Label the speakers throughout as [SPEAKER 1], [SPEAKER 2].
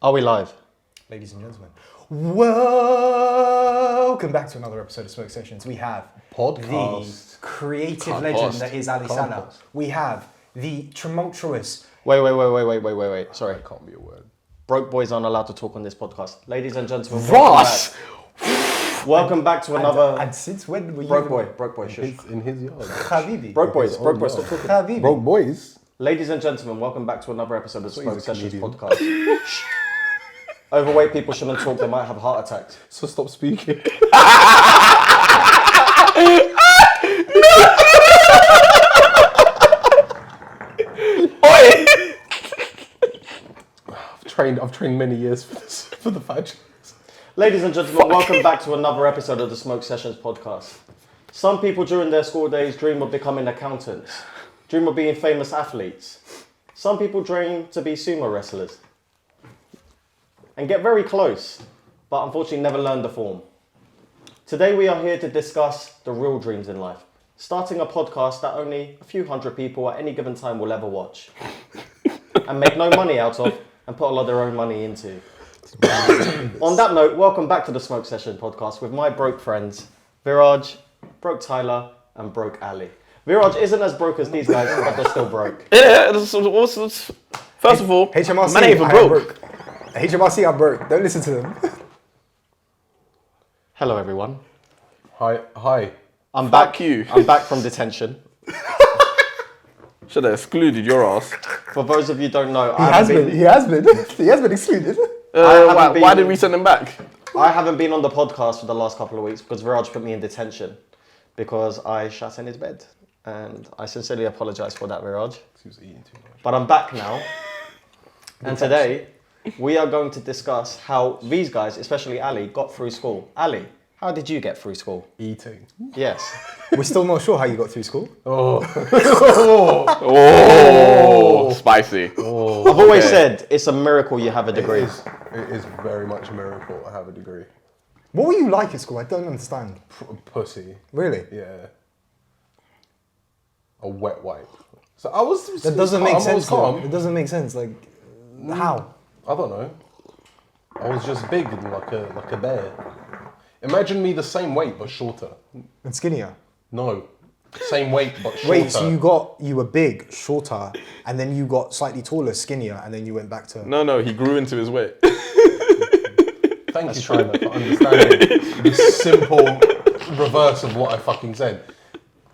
[SPEAKER 1] Are we live?
[SPEAKER 2] Ladies and gentlemen, welcome back to another episode of Smoke Sessions. We have
[SPEAKER 3] Podcast.
[SPEAKER 2] the creative legend that is Yesilada. We have the tumultuous...
[SPEAKER 1] Wait. Sorry.
[SPEAKER 3] That can't be a word.
[SPEAKER 1] Broke boys aren't allowed to talk on this podcast. Ladies and gentlemen,
[SPEAKER 3] Ross!
[SPEAKER 1] welcome back to another...
[SPEAKER 2] And since when were you...
[SPEAKER 1] Broke boy, shush.
[SPEAKER 3] In his yard.
[SPEAKER 2] Habibi.
[SPEAKER 1] Broke boys, stop talking.
[SPEAKER 2] Habibi.
[SPEAKER 3] Broke boys?
[SPEAKER 1] Ladies and gentlemen, welcome back to another episode of Smoke
[SPEAKER 3] he's a
[SPEAKER 1] Sessions
[SPEAKER 3] comedian.
[SPEAKER 1] podcast. Overweight people shouldn't talk, they might have heart attacks.
[SPEAKER 3] So stop speaking. I've trained many years for this, for the fudge.
[SPEAKER 1] Ladies and gentlemen, welcome back to another episode of the Smoke Sessions podcast. Some people during their school days dream of becoming accountants, dream of being famous athletes. Some people dream to be sumo wrestlers and get very close, but unfortunately never learn the form. Today we are here to discuss the real dreams in life, starting a podcast that only a few hundred people at any given time will ever watch and make no money out of and put a lot of their own money into. On that note, welcome back to the Smoke Session podcast with my broke friends, Viraj, Broke Tyler, and Broke Ali. Viraj isn't as broke as these guys, but they're still broke.
[SPEAKER 4] Yeah, first of all,
[SPEAKER 2] HMRC,
[SPEAKER 4] man ain't even
[SPEAKER 2] I am
[SPEAKER 4] broke.
[SPEAKER 2] HMRC, I'm broke. Don't listen to them.
[SPEAKER 1] Hello everyone.
[SPEAKER 3] Hi.
[SPEAKER 1] I'm
[SPEAKER 4] Fuck
[SPEAKER 1] back.
[SPEAKER 4] you.
[SPEAKER 1] I'm back from detention.
[SPEAKER 4] Should have excluded your ass.
[SPEAKER 1] For those of you who don't know,
[SPEAKER 2] He has been excluded.
[SPEAKER 4] Why did we send him back?
[SPEAKER 1] I haven't been on the podcast for the last couple of weeks because Viraj put me in detention because I shat in his bed. And I sincerely apologise for that, Viraj.
[SPEAKER 3] He was eating too much.
[SPEAKER 1] But I'm back now. And today, we are going to discuss how these guys, especially Ali, got through school. Ali, how did you get through school?
[SPEAKER 3] Eating.
[SPEAKER 1] Yes.
[SPEAKER 2] We're still not sure how you got through school.
[SPEAKER 4] Oh, spicy.
[SPEAKER 1] I've always said it's a miracle you have a degree.
[SPEAKER 3] It is very much a miracle I have a degree.
[SPEAKER 2] What were you like at school? I don't understand.
[SPEAKER 3] Pussy.
[SPEAKER 2] Really?
[SPEAKER 3] Yeah. A wet wipe. So I was...
[SPEAKER 2] That doesn't make sense.
[SPEAKER 3] Calm.
[SPEAKER 2] It doesn't make sense. Like, how?
[SPEAKER 3] I don't know. I was just big and like a bear. Imagine me the same weight but shorter.
[SPEAKER 2] And skinnier.
[SPEAKER 3] No. Same weight but shorter.
[SPEAKER 2] Wait, so you were big, shorter, and then you got slightly taller, skinnier, and then you went back to...
[SPEAKER 4] No, he grew into his weight.
[SPEAKER 3] Thank you, Tyler, for understanding the simple reverse of what I fucking said.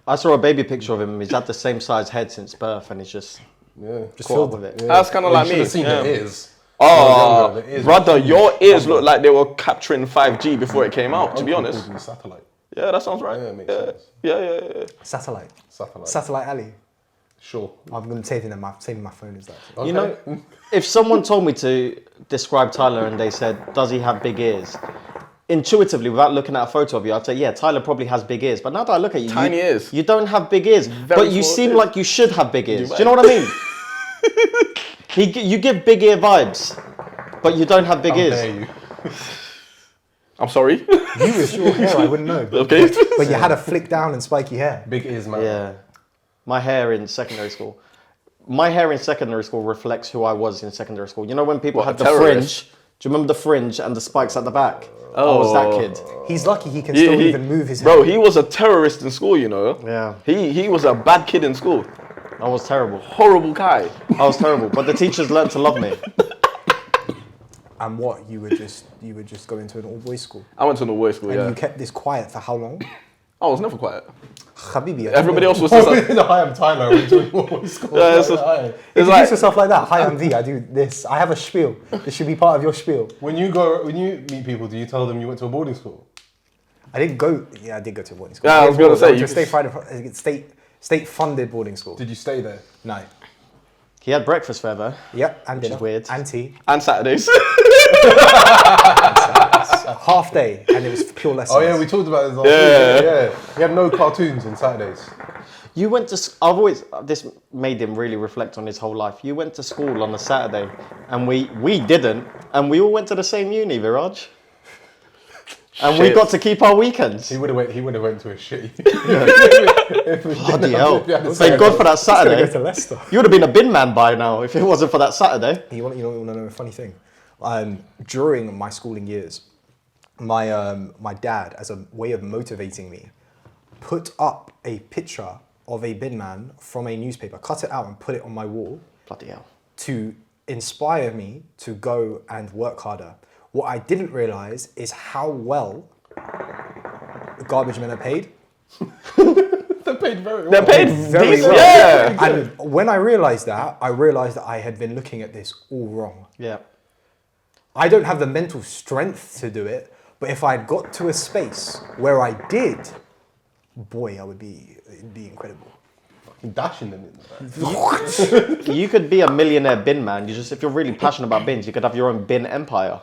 [SPEAKER 1] I saw a baby picture of him. He's had the same size head since birth and he's just
[SPEAKER 2] Just
[SPEAKER 1] caught up
[SPEAKER 2] filled
[SPEAKER 1] with it.
[SPEAKER 3] Yeah.
[SPEAKER 4] That's kind of
[SPEAKER 3] Well,
[SPEAKER 4] like
[SPEAKER 3] you
[SPEAKER 4] me.
[SPEAKER 3] should have seen
[SPEAKER 4] Yeah.
[SPEAKER 3] the ears.
[SPEAKER 4] Oh,
[SPEAKER 3] The ears
[SPEAKER 4] brother,
[SPEAKER 3] were
[SPEAKER 4] your
[SPEAKER 3] huge.
[SPEAKER 4] ears look like they were capturing 5G before it came out, to be
[SPEAKER 3] Uncle
[SPEAKER 4] honest.
[SPEAKER 3] called me satellite.
[SPEAKER 4] Yeah, that sounds right.
[SPEAKER 3] Yeah, it makes sense.
[SPEAKER 4] Yeah.
[SPEAKER 2] Satellite.
[SPEAKER 3] Satellite.
[SPEAKER 2] Satellite Alley.
[SPEAKER 3] Sure.
[SPEAKER 2] I'm going to save it saving my phone as that.
[SPEAKER 3] Okay.
[SPEAKER 1] You know, if someone told me to describe Tyler and they said, does he have big ears? Intuitively, without looking at a photo of you, I'd say, yeah, Tyler probably has big ears. But now that I look at you,
[SPEAKER 4] Tiny ears.
[SPEAKER 1] You don't have big ears, but you
[SPEAKER 4] small
[SPEAKER 1] seem
[SPEAKER 4] ears.
[SPEAKER 1] like you should have big ears. Do you know what I mean? You give big ear vibes, but you don't have big
[SPEAKER 3] How
[SPEAKER 1] ears.
[SPEAKER 3] dare you?
[SPEAKER 4] I'm sorry.
[SPEAKER 2] You with short hair, I wouldn't know.
[SPEAKER 4] Okay.
[SPEAKER 2] But you had a flick down and spiky hair.
[SPEAKER 3] Big ears, man.
[SPEAKER 1] Yeah. My hair in secondary school. My hair in secondary school reflects who I was in secondary school. You know when people
[SPEAKER 4] What,
[SPEAKER 1] had
[SPEAKER 4] a
[SPEAKER 1] the
[SPEAKER 4] terrorist?
[SPEAKER 1] fringe? Do you remember the fringe and the spikes at the back? I was that kid.
[SPEAKER 2] He's lucky he can still even move his hair.
[SPEAKER 4] Bro, he was a terrorist in school, you know.
[SPEAKER 1] Yeah.
[SPEAKER 4] He was a bad kid in school.
[SPEAKER 1] I was terrible.
[SPEAKER 4] Horrible guy.
[SPEAKER 1] I was terrible. But the teachers learned to love me.
[SPEAKER 2] And what, you would just go into an all-boys school?
[SPEAKER 4] I went to an boys school,
[SPEAKER 2] And
[SPEAKER 4] yeah.
[SPEAKER 2] you kept this quiet for how long?
[SPEAKER 4] I was never quiet.
[SPEAKER 2] Habibi, I don't
[SPEAKER 4] Everybody
[SPEAKER 2] know.
[SPEAKER 4] else was just like,
[SPEAKER 3] Hi, I'm Tyler. I went to a boys' school.
[SPEAKER 4] Yeah, it's
[SPEAKER 3] Hi.
[SPEAKER 4] It's
[SPEAKER 2] Introduce
[SPEAKER 4] like,
[SPEAKER 2] yourself like that. Hi, I'm V. I do this. I have a spiel. This should be part of your spiel.
[SPEAKER 3] When you meet people, do you tell them you went to a boarding school?
[SPEAKER 2] I did go to a boarding school.
[SPEAKER 4] Yeah, I was gonna say,
[SPEAKER 2] I went
[SPEAKER 4] you-
[SPEAKER 2] to a state-funded boarding school.
[SPEAKER 3] Did you stay there?
[SPEAKER 2] No.
[SPEAKER 1] He had breakfast forever.
[SPEAKER 2] Yep, and
[SPEAKER 1] Which is
[SPEAKER 2] dinner.
[SPEAKER 1] weird.
[SPEAKER 2] And tea.
[SPEAKER 4] and Saturdays.
[SPEAKER 2] Half day, and it was pure lessons.
[SPEAKER 3] Oh yeah, we talked about this last
[SPEAKER 4] Yeah.
[SPEAKER 3] week. Yeah. We had no cartoons on Saturdays.
[SPEAKER 1] You went to. This made him really reflect on his whole life. You went to school on a Saturday, and we didn't, and we all went to the same uni, Viraj. And we
[SPEAKER 4] Shit.
[SPEAKER 1] got to keep our weekends.
[SPEAKER 3] He would have went to a shitty.
[SPEAKER 1] Bloody hell. Thank God for that
[SPEAKER 2] He's gonna
[SPEAKER 1] Saturday.
[SPEAKER 2] go to Leicester.
[SPEAKER 1] You would have been a bin man by now if it wasn't for that Saturday.
[SPEAKER 2] You want to know a funny thing? During my schooling years, my dad, as a way of motivating me, put up a picture of a bin man from a newspaper, cut it out and put it on my wall
[SPEAKER 1] Bloody hell.
[SPEAKER 2] to inspire me to go and work harder. What I didn't realize is how well garbage men are paid.
[SPEAKER 3] They're paid very well.
[SPEAKER 4] They're paid
[SPEAKER 2] Very
[SPEAKER 4] decent,
[SPEAKER 2] well.
[SPEAKER 4] yeah.
[SPEAKER 2] And when I realized that I had been looking at this all wrong.
[SPEAKER 1] Yeah.
[SPEAKER 2] I don't have the mental strength to do it, but if I'd got to a space where I did, boy, it'd be incredible.
[SPEAKER 3] Dashing them in the back.
[SPEAKER 1] You could be a millionaire bin man. If you're really passionate about bins, you could have your own bin empire.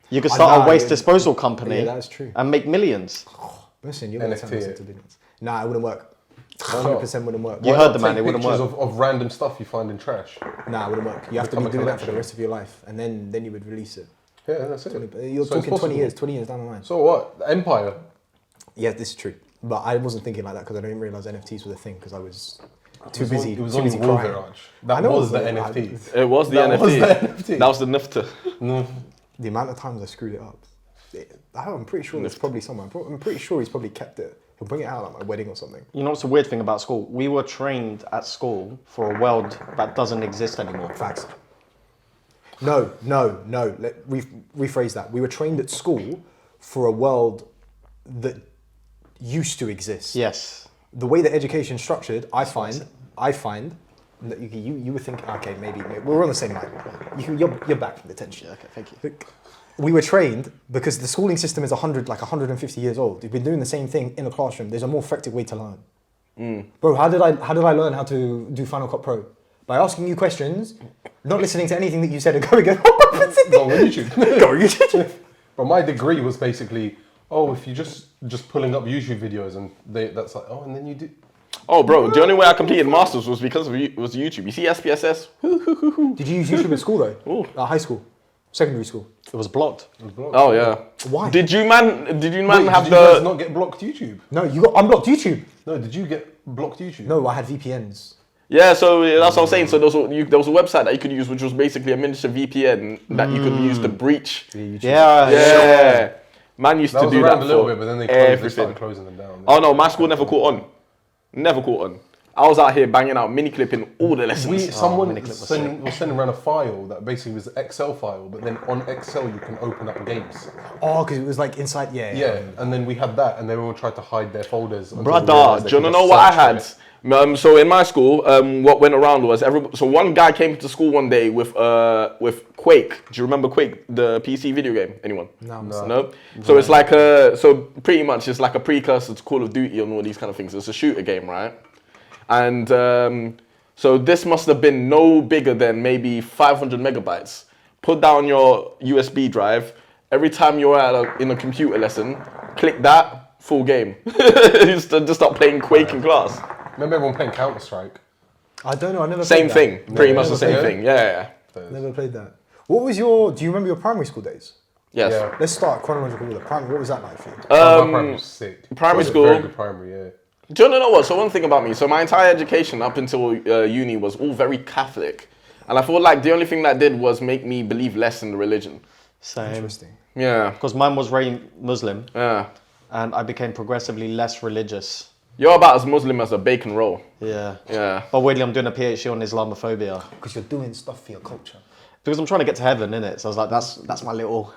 [SPEAKER 1] You could start a waste disposal company.
[SPEAKER 2] Yeah, that's true.
[SPEAKER 1] And make millions.
[SPEAKER 2] Listen, you're going to turn this
[SPEAKER 3] NFT.
[SPEAKER 2] into billions. Nah, it wouldn't work. 100% wouldn't work.
[SPEAKER 1] You heard the man, it wouldn't
[SPEAKER 3] Pictures
[SPEAKER 1] work.
[SPEAKER 3] of random stuff you find in trash.
[SPEAKER 2] Nah, it wouldn't work. You have to
[SPEAKER 3] Become
[SPEAKER 2] be
[SPEAKER 3] a
[SPEAKER 2] doing that for the
[SPEAKER 3] collection.
[SPEAKER 2] rest of your life, and then you would release it.
[SPEAKER 3] Yeah, that's it.
[SPEAKER 2] You're
[SPEAKER 3] So it's
[SPEAKER 2] talking 20
[SPEAKER 3] possible.
[SPEAKER 2] years down the line.
[SPEAKER 3] So what? The Empire.
[SPEAKER 2] Yeah, this is true. But I wasn't thinking like that because I didn't realize NFTs were the thing because I was too
[SPEAKER 3] It
[SPEAKER 2] busy.
[SPEAKER 3] was
[SPEAKER 2] too
[SPEAKER 3] only
[SPEAKER 2] busy
[SPEAKER 3] Wool
[SPEAKER 2] crying.
[SPEAKER 3] Viraj.
[SPEAKER 2] I
[SPEAKER 3] That
[SPEAKER 2] know
[SPEAKER 3] was the
[SPEAKER 2] it was
[SPEAKER 3] NFT.
[SPEAKER 4] It was the
[SPEAKER 3] That
[SPEAKER 4] NFT.
[SPEAKER 3] was the NFT.
[SPEAKER 4] That was the nifter.
[SPEAKER 3] No.
[SPEAKER 2] The amount of times I screwed it up. I'm pretty sure there's probably someone. I'm pretty sure he's probably kept it. He'll bring it out at my wedding or something.
[SPEAKER 1] You know what's the weird thing about school? We were trained at school for a world that doesn't exist anymore.
[SPEAKER 2] Facts. No. Rephrase that. We were trained at school for a world that used to exist.
[SPEAKER 1] Yes.
[SPEAKER 2] The way that education's structured, I find that you would think, okay, maybe we're on the same line. You're back from detention.
[SPEAKER 1] Okay, thank you.
[SPEAKER 2] Look, we were trained because the schooling system is 150 years old. We've been doing the same thing in a classroom. There's a more effective way to learn. Bro, how did I learn how to do Final Cut Pro? By asking you questions, not listening to anything that you said, and going,
[SPEAKER 3] Go on YouTube.
[SPEAKER 2] go on YouTube.
[SPEAKER 3] But my degree was basically, if you just pulling up YouTube videos and that's like, and then you do.
[SPEAKER 4] Oh, bro, the only way I completed masters was because of was YouTube. You see SPSS?
[SPEAKER 2] Did you use YouTube at school though?
[SPEAKER 4] Ooh.
[SPEAKER 2] High school, secondary school.
[SPEAKER 1] It was blocked.
[SPEAKER 4] Oh yeah.
[SPEAKER 2] Why?
[SPEAKER 4] Did you man have
[SPEAKER 3] Did you guys not get blocked YouTube?
[SPEAKER 2] No, you got unblocked YouTube.
[SPEAKER 3] No, did you get blocked YouTube?
[SPEAKER 2] No, I had VPNs.
[SPEAKER 4] Yeah, so that's what I'm saying. So there was a website that you could use, which was basically a miniature VPN that you could use to breach. Yeah. Man used
[SPEAKER 3] That
[SPEAKER 4] to
[SPEAKER 3] was
[SPEAKER 4] do
[SPEAKER 3] around
[SPEAKER 4] that
[SPEAKER 3] a little
[SPEAKER 4] for
[SPEAKER 3] bit, but then they started
[SPEAKER 4] everything.
[SPEAKER 3] closing them down.
[SPEAKER 4] Oh no, my school never caught on. Never caught on. I was out here banging out mini clipping all the lessons.
[SPEAKER 3] Someone
[SPEAKER 1] miniclip was
[SPEAKER 3] was sending around a file that basically was an Excel file, but then on Excel you can open up games.
[SPEAKER 2] Oh, because it was like inside.
[SPEAKER 3] Yeah, and then we had that, and they all tried to hide their folders. until we
[SPEAKER 4] Brother,
[SPEAKER 3] realised they
[SPEAKER 4] do you
[SPEAKER 3] could
[SPEAKER 4] know
[SPEAKER 3] just
[SPEAKER 4] what I
[SPEAKER 3] search for
[SPEAKER 4] had?
[SPEAKER 3] it.
[SPEAKER 4] So in my school, what went around was so one guy came to school one day with Quake. Do you remember Quake, the PC video game? Anyone? No. So it's like pretty much it's like a precursor to Call of Duty and all these kind of things. It's a shooter game, right? And so this must have been no bigger than maybe 500 megabytes. Put down your USB drive. Every time you're in a computer lesson, click that, full game. Just start playing Quake in class.
[SPEAKER 3] Remember everyone playing Counter Strike?
[SPEAKER 2] I don't know. I never.
[SPEAKER 4] Same
[SPEAKER 2] played
[SPEAKER 4] thing, pretty much
[SPEAKER 3] Yeah.
[SPEAKER 4] the same
[SPEAKER 3] Yeah.
[SPEAKER 4] thing. Yeah.
[SPEAKER 2] that. Never played that. What was your? Do you remember your primary school days?
[SPEAKER 4] Yes.
[SPEAKER 3] Yeah.
[SPEAKER 2] Let's start chronological order. Primary. What was that like for you?
[SPEAKER 3] My primary was sick.
[SPEAKER 4] primary
[SPEAKER 3] It was a
[SPEAKER 4] school-
[SPEAKER 3] Very good primary, yeah.
[SPEAKER 4] Do you know what? So one thing about me, so my entire education up until uni was all very Catholic. And I feel like the only thing that did was make me believe less in the religion.
[SPEAKER 1] Same.
[SPEAKER 2] Interesting.
[SPEAKER 4] Yeah.
[SPEAKER 1] Because mine was very Muslim,
[SPEAKER 4] Yeah.
[SPEAKER 1] and I became progressively less religious.
[SPEAKER 4] You're about as Muslim as a bacon roll.
[SPEAKER 1] Yeah.
[SPEAKER 4] Yeah.
[SPEAKER 1] But weirdly, I'm doing a PhD on Islamophobia.
[SPEAKER 2] Because you're doing stuff for your culture.
[SPEAKER 1] Because I'm trying to get to heaven, innit? So I was like, that's my little...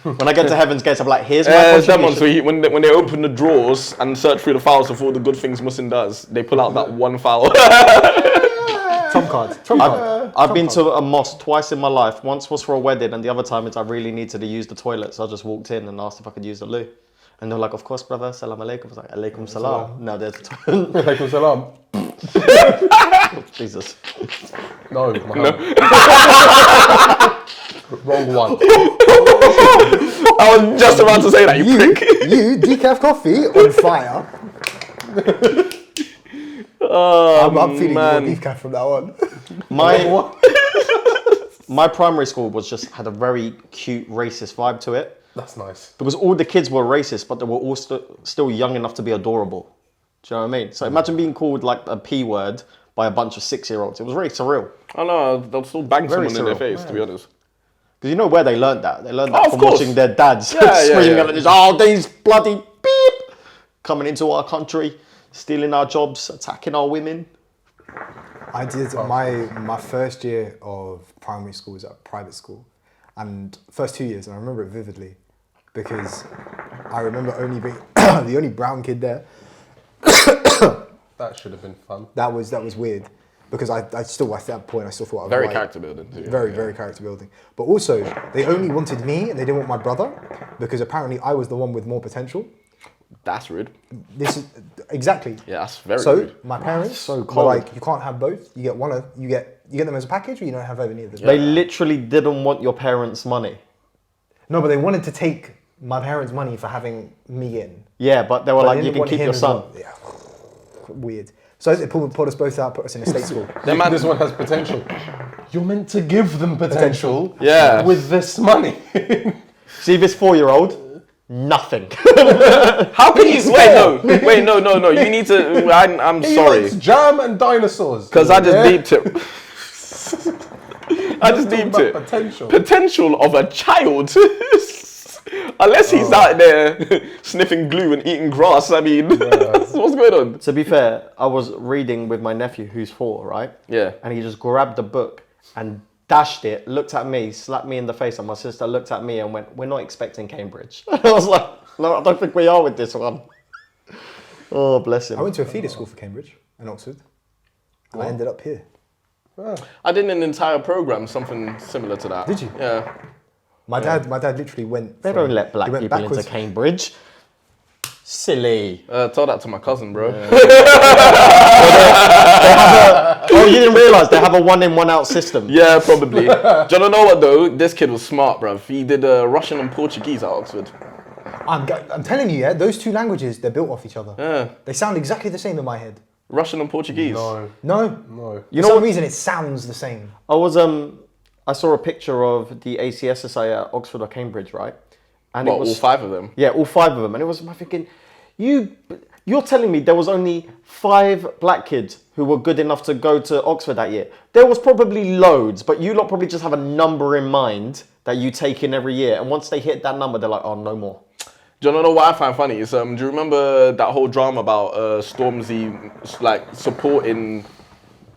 [SPEAKER 1] When I get to heaven's gates, I'm like, here's my
[SPEAKER 4] It's that one.
[SPEAKER 1] contribution.
[SPEAKER 4] So when they open the drawers and search through the files of all the good things Muhsin does, they pull out that one file.
[SPEAKER 2] Trump card. Trump card.
[SPEAKER 1] I've been to a mosque twice in my life. Once was for a wedding, and the other time is I really needed to use the toilet. So I just walked in and asked if I could use the loo. And they're like, of course, brother. Salam alaikum. I was like, alaikum salam. No, there's the toilet.
[SPEAKER 3] Alaikum salam.
[SPEAKER 1] Jesus.
[SPEAKER 3] No, Muhammad. Wrong one.
[SPEAKER 4] I was just about to say that, you prick.
[SPEAKER 2] You decaf coffee on fire. I'm feeling
[SPEAKER 4] man.
[SPEAKER 2] your decaf from now on.
[SPEAKER 1] My primary school had a very cute racist vibe to it.
[SPEAKER 3] That's nice.
[SPEAKER 1] Because all the kids were racist, but they were all still young enough to be adorable. Do you know what I mean? So imagine being called like a P word by a bunch of 6-year-olds. It was very surreal.
[SPEAKER 4] Oh no, they'll still bang
[SPEAKER 1] Very
[SPEAKER 4] someone in their
[SPEAKER 1] surreal.
[SPEAKER 4] face, to be honest.
[SPEAKER 1] Because you know where they learned that? They learned
[SPEAKER 4] Oh,
[SPEAKER 1] that
[SPEAKER 4] of
[SPEAKER 1] from
[SPEAKER 4] course.
[SPEAKER 1] watching their dads
[SPEAKER 4] Yeah, yeah,
[SPEAKER 1] screaming
[SPEAKER 4] yeah.
[SPEAKER 1] at this, oh, these bloody beep, coming into our country, stealing our jobs, attacking our women.
[SPEAKER 2] I did my first year of primary school was at a private school, and first 2 years, and I remember it vividly, because I remember only being the only brown kid there.
[SPEAKER 3] That should have been fun.
[SPEAKER 2] That was weird, because I still at that point I still thought I was
[SPEAKER 4] Very
[SPEAKER 2] white.
[SPEAKER 4] character building too.
[SPEAKER 2] Very character building. But also, they only wanted me and they didn't want my brother, because apparently I was the one with more potential.
[SPEAKER 4] That's rude.
[SPEAKER 2] This is exactly.
[SPEAKER 4] Yeah, that's very
[SPEAKER 2] So
[SPEAKER 4] rude.
[SPEAKER 2] my parents
[SPEAKER 1] So
[SPEAKER 2] were
[SPEAKER 1] cold.
[SPEAKER 2] like, you can't have both. You get one of you get them as a package, or you don't have any of them.
[SPEAKER 1] They literally didn't want your parents' money.
[SPEAKER 2] No, but they wanted to take my parents' money for having me in.
[SPEAKER 1] Yeah, but they were
[SPEAKER 2] But
[SPEAKER 1] like,
[SPEAKER 2] they
[SPEAKER 1] you
[SPEAKER 2] didn't
[SPEAKER 1] can
[SPEAKER 2] want
[SPEAKER 1] keep
[SPEAKER 2] him
[SPEAKER 1] your
[SPEAKER 2] as
[SPEAKER 1] son.
[SPEAKER 2] well. Yeah. Weird. So they pulled us both out, put us in a state school.
[SPEAKER 3] This one has potential. You're meant to give them potential
[SPEAKER 4] Yeah.
[SPEAKER 3] with this money.
[SPEAKER 1] See this 4-year-old? Nothing.
[SPEAKER 4] How can you wait? No. You need to. I'm
[SPEAKER 3] He
[SPEAKER 4] sorry,
[SPEAKER 3] likes jam and dinosaurs.
[SPEAKER 4] because I just deeped it. I just
[SPEAKER 3] Talking
[SPEAKER 4] deeped
[SPEAKER 3] about
[SPEAKER 4] it.
[SPEAKER 3] potential.
[SPEAKER 4] Potential of a child. Unless he's out there sniffing glue and eating grass. I mean, what's going on?
[SPEAKER 1] To be fair, I was reading with my nephew who's 4, right?
[SPEAKER 4] Yeah.
[SPEAKER 1] And he just grabbed the book and dashed it, looked at me, slapped me in the face, and my sister looked at me and went, "We're not expecting Cambridge." I was like, "No, I don't think we are with this one." Oh, bless him.
[SPEAKER 2] I went to a feeder school for Cambridge in Oxford, and I ended up here.
[SPEAKER 4] I did an entire program, something similar to that.
[SPEAKER 2] Did you?
[SPEAKER 4] Yeah.
[SPEAKER 2] My dad literally went.
[SPEAKER 1] They don't let black people into Cambridge. Silly.
[SPEAKER 4] Tell that to my cousin, bro.
[SPEAKER 1] Oh, you didn't realise they have a 1 in 1 out system.
[SPEAKER 4] Yeah, probably. Do you know what though? This kid was smart, bruv. He did Russian and Portuguese at Oxford.
[SPEAKER 2] I'm telling you, yeah, those two languages, they're built off each other.
[SPEAKER 4] Yeah.
[SPEAKER 2] They sound exactly the same in my head.
[SPEAKER 4] Russian and Portuguese.
[SPEAKER 3] No.
[SPEAKER 2] No. For some reason, it sounds the same.
[SPEAKER 1] I saw a picture of the ACSSI at Oxford or Cambridge, right? And
[SPEAKER 4] What,
[SPEAKER 1] it was
[SPEAKER 4] all 5 of them?
[SPEAKER 1] Yeah, all 5 of them. And it was my thinking, you're telling me there was only 5 black kids who were good enough to go to Oxford that year. There was probably loads, but you lot probably just have a number in mind that you take in every year. And once they hit that number, they're like, oh, no more.
[SPEAKER 4] Do you know what I find funny? Is do you remember that whole drama about Stormzy like supporting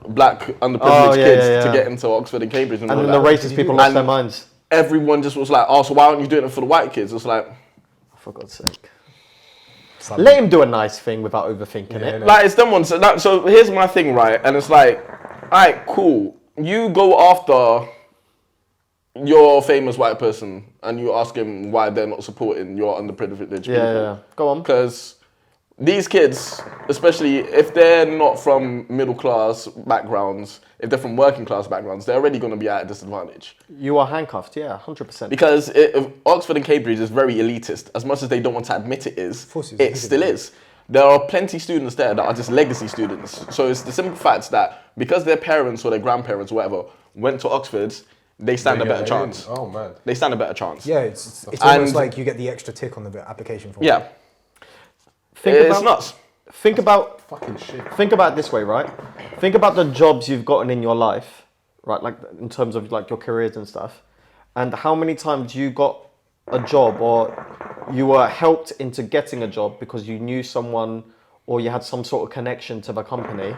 [SPEAKER 4] black underprivileged kids to get into Oxford and Cambridge and all
[SPEAKER 1] And then
[SPEAKER 4] that?
[SPEAKER 1] the racist people lost their minds.
[SPEAKER 4] Everyone just was like, oh, so why aren't you doing it for the white kids? It's like,
[SPEAKER 1] For God's sake. Let him do a nice thing without overthinking it.
[SPEAKER 4] like it's them ones. So here's my thing, right? And it's like, all right, cool. You go after your famous white person and you ask him why they're not supporting your underprivileged people.
[SPEAKER 1] Yeah. Go on.
[SPEAKER 4] Because these kids, especially if they're not from middle class backgrounds, if they're from working class backgrounds, they're already going to be at a disadvantage.
[SPEAKER 1] You are handcuffed, yeah, 100%.
[SPEAKER 4] Because Oxford and Cambridge is very elitist. As much as they don't want to admit it is, it still is. There are plenty of students there that are just legacy students. So it's the simple fact that because their parents or their grandparents or whatever went to Oxford, they stand a better chance.
[SPEAKER 3] Oh man.
[SPEAKER 4] They stand a better chance.
[SPEAKER 2] Yeah, it's almost like you get the extra tick on the application form.
[SPEAKER 4] Yeah.
[SPEAKER 1] It's
[SPEAKER 4] nuts.
[SPEAKER 1] Think about
[SPEAKER 3] Fucking shit.
[SPEAKER 1] Think about it this way, right? Think about the jobs you've gotten in your life, right? Like in terms of like your careers and stuff, and how many times you got a job or you were helped into getting a job because you knew someone or you had some sort of connection to the company.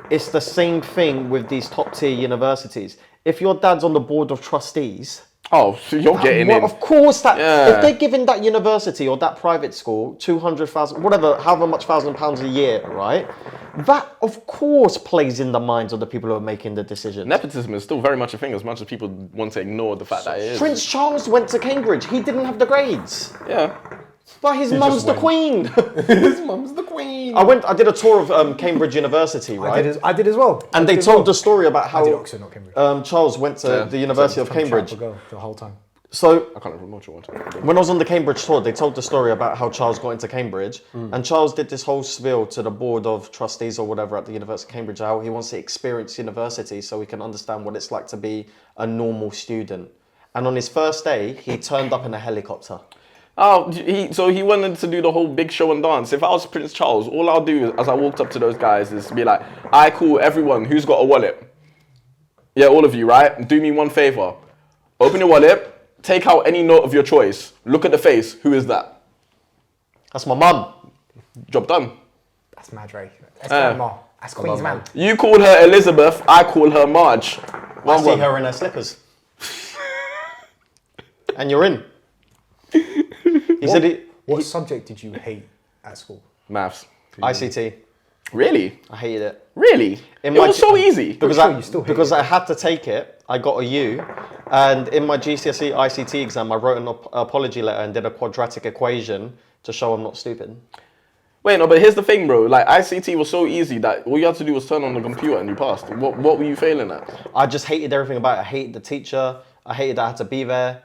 [SPEAKER 1] It's the same thing with these top tier universities. If your dad's on the board of trustees,
[SPEAKER 4] Oh, so you're getting
[SPEAKER 1] well,
[SPEAKER 4] in.
[SPEAKER 1] of course, that
[SPEAKER 4] Yeah.
[SPEAKER 1] if they're giving that university or that private school 200,000, whatever, however much £1,000 a year, right? That of course plays in the minds of the people who are making the decisions.
[SPEAKER 4] Nepotism is still very much a thing, as much as people want to ignore the fact that it is.
[SPEAKER 1] Prince Charles went to Cambridge. He didn't have the grades,
[SPEAKER 4] Yeah.
[SPEAKER 1] but his mum's the
[SPEAKER 3] went.
[SPEAKER 1] queen.
[SPEAKER 3] His mum's the queen.
[SPEAKER 1] I did a tour of Cambridge University, right?
[SPEAKER 2] I did as well.
[SPEAKER 1] And they told the story about
[SPEAKER 2] I did
[SPEAKER 1] how
[SPEAKER 2] Oxford, not Cambridge.
[SPEAKER 1] Charles went to the University of Cambridge.
[SPEAKER 2] Go the whole time.
[SPEAKER 1] So
[SPEAKER 4] I can't remember what you want.
[SPEAKER 1] when I was on the Cambridge tour, they told the story about how Charles got into Cambridge. And Charles did this whole spiel to the board of trustees or whatever at the University of Cambridge, how he wants to experience university so he can understand what it's like to be a normal student. And on his first day, he turned up in a helicopter.
[SPEAKER 4] Oh, so he wanted to do the whole big show and dance. If I was Prince Charles, all I'll do as I walked up to those guys is be like, "I call everyone who's got a wallet. Yeah, all of you, right? Do me one favor. Open your wallet, take out any note of your choice. Look at the face. Who is that?
[SPEAKER 1] That's my mum.
[SPEAKER 4] Job done.
[SPEAKER 2] That's mad, right? That's grandma. That's Queen's man.
[SPEAKER 4] You call her Elizabeth, I call her Marge.
[SPEAKER 1] I see her in her slippers. And you're in.
[SPEAKER 2] What subject did you hate at school?
[SPEAKER 4] Maths.
[SPEAKER 1] ICT.
[SPEAKER 4] Really?
[SPEAKER 1] I hated it.
[SPEAKER 4] Really? It was so easy.
[SPEAKER 1] Because
[SPEAKER 2] you
[SPEAKER 1] I had to take it. I got a U, and in my GCSE ICT exam, I wrote an apology letter and did a quadratic equation to show I'm not stupid.
[SPEAKER 4] Wait, no, but here's the thing, bro. Like, ICT was so easy that all you had to do was turn on the computer and you passed. What were you failing at?
[SPEAKER 1] I just hated everything about it. I hated the teacher. I hated that I had to be there.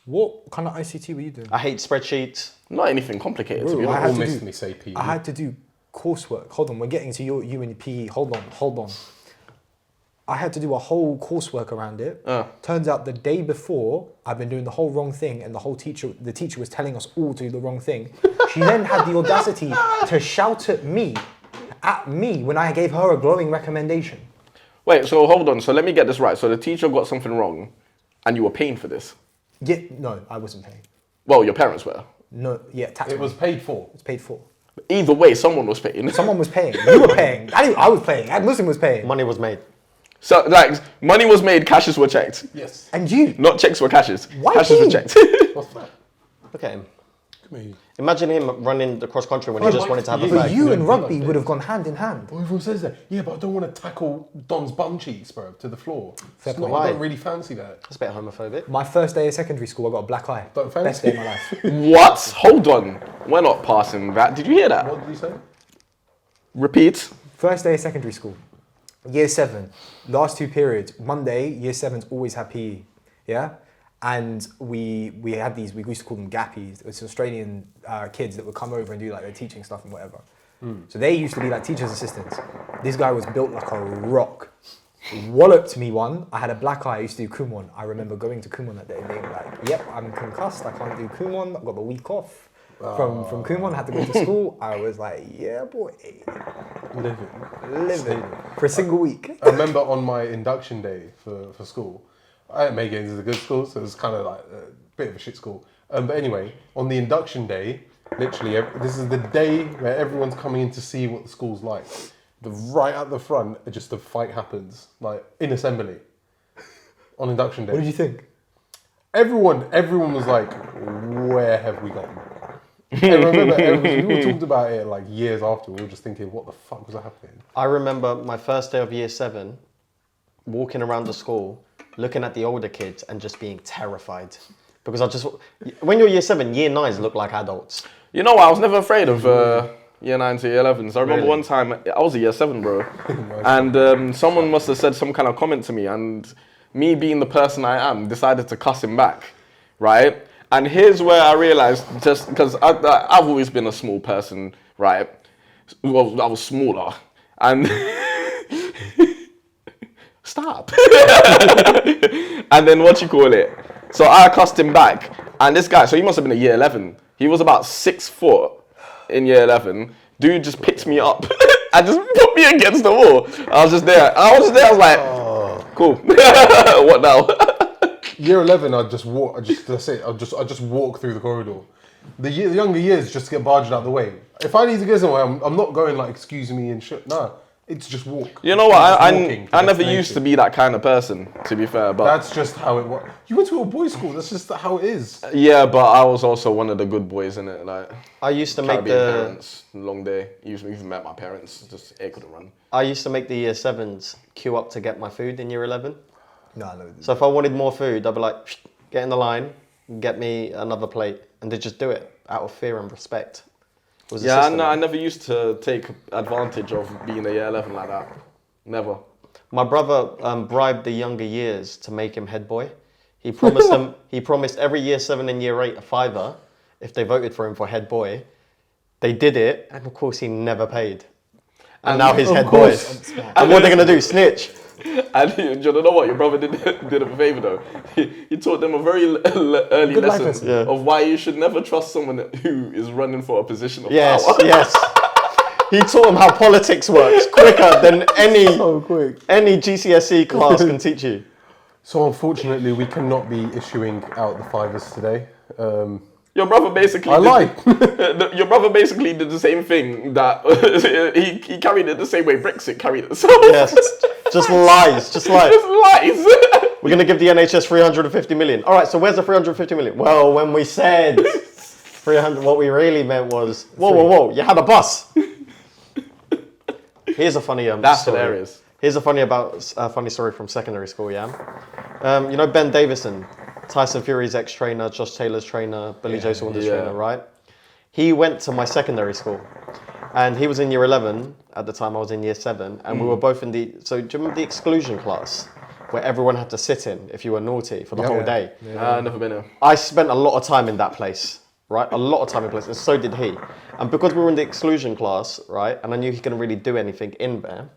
[SPEAKER 2] What kind of ICT were you doing?
[SPEAKER 1] I hate spreadsheets.
[SPEAKER 4] Not anything complicated, to be
[SPEAKER 2] Bro,
[SPEAKER 4] honest.
[SPEAKER 3] Almost me say PE.
[SPEAKER 2] I had to do coursework. Hold on, we're getting to you and your PE. Hold on. I had to do a whole coursework around it. Turns out the day before, I've been doing the whole wrong thing, and the teacher was telling us all to do the wrong thing. She then had the audacity to shout at me when I gave her a glowing recommendation.
[SPEAKER 4] Wait, so hold on. So let me get this right. So the teacher got something wrong, and you were paying for this?
[SPEAKER 2] Yeah, no, I wasn't paying.
[SPEAKER 4] Well, your parents were.
[SPEAKER 2] No, yeah, tax.
[SPEAKER 3] It was paid for.
[SPEAKER 2] It's paid for.
[SPEAKER 4] Either way, someone was paying.
[SPEAKER 2] Someone was paying. You were paying. I was paying. Muhsin was paying.
[SPEAKER 1] Money was made.
[SPEAKER 4] So, like, money was made, cashes were checked.
[SPEAKER 3] Yes.
[SPEAKER 2] And you.
[SPEAKER 4] Not checks were cashes.
[SPEAKER 2] Why
[SPEAKER 4] Cashes
[SPEAKER 2] he?
[SPEAKER 4] were checked.
[SPEAKER 3] What's that?
[SPEAKER 1] Look at him.
[SPEAKER 3] Come here.
[SPEAKER 1] Imagine him running the cross country when he just wanted to have a
[SPEAKER 2] But
[SPEAKER 1] bag.
[SPEAKER 2] you and rugby would have gone hand in hand.
[SPEAKER 3] Well, everyone says that. Yeah, but I don't want to tackle Don's bum cheeks, bro, to the floor.
[SPEAKER 2] Fair
[SPEAKER 3] It's not,
[SPEAKER 1] point.
[SPEAKER 3] I don't really fancy that.
[SPEAKER 1] That's a bit homophobic.
[SPEAKER 2] My first day of secondary school, I got a black eye.
[SPEAKER 3] Don't
[SPEAKER 2] Best
[SPEAKER 3] fancy.
[SPEAKER 2] day of my life.
[SPEAKER 4] What? Hold on. We're not passing that. Did you hear that?
[SPEAKER 3] What did you say?
[SPEAKER 4] Repeat.
[SPEAKER 2] First day of secondary school, year 7, last 2 periods. Monday, year 7s always have PE, yeah? And we had these, we used to call them gappies. It was Australian kids that would come over and do like their teaching stuff and whatever. So they used to be like teacher's assistants. This guy was built like a rock. Walloped me one. I had a black eye. I used to do Kumon. I remember going to Kumon that day and being like, yep, I'm concussed. I can't do Kumon. I've got the week off. From Kumon, had to go to school. I was like, yeah, boy. Living. For a single week.
[SPEAKER 3] I remember on my induction day for school, Maygains is a good school, so it's kind of like a bit of a shit school. But anyway, on the induction day, literally, this is the day where everyone's coming in to see what the school's like. Right at the front, just a fight happens, like in assembly, on induction day.
[SPEAKER 2] What did you think?
[SPEAKER 3] Everyone was like, where have we gone? I remember we all talked about it like years after. We were just thinking, what the fuck was happening?
[SPEAKER 1] I remember my first day of year 7, walking around the school, looking at the older kids and just being terrified. Because when you're year 7, year 9s look like adults.
[SPEAKER 4] You know what? I was never afraid of year 9 to year 11s. I remember one time, I was a year 7, bro. And someone must have said some kind of comment to me. And me being the person I am, decided to cuss him back, right? And here's where I realized, just because I've always been a small person, right? Well, I was smaller. And stop. And then what you call it? So I cussed him back. And this guy, so he must have been a year 11. He was about 6 foot in year 11. Dude just picked me up and just put me against the wall. I was just there. I was like, cool. What now?
[SPEAKER 3] Year 11, I'd just walk. I just walk through the corridor. The younger years just get barged out the way. If I need to go somewhere, I'm not going like, excuse me and shit. No, it's just walk.
[SPEAKER 4] You know what? I never used to be that kind of person, to be fair. But
[SPEAKER 3] that's just how it was. You went to a boys' school. That's just how it is.
[SPEAKER 4] Yeah, but I was also one of the good boys in it. Like
[SPEAKER 1] I used to make
[SPEAKER 4] Caribbean parents, long day. Even met my parents. Just it couldn't run.
[SPEAKER 1] I used to make the year 7s queue up to get my food in year 11.
[SPEAKER 2] No.
[SPEAKER 1] So if I wanted more food, I'd be like, get in the line, get me another plate, and they just do it out of fear and respect.
[SPEAKER 4] Yeah, I never used to take advantage of being a year 11 like that. Never.
[SPEAKER 1] My brother bribed the younger years to make him head boy. He promised them. He promised every year 7 and year 8 a $5 if they voted for him for head boy. They did it, and of course he never paid. And now he's head boy. And what are they gonna do? Snitch?
[SPEAKER 4] And you know what? Your brother did him a favor though. He taught them a very early
[SPEAKER 2] Good life
[SPEAKER 4] lesson
[SPEAKER 2] lesson.
[SPEAKER 4] of why you should never trust someone who is running for a position of
[SPEAKER 1] Yes,
[SPEAKER 4] power.
[SPEAKER 1] yes. He taught them how politics works quicker than any
[SPEAKER 3] So quick.
[SPEAKER 1] any GCSE class can teach you.
[SPEAKER 3] So unfortunately, we cannot be issuing out the fivers today.
[SPEAKER 4] Your brother basically.
[SPEAKER 3] I lied.
[SPEAKER 4] Your brother basically did the same thing that he carried it the same way Brexit carried it. So
[SPEAKER 1] Yes. Just lies.
[SPEAKER 4] Just lies.
[SPEAKER 1] We're going to give the NHS 350 million. All right, so where's the 350 million? Well, when we said 300, what we really meant was, whoa, you had a bus. Here's a funny
[SPEAKER 4] That's
[SPEAKER 1] story.
[SPEAKER 4] hilarious.
[SPEAKER 1] Here's a funny story from secondary school, yeah? You know Ben Davison, Tyson Fury's ex-trainer, Josh Taylor's trainer, Billy Joe Saunders' trainer, right? He went to my secondary school. And he was in year 11. At the time, I was in year 7. And we were both in the... So do you remember the exclusion class? Where everyone had to sit in if you were naughty for the whole day.
[SPEAKER 4] Never been there.
[SPEAKER 1] I spent a lot of time in that place, right? A lot of time in place, and so did he. And because we were in the exclusion class, right, and I knew he couldn't really do anything in there,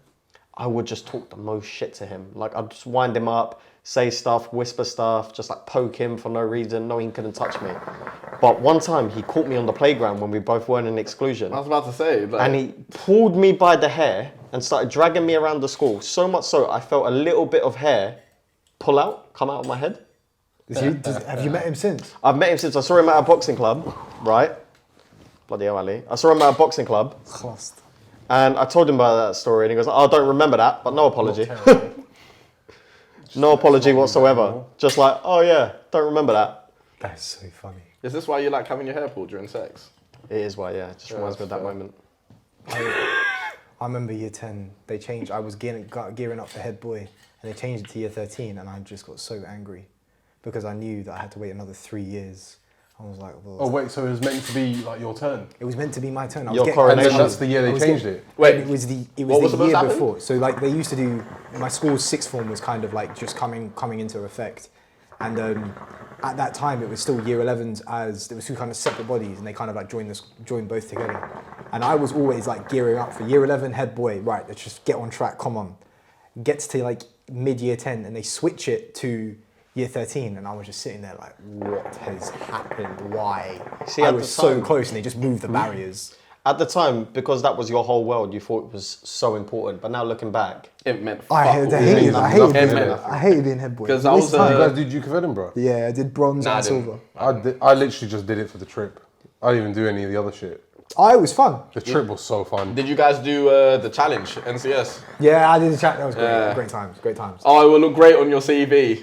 [SPEAKER 1] I would just talk the most shit to him. Like, I'd just wind him up, say stuff, whisper stuff, just like poke him for no reason, knowing he couldn't touch me. But one time, he caught me on the playground when we both weren't in exclusion.
[SPEAKER 4] I was about to say. Like,
[SPEAKER 1] And he pulled me by the hair and started dragging me around the school. So much so, I felt a little bit of hair come out of my head.
[SPEAKER 2] Have you met him since?
[SPEAKER 1] I've met him since. I saw him at a boxing club, right? Bloody hell, Ali. I saw him at a boxing club.
[SPEAKER 2] Classed.
[SPEAKER 1] And I told him about that story, and he goes, "Oh, I don't remember that, but no apology." No apology whatsoever. Just like, "Oh yeah, don't remember that."
[SPEAKER 2] That's so funny.
[SPEAKER 4] is this why you like having your hair pulled during sex?
[SPEAKER 1] It is why, yeah. It just reminds me of that
[SPEAKER 4] fair.
[SPEAKER 1] moment.
[SPEAKER 2] I remember year 10, they changed, I was gearing up for head boy, and they changed it to year 13, and I just got so angry because I knew that I had to wait another 3 years. I was like, well,
[SPEAKER 3] Oh wait, so it was meant to be like your turn.
[SPEAKER 2] it was meant to be my turn.
[SPEAKER 1] Your
[SPEAKER 3] And
[SPEAKER 1] coronation.
[SPEAKER 3] then that's the year they changed it.
[SPEAKER 4] Wait,
[SPEAKER 2] It was the
[SPEAKER 4] what was supposed to
[SPEAKER 2] year
[SPEAKER 4] happen?
[SPEAKER 2] before. So like they used to do, my school's sixth form was kind of like just coming into effect. And at that time it was still year 11s as, there was two kind of separate bodies and they kind of like joined both together. And I was always like gearing up for year 11 head boy, right, let's just get on track, come on. Gets to like mid year 10 and they switch it to year 13 and I was just sitting there like, what has happened? Why?
[SPEAKER 1] See,
[SPEAKER 2] I
[SPEAKER 1] at
[SPEAKER 2] was
[SPEAKER 1] the
[SPEAKER 2] so
[SPEAKER 1] time-
[SPEAKER 2] close and they just moved the barriers.
[SPEAKER 1] At the time, because that was your whole world, you thought it was so important. But now looking back,
[SPEAKER 4] It meant
[SPEAKER 2] I
[SPEAKER 4] fuck
[SPEAKER 2] hated,
[SPEAKER 4] all.
[SPEAKER 2] I hated,
[SPEAKER 3] mean,
[SPEAKER 2] I hated,
[SPEAKER 3] nothing
[SPEAKER 2] being,
[SPEAKER 3] enough.
[SPEAKER 2] I hated being head boy.
[SPEAKER 4] 'Cause I
[SPEAKER 2] Waste
[SPEAKER 4] was,
[SPEAKER 2] of
[SPEAKER 3] You
[SPEAKER 2] time.
[SPEAKER 3] guys do Duke of Edinburgh?
[SPEAKER 2] Yeah, I did bronze
[SPEAKER 4] Nah, I
[SPEAKER 2] and
[SPEAKER 4] didn't.
[SPEAKER 2] silver.
[SPEAKER 3] I literally just did it for the trip. I didn't even do any of the other shit.
[SPEAKER 2] Oh, it was fun.
[SPEAKER 3] The trip was so fun.
[SPEAKER 4] Did you guys do the challenge, NCS?
[SPEAKER 2] Yeah, I did the chat. That was great.
[SPEAKER 4] Yeah.
[SPEAKER 2] Great times. Great times.
[SPEAKER 4] Oh, it will look great on your CV.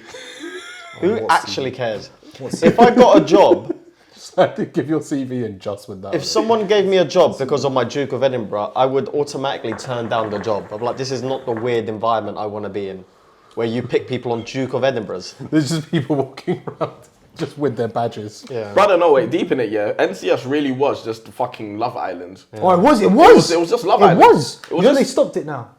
[SPEAKER 1] who
[SPEAKER 2] what's
[SPEAKER 1] actually cares? If I got a job,
[SPEAKER 3] I did give your CV and just with that.
[SPEAKER 1] if someone gave me a job because of my Duke of Edinburgh, I would automatically turn down the job. I'm like, this is not the weird environment I want to be in, where you pick people on Duke of Edinburghs.
[SPEAKER 3] There's just people walking around just with their badges.
[SPEAKER 1] Yeah.
[SPEAKER 4] Brother, no, wait, deep in it, yeah. NCS really was just fucking Love Island.
[SPEAKER 2] Oh, it was.
[SPEAKER 4] It was just Love
[SPEAKER 2] It
[SPEAKER 4] Island.
[SPEAKER 2] was.
[SPEAKER 4] It was
[SPEAKER 2] You know they
[SPEAKER 4] just
[SPEAKER 2] stopped it now.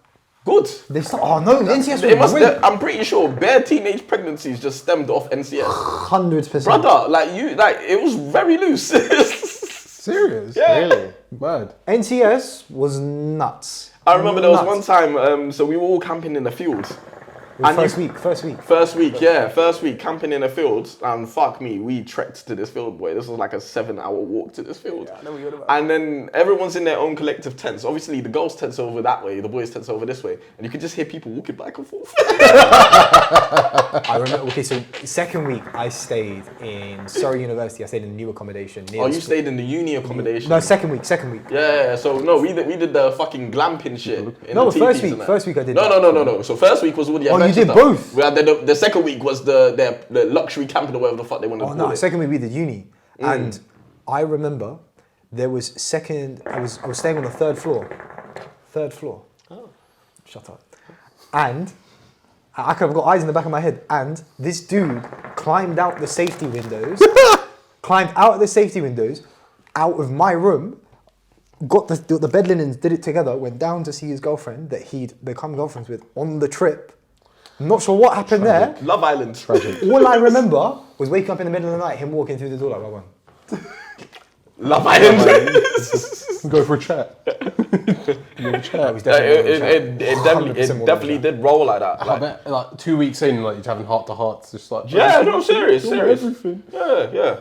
[SPEAKER 4] good.
[SPEAKER 2] They stopped. Oh no, the NCS
[SPEAKER 4] It must,
[SPEAKER 2] was great.
[SPEAKER 4] I'm pretty sure bare teenage pregnancies just stemmed off NCS.
[SPEAKER 2] 100%.
[SPEAKER 4] Brother, it was very loose.
[SPEAKER 3] Serious?
[SPEAKER 4] Yeah.
[SPEAKER 1] Really?
[SPEAKER 3] Mad.
[SPEAKER 2] NCS was nuts.
[SPEAKER 4] I remember there was one
[SPEAKER 2] Nuts.
[SPEAKER 4] time, so we were all camping in the field.
[SPEAKER 2] It was
[SPEAKER 4] and
[SPEAKER 2] first
[SPEAKER 4] you-
[SPEAKER 2] week. First week.
[SPEAKER 4] First week camping in a field, and fuck me, we trekked to this field, boy. This was like a 7-hour walk to this field.
[SPEAKER 2] I know what you're about.
[SPEAKER 4] And then everyone's in their own collective tents. Obviously, the girls' tents are over that way, the boys' tents are over this way, and you could just hear people walking back and forth.
[SPEAKER 2] I remember. Okay, so second week I stayed in Surrey University. I stayed in the new accommodation. Near
[SPEAKER 4] Oh,
[SPEAKER 2] the
[SPEAKER 4] you
[SPEAKER 2] school.
[SPEAKER 4] stayed in the uni accommodation?
[SPEAKER 2] No, second week. Second week.
[SPEAKER 4] Yeah, so no, we did the fucking glamping shit. In
[SPEAKER 2] No,
[SPEAKER 4] the
[SPEAKER 2] first
[SPEAKER 4] teepees
[SPEAKER 2] week.
[SPEAKER 4] and that.
[SPEAKER 2] First week I did
[SPEAKER 4] No,
[SPEAKER 2] that.
[SPEAKER 4] no. So first week was all the
[SPEAKER 2] Oh, you
[SPEAKER 4] adventure
[SPEAKER 2] did
[SPEAKER 4] stuff.
[SPEAKER 2] both?
[SPEAKER 4] We had the second week was the luxury camping or whatever the fuck they wanted
[SPEAKER 2] Oh
[SPEAKER 4] to
[SPEAKER 2] no,
[SPEAKER 4] call it.
[SPEAKER 2] second week we did uni, and I remember there was second. I was staying on the third floor. Third floor. Oh, shut up. And I could have got eyes in the back of my head. And this dude climbed out the safety windows. Climbed out of the safety windows, out of my room. Got the bed linens, did it together. Went down to see his girlfriend that he'd become girlfriends with on the trip. I'm not sure what happened there.
[SPEAKER 4] Love Island.
[SPEAKER 2] All I remember was waking up in the middle of the night, him walking through the door like, well,
[SPEAKER 4] Love Island.
[SPEAKER 3] Go for a chat.
[SPEAKER 2] I was
[SPEAKER 4] It
[SPEAKER 2] definitely
[SPEAKER 4] definitely did roll like that.
[SPEAKER 3] I
[SPEAKER 4] Like,
[SPEAKER 3] bet, like 2 weeks in, like you're having heart to hearts, just like
[SPEAKER 4] yeah, no, serious.
[SPEAKER 3] everything.
[SPEAKER 4] Yeah.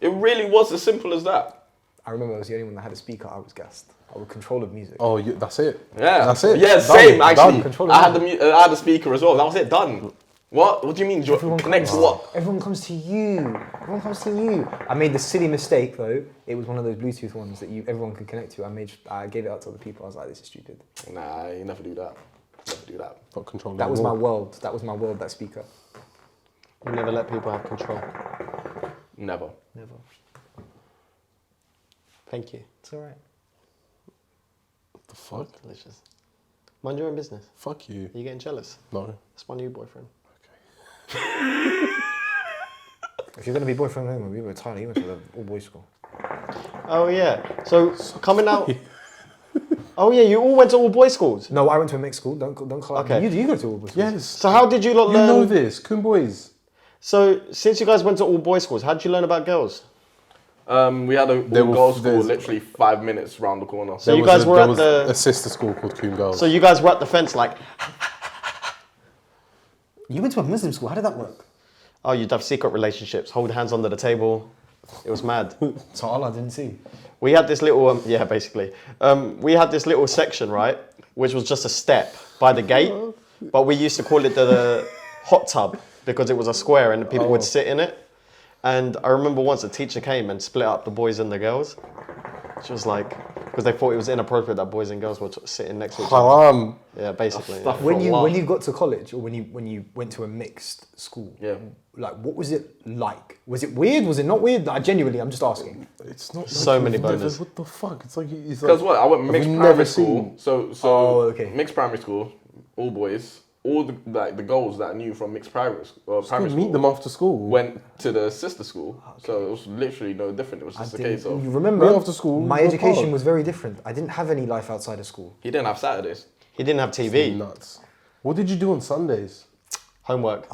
[SPEAKER 4] It really was as simple as that.
[SPEAKER 2] I remember I was the only one that had a speaker. I was gassed. I would control the music.
[SPEAKER 3] Oh, that's it.
[SPEAKER 4] Yeah,
[SPEAKER 3] That's it.
[SPEAKER 4] Yeah,
[SPEAKER 3] Done.
[SPEAKER 4] same actually.
[SPEAKER 3] Done.
[SPEAKER 2] Control
[SPEAKER 4] I had the speaker as well. That was it. Done. What? What do you mean? Connect to what?
[SPEAKER 2] Everyone comes to you. Everyone comes to you. I made the silly mistake though. It was one of those Bluetooth ones that everyone can connect to. I gave it out to other people. I was like, this is stupid.
[SPEAKER 4] Nah, you never do that. Never do that.
[SPEAKER 3] Got control.
[SPEAKER 2] That was my world. That was my world. That speaker.
[SPEAKER 1] You never let people have control.
[SPEAKER 4] Never.
[SPEAKER 2] Never.
[SPEAKER 1] Thank you.
[SPEAKER 2] It's alright.
[SPEAKER 3] What the fuck?
[SPEAKER 1] Delicious. Mind your own business.
[SPEAKER 3] Fuck you.
[SPEAKER 1] Are you getting jealous?
[SPEAKER 3] No.
[SPEAKER 1] That's my new boyfriend.
[SPEAKER 2] If you're gonna be boyfriend and we were Tyler, he went to the all boys school.
[SPEAKER 1] Oh yeah. So coming out. Oh yeah, you all went to all boys schools.
[SPEAKER 2] No, I went to a mixed school. Don't call
[SPEAKER 1] Okay.
[SPEAKER 2] You go to all boys schools.
[SPEAKER 3] Yes.
[SPEAKER 1] So how did you lot
[SPEAKER 3] You
[SPEAKER 1] learn?
[SPEAKER 3] know this, Coon Boys.
[SPEAKER 1] So since you guys went to all boys schools, how did you learn about girls?
[SPEAKER 4] We had a
[SPEAKER 3] There were-
[SPEAKER 4] girls' school
[SPEAKER 3] there's-
[SPEAKER 4] literally 5 minutes round the corner.
[SPEAKER 1] So you guys were
[SPEAKER 3] there
[SPEAKER 1] at
[SPEAKER 3] was
[SPEAKER 1] the.
[SPEAKER 3] a sister school called Coon Girls.
[SPEAKER 1] So you guys were at the fence like,
[SPEAKER 2] You went to a Muslim school. How did that work?
[SPEAKER 1] oh, you'd have secret relationships, hold hands under the table. It was mad.
[SPEAKER 2] So Allah didn't see.
[SPEAKER 1] We had this little, yeah, basically. We had this little section, right, which was just a step by the gate, but we used to call it the hot tub because it was a square and people would sit in it. And I remember once a teacher came and split up the boys and the girls. She was like, because they thought it was inappropriate that boys and girls were sitting next to each other.
[SPEAKER 3] Haram.
[SPEAKER 1] Yeah, basically.
[SPEAKER 4] Stuff
[SPEAKER 1] Yeah.
[SPEAKER 4] for Allah.
[SPEAKER 2] When you got to college or when you went to a mixed school,
[SPEAKER 4] Yeah.
[SPEAKER 2] like what was it like? Was it weird? Was it not weird? I'm just asking.
[SPEAKER 3] It's not
[SPEAKER 1] So
[SPEAKER 3] like
[SPEAKER 1] many
[SPEAKER 3] you've never-
[SPEAKER 1] boners.
[SPEAKER 3] What the fuck? It's like
[SPEAKER 4] Because what? I went mixed
[SPEAKER 3] we've
[SPEAKER 4] primary
[SPEAKER 3] never
[SPEAKER 4] school.
[SPEAKER 3] seen-
[SPEAKER 4] So
[SPEAKER 2] Oh, okay.
[SPEAKER 4] mixed primary school, all boys. All the girls that I knew from mixed primary school,
[SPEAKER 3] meet them after school.
[SPEAKER 4] went to the sister school. So it was literally no different. It was just a case of
[SPEAKER 2] You remember?
[SPEAKER 3] Me after school,
[SPEAKER 2] my
[SPEAKER 3] we were
[SPEAKER 2] education
[SPEAKER 3] part.
[SPEAKER 2] was very different. I didn't have any life outside of school.
[SPEAKER 4] he didn't have Saturdays.
[SPEAKER 1] He didn't have TV.
[SPEAKER 3] Nuts. What did you do on Sundays?
[SPEAKER 1] Homework.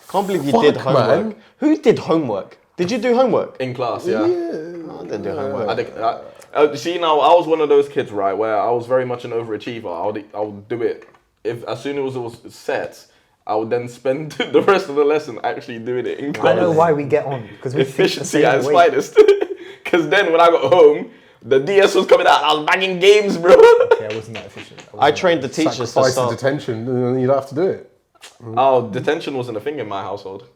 [SPEAKER 1] Can't believe you
[SPEAKER 3] Fuck,
[SPEAKER 1] did homework.
[SPEAKER 3] man.
[SPEAKER 1] Who did homework? Did you do homework?
[SPEAKER 4] In class, yeah.
[SPEAKER 1] I didn't do homework.
[SPEAKER 4] I think. See now, I was one of those kids, right, where I was very much an overachiever. I would do it as soon as it was set. I would then spend the rest of the lesson actually doing it in class.
[SPEAKER 2] I know why we get on because we
[SPEAKER 4] Efficiency
[SPEAKER 2] think
[SPEAKER 4] at
[SPEAKER 2] the
[SPEAKER 4] its
[SPEAKER 2] same way.
[SPEAKER 4] finest. Because then when I got home, the DS was coming out. I was banging games, bro.
[SPEAKER 2] Yeah, it wasn't that efficient.
[SPEAKER 1] I trained the teachers to
[SPEAKER 3] Sacrifice the
[SPEAKER 1] start.
[SPEAKER 3] detention, and then you'd have to do it.
[SPEAKER 4] Oh, detention wasn't a thing in my household.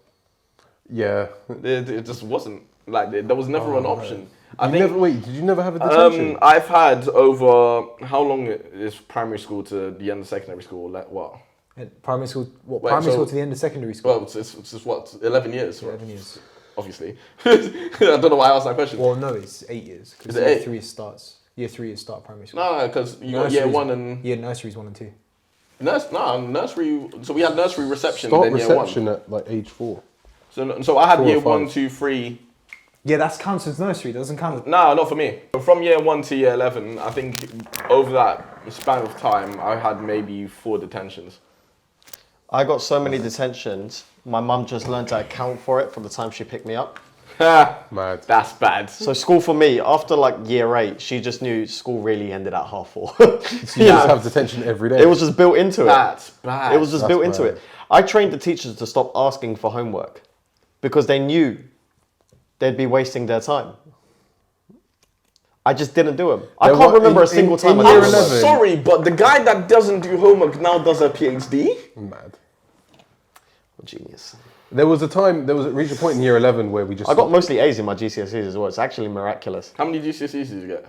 [SPEAKER 3] Yeah.
[SPEAKER 4] It just wasn't. Like there was never an option. I
[SPEAKER 3] You
[SPEAKER 4] think.
[SPEAKER 3] never, wait, did you never have a detention?
[SPEAKER 4] I've had over how long is primary school to the end of secondary school? Like what?
[SPEAKER 2] And primary school, what?
[SPEAKER 4] Wait,
[SPEAKER 2] primary
[SPEAKER 4] so-
[SPEAKER 2] school to the end of secondary school.
[SPEAKER 4] Well, it's what 11 years.
[SPEAKER 2] 11 years.
[SPEAKER 4] Obviously, I don't know why I asked that question.
[SPEAKER 2] Well, no, it's 8 years. 'Cause
[SPEAKER 4] Is it
[SPEAKER 2] year
[SPEAKER 4] 8?
[SPEAKER 2] 3 starts. Year 3 is start primary school.
[SPEAKER 4] No, because you got year
[SPEAKER 2] Nursery's-
[SPEAKER 4] one and
[SPEAKER 2] Yeah, nurseries 1 and 2.
[SPEAKER 4] nursery. So we had nursery reception,
[SPEAKER 3] Start
[SPEAKER 4] then year
[SPEAKER 3] reception
[SPEAKER 4] one.
[SPEAKER 3] at like age 4.
[SPEAKER 4] So I had
[SPEAKER 3] 4 or
[SPEAKER 4] year
[SPEAKER 3] 5.
[SPEAKER 4] 1, 2, 3.
[SPEAKER 2] Yeah, that counts as nursery. That doesn't count as...
[SPEAKER 4] No, not for me. From year 1 to year 11, I think over that span of time, I had maybe 4 detentions.
[SPEAKER 1] I got so many detentions. My mum just learned to account for it from the time she picked me up.
[SPEAKER 4] Ha!
[SPEAKER 3] Mad.
[SPEAKER 4] That's bad.
[SPEAKER 1] So school for me, after like year 8, she just knew school really ended at 4:30.
[SPEAKER 3] So you just have detention every day.
[SPEAKER 1] It was just built into it.
[SPEAKER 4] That's bad.
[SPEAKER 1] It was just
[SPEAKER 3] That's
[SPEAKER 1] built into
[SPEAKER 3] bad.
[SPEAKER 1] it. I trained the teachers to stop asking for homework because they knew they'd be wasting their time. I just didn't do them. I
[SPEAKER 3] There
[SPEAKER 1] can't
[SPEAKER 3] were-
[SPEAKER 1] remember a
[SPEAKER 3] in-
[SPEAKER 1] single
[SPEAKER 3] in-
[SPEAKER 1] time
[SPEAKER 3] in
[SPEAKER 1] I
[SPEAKER 3] year
[SPEAKER 1] did
[SPEAKER 4] I'm
[SPEAKER 1] homework.
[SPEAKER 3] 11.
[SPEAKER 4] sorry, but the guy that doesn't do homework now does a PhD.
[SPEAKER 3] Mad.
[SPEAKER 1] Genius.
[SPEAKER 3] There was reached a point in year 11 where we just
[SPEAKER 1] I got mostly A's in my GCSEs as well. It's actually miraculous.
[SPEAKER 4] How many GCSEs did you get?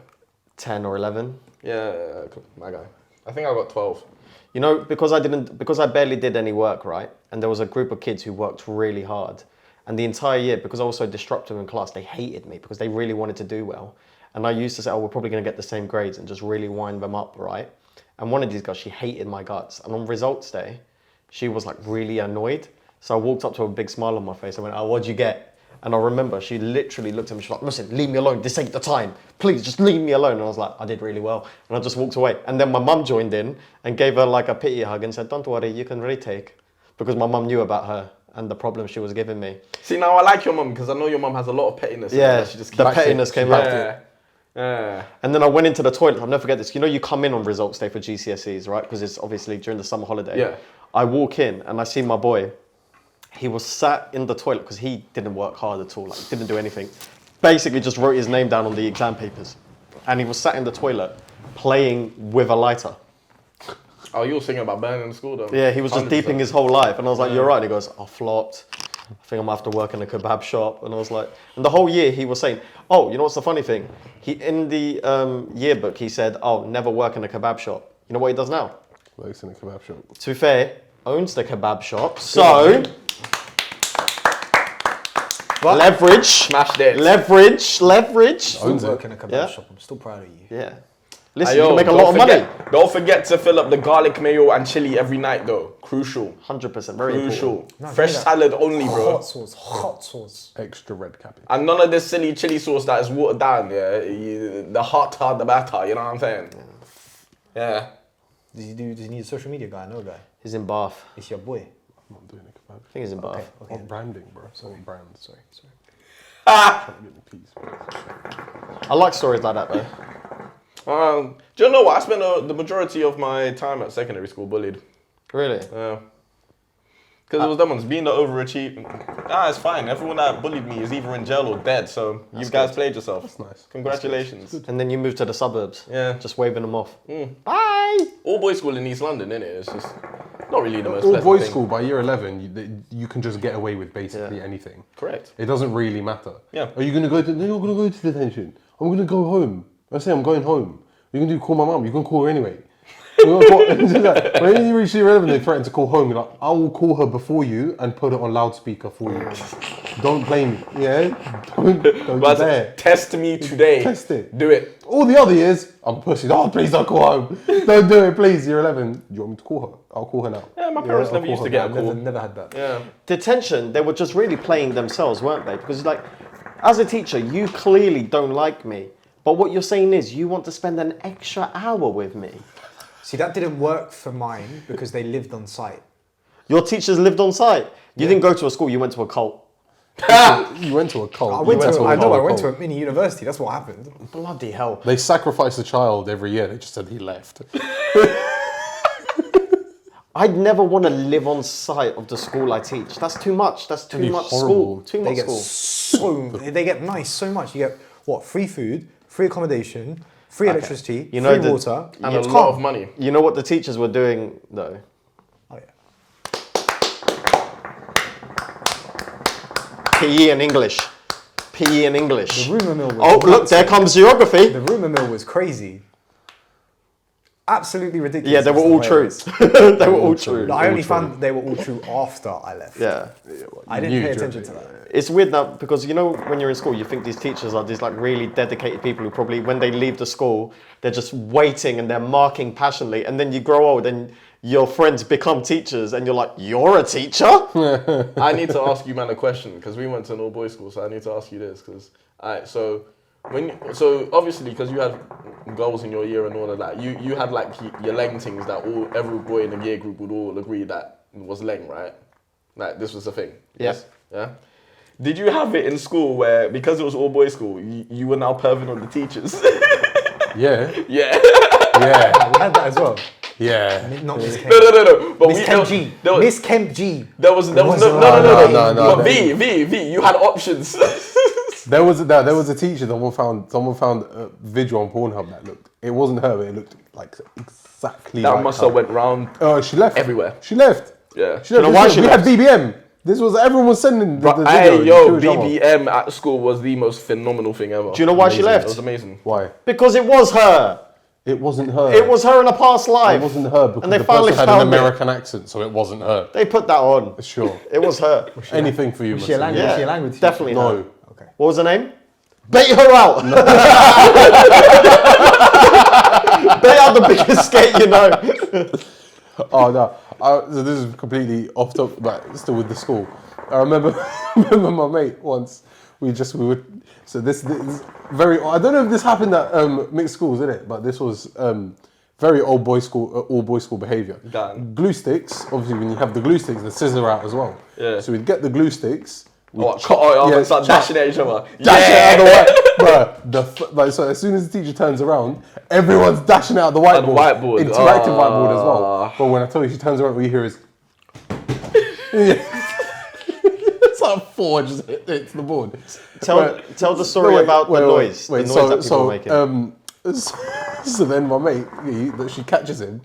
[SPEAKER 1] 10 or 11.
[SPEAKER 4] Yeah, my guy. I think I got 12.
[SPEAKER 1] You know, because I barely did any work, right? And there was a group of kids who worked really hard. And the entire year, because I was so disruptive in class, they hated me because they really wanted to do well. And I used to say, oh, we're probably going to get the same grades and just really wind them up, right? And one of these girls, she hated my guts. And on results day, she was like really annoyed. So I walked up to her with a big smile on my face. I went, oh, what'd you get? And I remember she literally looked at me, she was like, Muhsin, leave me alone. This ain't the time. Please, just leave me alone. And I was like, I did really well. And I just walked away. And then my mum joined in and gave her like a pity hug and said, don't worry, you can retake. Because my mum knew about her and the problem she was giving me.
[SPEAKER 4] See, now I like your mum because I know your mum has a lot of pettiness.
[SPEAKER 1] Yeah,
[SPEAKER 4] She just
[SPEAKER 1] the
[SPEAKER 4] keeps
[SPEAKER 1] pettiness came out.
[SPEAKER 4] Yeah. Yeah.
[SPEAKER 1] And then I went into the toilet. I'll never forget this. You know, you come in on results day for GCSEs, right? Because it's obviously during the summer holiday.
[SPEAKER 4] Yeah.
[SPEAKER 1] I walk in and I see my boy. He was sat in the toilet because he didn't work hard at all. Like, didn't do anything. Basically, just wrote his name down on the exam papers. And he was sat in the toilet playing with a lighter.
[SPEAKER 4] Oh, you were thinking about burning the school though.
[SPEAKER 1] Yeah, he was just
[SPEAKER 4] 100%.
[SPEAKER 1] deeping his whole life. And I was like, you're right. And he goes, I flopped. I think I might have to work in a kebab shop. And I was like, and the whole year he was saying, oh, you know what's the funny thing? He in the yearbook, he said, oh, never work in a kebab shop. You know what he does now?
[SPEAKER 3] Works in a kebab shop.
[SPEAKER 1] To be fair, owns the kebab shop. So, leverage.
[SPEAKER 4] Smashed it.
[SPEAKER 1] Leverage.
[SPEAKER 2] Owns work in a kebab
[SPEAKER 1] Yeah.
[SPEAKER 2] shop. I'm still proud of you.
[SPEAKER 1] Yeah. Listen,
[SPEAKER 4] Ayo,
[SPEAKER 1] you can make a
[SPEAKER 4] don't
[SPEAKER 1] lot of money.
[SPEAKER 4] Don't forget to fill up the garlic mayo and chili every night though. Crucial.
[SPEAKER 1] 100%, very
[SPEAKER 4] Crucial.
[SPEAKER 1] important.
[SPEAKER 2] No,
[SPEAKER 4] Fresh
[SPEAKER 2] give me that.
[SPEAKER 4] salad only, bro.
[SPEAKER 2] Hot sauce.
[SPEAKER 3] Extra red cabbage.
[SPEAKER 4] And none of this silly chili sauce that is watered down, yeah. The hotter, the better, you know what I'm saying? Yeah.
[SPEAKER 2] Does he need a social media guy? No guy.
[SPEAKER 1] He's in Bath.
[SPEAKER 2] It's your boy.
[SPEAKER 3] I'm not doing a kebab.
[SPEAKER 1] I think he's in Bath.
[SPEAKER 2] Okay.
[SPEAKER 3] What branding, bro? Sorry, brand. Sorry.
[SPEAKER 4] Ah!
[SPEAKER 1] I like stories like that though.
[SPEAKER 4] Do you know what? I spent the majority of my time at secondary school bullied.
[SPEAKER 1] Really?
[SPEAKER 4] Yeah. Because it was them ones being the overachiever. It's fine. Everyone that bullied me is either in jail or dead. So you guys played yourself.
[SPEAKER 3] That's nice.
[SPEAKER 4] Congratulations.
[SPEAKER 1] And then you moved to the suburbs.
[SPEAKER 4] Yeah.
[SPEAKER 1] Just waving them off.
[SPEAKER 4] Bye. All boys school in East London, innit? It's just not really the most
[SPEAKER 3] All
[SPEAKER 4] pleasant
[SPEAKER 3] boys
[SPEAKER 4] thing.
[SPEAKER 3] school by year 11, you can just get away with basically anything.
[SPEAKER 4] Correct.
[SPEAKER 3] It doesn't really matter.
[SPEAKER 4] Yeah.
[SPEAKER 3] Are you gonna go to? No, you're gonna go to detention. I'm gonna go home. I say I'm going home. You can call my mum. You can call her anyway. When you reach year 11, they threaten to call home. You're like, I will call her before you and put it on loudspeaker for you. Don't play me. Yeah. Don't
[SPEAKER 4] But
[SPEAKER 3] dare.
[SPEAKER 4] test me today.
[SPEAKER 3] Test it.
[SPEAKER 4] Do it.
[SPEAKER 3] All the other years, I'm pushing. Oh, please don't call home. Don't do it, please. Year 11. Do you want me to call her? I'll call her now.
[SPEAKER 4] Yeah, my parents never used to get a call.
[SPEAKER 2] Never had that.
[SPEAKER 4] Yeah.
[SPEAKER 1] Detention, they were just really playing themselves, weren't they? Because like, as a teacher, you clearly don't like me. But what you're saying is you want to spend an extra hour with me.
[SPEAKER 2] See, that didn't work for mine because they lived on site.
[SPEAKER 1] Your teachers lived on site. You didn't go to a school, you went to a cult.
[SPEAKER 3] You went to a cult.
[SPEAKER 2] I went to a
[SPEAKER 3] cult.
[SPEAKER 2] mini university. That's what happened.
[SPEAKER 1] Bloody hell.
[SPEAKER 3] They sacrifice a child every year. They just said he left.
[SPEAKER 1] I'd never want to live on site of the school I teach. That's too much. That's too
[SPEAKER 3] be
[SPEAKER 1] much
[SPEAKER 3] horrible.
[SPEAKER 1] school. Too
[SPEAKER 2] They
[SPEAKER 1] much
[SPEAKER 2] get
[SPEAKER 1] school.
[SPEAKER 2] they get nice so much. You get what? Free food, free accommodation, free electricity,
[SPEAKER 1] You know
[SPEAKER 2] free
[SPEAKER 1] the-
[SPEAKER 2] water,
[SPEAKER 4] And
[SPEAKER 2] it's
[SPEAKER 4] a lot
[SPEAKER 2] calm.
[SPEAKER 4] of money.
[SPEAKER 1] You know what the teachers were doing though?
[SPEAKER 2] Oh yeah.
[SPEAKER 1] PE and English. PE and English.
[SPEAKER 2] The rumour mill was
[SPEAKER 1] Oh, look,
[SPEAKER 2] nuts.
[SPEAKER 1] there comes geography.
[SPEAKER 2] The rumour mill was crazy. Absolutely ridiculous.
[SPEAKER 1] Yeah, they were
[SPEAKER 2] That's
[SPEAKER 1] all
[SPEAKER 2] the way
[SPEAKER 1] true.
[SPEAKER 2] it was.
[SPEAKER 1] They were all true.
[SPEAKER 2] No, I only found that they were all true after I left.
[SPEAKER 1] Yeah.
[SPEAKER 2] I didn't pay attention to that.
[SPEAKER 1] It's weird now because you know when you're in school, you think these teachers are these like really dedicated people who probably when they leave the school, they're just waiting and they're marking passionately. And then you grow old and your friends become teachers and you're like, you're a teacher?
[SPEAKER 4] I need to ask you, man, a question because we went to an all boys school, so I need to ask you this because, so obviously because you had girls in your year and all of that, you had like your leng things that every boy in the year group would all agree that was leng, right? Like this was the thing.
[SPEAKER 1] Yes.
[SPEAKER 4] Yeah. Did you have it in school where because it was all boys school, you were now perving on the teachers?
[SPEAKER 3] Yeah.
[SPEAKER 4] Yeah.
[SPEAKER 3] Yeah.
[SPEAKER 2] We had that as well.
[SPEAKER 3] Yeah.
[SPEAKER 2] Not Miss Kemp.
[SPEAKER 4] No. But
[SPEAKER 2] Miss Kemp G. Miss Kemp G.
[SPEAKER 4] There was no.
[SPEAKER 3] No.
[SPEAKER 4] But V, you had options.
[SPEAKER 3] There was a teacher. Someone found a video on Pornhub that looked. It wasn't her, but it looked like exactly.
[SPEAKER 4] That
[SPEAKER 3] like
[SPEAKER 4] must
[SPEAKER 3] her.
[SPEAKER 4] have went round.
[SPEAKER 3] She left
[SPEAKER 4] everywhere.
[SPEAKER 3] She left.
[SPEAKER 4] Yeah.
[SPEAKER 3] She left.
[SPEAKER 1] know why she
[SPEAKER 3] We had
[SPEAKER 1] left?
[SPEAKER 3] BBM. This was everyone was sending the video.
[SPEAKER 4] Hey, yo,
[SPEAKER 3] to each other.
[SPEAKER 4] BBM at school was the most phenomenal thing ever.
[SPEAKER 1] Do you know why she
[SPEAKER 4] Amazing.
[SPEAKER 1] left?
[SPEAKER 4] It was amazing.
[SPEAKER 3] Why?
[SPEAKER 1] Because it was her.
[SPEAKER 3] It wasn't her.
[SPEAKER 1] It was her in a past life.
[SPEAKER 3] It wasn't her because
[SPEAKER 1] And they
[SPEAKER 3] the
[SPEAKER 1] finally
[SPEAKER 3] person had an
[SPEAKER 1] found it.
[SPEAKER 3] American accent, so it wasn't her.
[SPEAKER 1] They put that on.
[SPEAKER 3] Sure.
[SPEAKER 1] It was her.
[SPEAKER 3] Anything for you,
[SPEAKER 2] Was she a
[SPEAKER 3] Muhsin.
[SPEAKER 2] language?
[SPEAKER 1] Yeah,
[SPEAKER 2] Was she a language teacher?
[SPEAKER 1] definitely
[SPEAKER 3] No.
[SPEAKER 1] her.
[SPEAKER 2] Okay.
[SPEAKER 1] What was her name? Bait her out. Bait out the biggest skate you know.
[SPEAKER 3] Oh no! So this is completely off topic, but still with the school. I remember my mate once. We were. So this very. I don't know if this happened at mixed schools, did it? But this was very old boys school, all boys school behaviour.
[SPEAKER 4] Done.
[SPEAKER 3] Glue sticks. Obviously, when you have the glue sticks, the scissor out as well.
[SPEAKER 4] Yeah.
[SPEAKER 3] So we'd get the glue sticks.
[SPEAKER 4] Cut it off and start dashing at each other.
[SPEAKER 3] Dash it out of the white. So as soon as the teacher turns around, everyone's dashing out the whiteboard.
[SPEAKER 4] whiteboard.
[SPEAKER 3] Interactive whiteboard as well. But when I tell you she turns around, what you hear is... It's like 4 just hits the board.
[SPEAKER 1] Tell the story about the noise. The noise that people were making.
[SPEAKER 3] So then my mate, she catches him,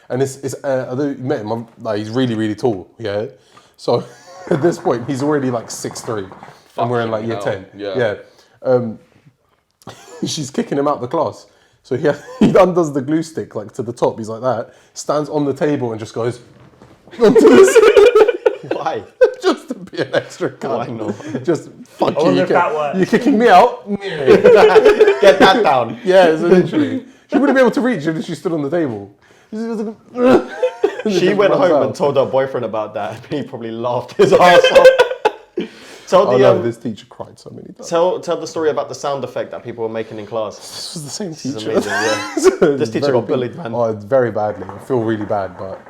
[SPEAKER 3] And although you met him, like he's really, really tall, yeah? So at this point, he's already like 6'3", and we're in like year 10. Yeah. She's kicking him out the class. So he undoes the glue stick like to the top. He's like that, stands on the table and just goes onto this.
[SPEAKER 1] Why?
[SPEAKER 3] Just to be an extra cunt.
[SPEAKER 1] Why not?
[SPEAKER 3] Just fuck
[SPEAKER 5] I
[SPEAKER 3] you.
[SPEAKER 5] wonder if that works.
[SPEAKER 3] You're kicking me out.
[SPEAKER 1] Get that down.
[SPEAKER 3] Yeah, so literally. She wouldn't be able to reach if she stood on the table.
[SPEAKER 1] She went home and told her boyfriend about that, and he probably laughed his ass off.
[SPEAKER 3] This teacher cried so many times.
[SPEAKER 1] Tell the story about the sound effect that people were making in class.
[SPEAKER 3] This was the same
[SPEAKER 1] This is
[SPEAKER 3] teacher.
[SPEAKER 1] amazing, yeah.
[SPEAKER 3] So
[SPEAKER 1] This teacher got bullied, man.
[SPEAKER 3] Oh, very badly. I feel really bad, but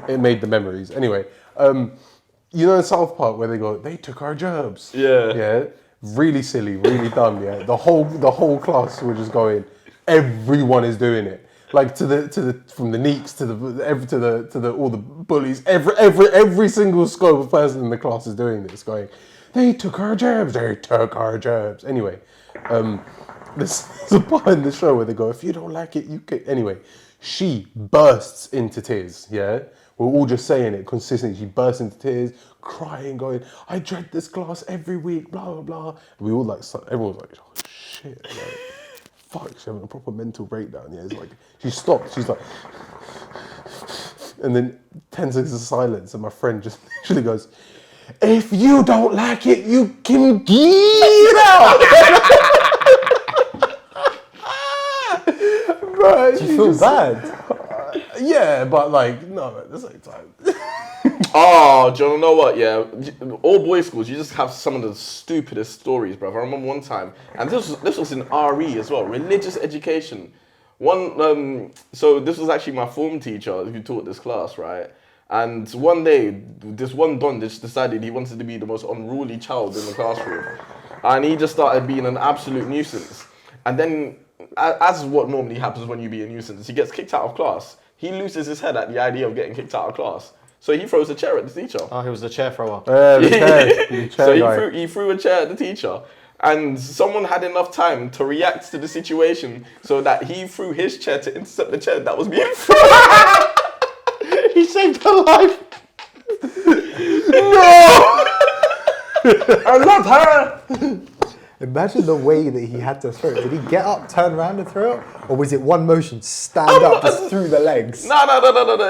[SPEAKER 3] it made the memories. Anyway, you know in South Park where they took our jobs.
[SPEAKER 4] Yeah.
[SPEAKER 3] Yeah. Really silly, really dumb. Yeah. The whole class were just going. Everyone is doing it. Like from the neeks to the all the bullies. Every single scope of person in the class is doing this. Going. They took our jobs. They took our jobs. Anyway, there's a part in the show where they go, if you don't like it, you can. Anyway, she bursts into tears. Yeah, we're all just saying it consistently. She bursts into tears, crying, going, I dread this class every week. Blah blah blah. And we all like, everyone's like, oh shit. Like, fuck, she's having a proper mental breakdown. Yeah, it's like she stopped. She's like, and then 10 seconds of silence, and my friend just literally goes. If you don't like it, you can get out. Bro,
[SPEAKER 2] Do you feel bad?
[SPEAKER 3] Yeah, but like, no, at the same time.
[SPEAKER 4] Oh, do you know what? Yeah, all boys schools, you just have some of the stupidest stories, bro. I remember one time, and this was in RE as well, religious education. So this was actually my form teacher who taught this class, right? And one day, this one don just decided he wanted to be the most unruly child in the classroom. And he just started being an absolute nuisance. And then, as what normally happens when you be a nuisance, he gets kicked out of class. He loses his head at the idea of getting kicked out of class. So he throws a chair at the teacher.
[SPEAKER 1] Oh, he was the chair thrower.
[SPEAKER 3] The chair
[SPEAKER 4] So
[SPEAKER 3] guy.
[SPEAKER 4] he threw a chair at the teacher. And someone had enough time to react to the situation so that he threw his chair to intercept the chair that was being thrown.
[SPEAKER 1] He saved her life.
[SPEAKER 4] I love her.
[SPEAKER 2] Imagine the way that he had to throw it. Did he get up, turn around and throw it? Or was it one motion, stand up, just through the legs?
[SPEAKER 4] No.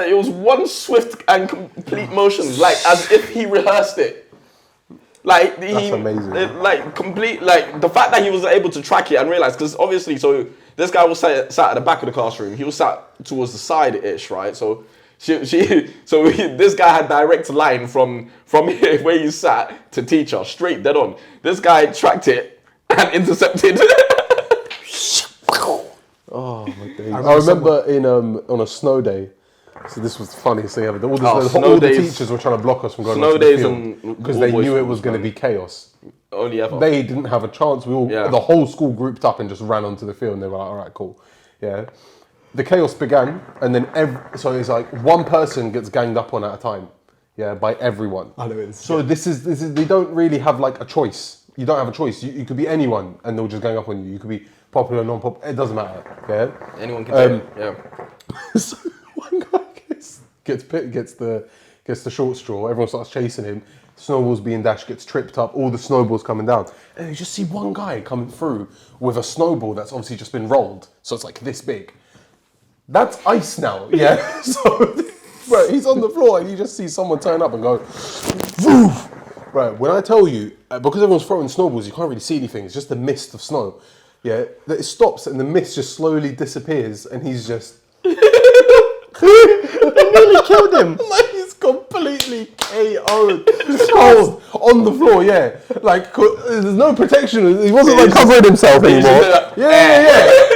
[SPEAKER 4] It was one swift and complete motion, like as if he rehearsed it. Like
[SPEAKER 3] That's amazing.
[SPEAKER 4] Like the fact that he was able to track it and realize, because obviously, so this guy was sat at the back of the classroom. He was sat towards the side-ish, right? So this guy had direct line from here where he sat to teacher, straight dead on. This guy tracked it and intercepted.
[SPEAKER 3] Oh my days. I remember on a snow day. So this was the funniest thing ever. All the teachers were trying to block us from going
[SPEAKER 4] snow
[SPEAKER 3] onto the
[SPEAKER 4] days
[SPEAKER 3] field because they knew it was going to be chaos.
[SPEAKER 4] Only ever.
[SPEAKER 3] They didn't have a chance. The whole school grouped up and just ran onto the field, and they were like, "All right, cool, yeah." The chaos began, and then so it's like one person gets ganged up on at a time, yeah, by everyone.
[SPEAKER 2] I know it.
[SPEAKER 3] So this is they don't really have like a choice. You don't have a choice. You could be anyone, and they'll just gang up on you. You could be popular, non-popular. It doesn't matter. Yeah.
[SPEAKER 4] Anyone can do it. Yeah.
[SPEAKER 3] So one guy gets the short straw. Everyone starts chasing him. Snowballs being dashed, gets tripped up. All the snowballs coming down, and you just see one guy coming through with a snowball that's obviously just been rolled. So it's like this big. That's ice now, yeah. So, right, he's on the floor, and you just see someone turn up and go, woof. Right, when I tell you, because everyone's throwing snowballs, you can't really see anything. It's just a mist of snow. Yeah, that it stops, and the mist just slowly disappears, and he's just.
[SPEAKER 1] They nearly killed him.
[SPEAKER 3] Like, he's completely KO'd. Cold on the floor, yeah. Like, there's no protection. He wasn't like covering himself anymore. Yeah.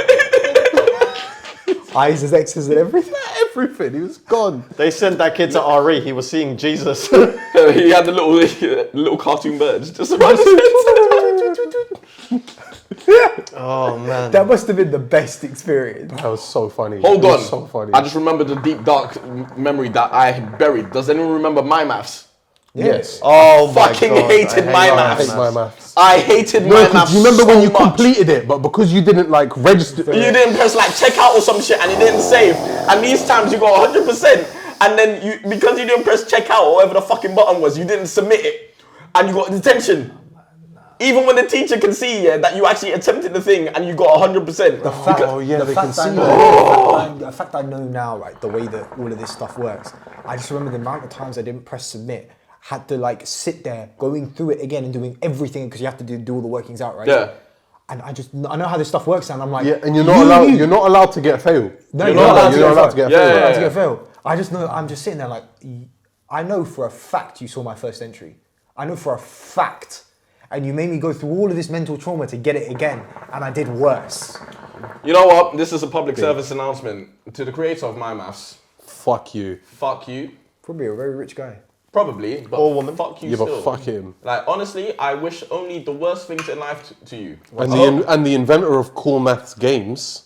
[SPEAKER 2] Eyes, his X's and everything.
[SPEAKER 3] Everything. He was gone.
[SPEAKER 1] They sent that kid to RE. He was seeing Jesus.
[SPEAKER 4] He had the little cartoon birds just around his head.
[SPEAKER 1] Oh man.
[SPEAKER 2] That must have been the best experience.
[SPEAKER 3] That was so funny.
[SPEAKER 4] Hold
[SPEAKER 3] It
[SPEAKER 4] on.
[SPEAKER 3] was so funny.
[SPEAKER 4] I just remembered the deep dark memory that I had buried. Does anyone remember my maths?
[SPEAKER 3] Yes.
[SPEAKER 1] Oh my
[SPEAKER 4] Fucking
[SPEAKER 1] God,
[SPEAKER 4] hated my
[SPEAKER 3] I
[SPEAKER 4] maths.
[SPEAKER 3] hate my maths.
[SPEAKER 4] I hated
[SPEAKER 3] No,
[SPEAKER 4] my
[SPEAKER 3] 'cause
[SPEAKER 4] maths
[SPEAKER 3] you remember when
[SPEAKER 4] so
[SPEAKER 3] you
[SPEAKER 4] much.
[SPEAKER 3] completed it, but because you didn't like register.
[SPEAKER 4] You didn't press like check out or some shit and it didn't save. And these times you got 100%. And then because you didn't press check out or whatever the fucking button was, you didn't submit it. And you got detention. Even when the teacher can see that you actually attempted the thing and you got 100%.
[SPEAKER 2] The fact,
[SPEAKER 3] they can see
[SPEAKER 2] the fact I know now, right, the way that all of this stuff works. I just remember the amount of times I didn't press submit, had to like sit there going through it again and doing everything because you have to do all the workings out, right?
[SPEAKER 4] Yeah.
[SPEAKER 2] And I know how this stuff works, and I'm like,
[SPEAKER 3] Yeah, and you're not allowed to get failed.
[SPEAKER 2] No,
[SPEAKER 3] you're
[SPEAKER 2] not
[SPEAKER 3] not allowed to get failed.
[SPEAKER 2] You're not allowed to get failed. I just know. I'm just sitting there like, I know for a fact you saw my first entry. I know for a fact, and you made me go through all of this mental trauma to get it again, and I did worse.
[SPEAKER 4] You know what? This is a public service announcement to the creator of my maths.
[SPEAKER 3] Fuck you.
[SPEAKER 4] Fuck you.
[SPEAKER 2] Probably a very rich guy.
[SPEAKER 4] Probably, but
[SPEAKER 1] Or woman.
[SPEAKER 4] fuck you
[SPEAKER 3] Yeah,
[SPEAKER 4] still.
[SPEAKER 3] but fuck him.
[SPEAKER 4] Like, honestly, I wish only the worst things in life to you.
[SPEAKER 3] And the inventor of Cool Maths games,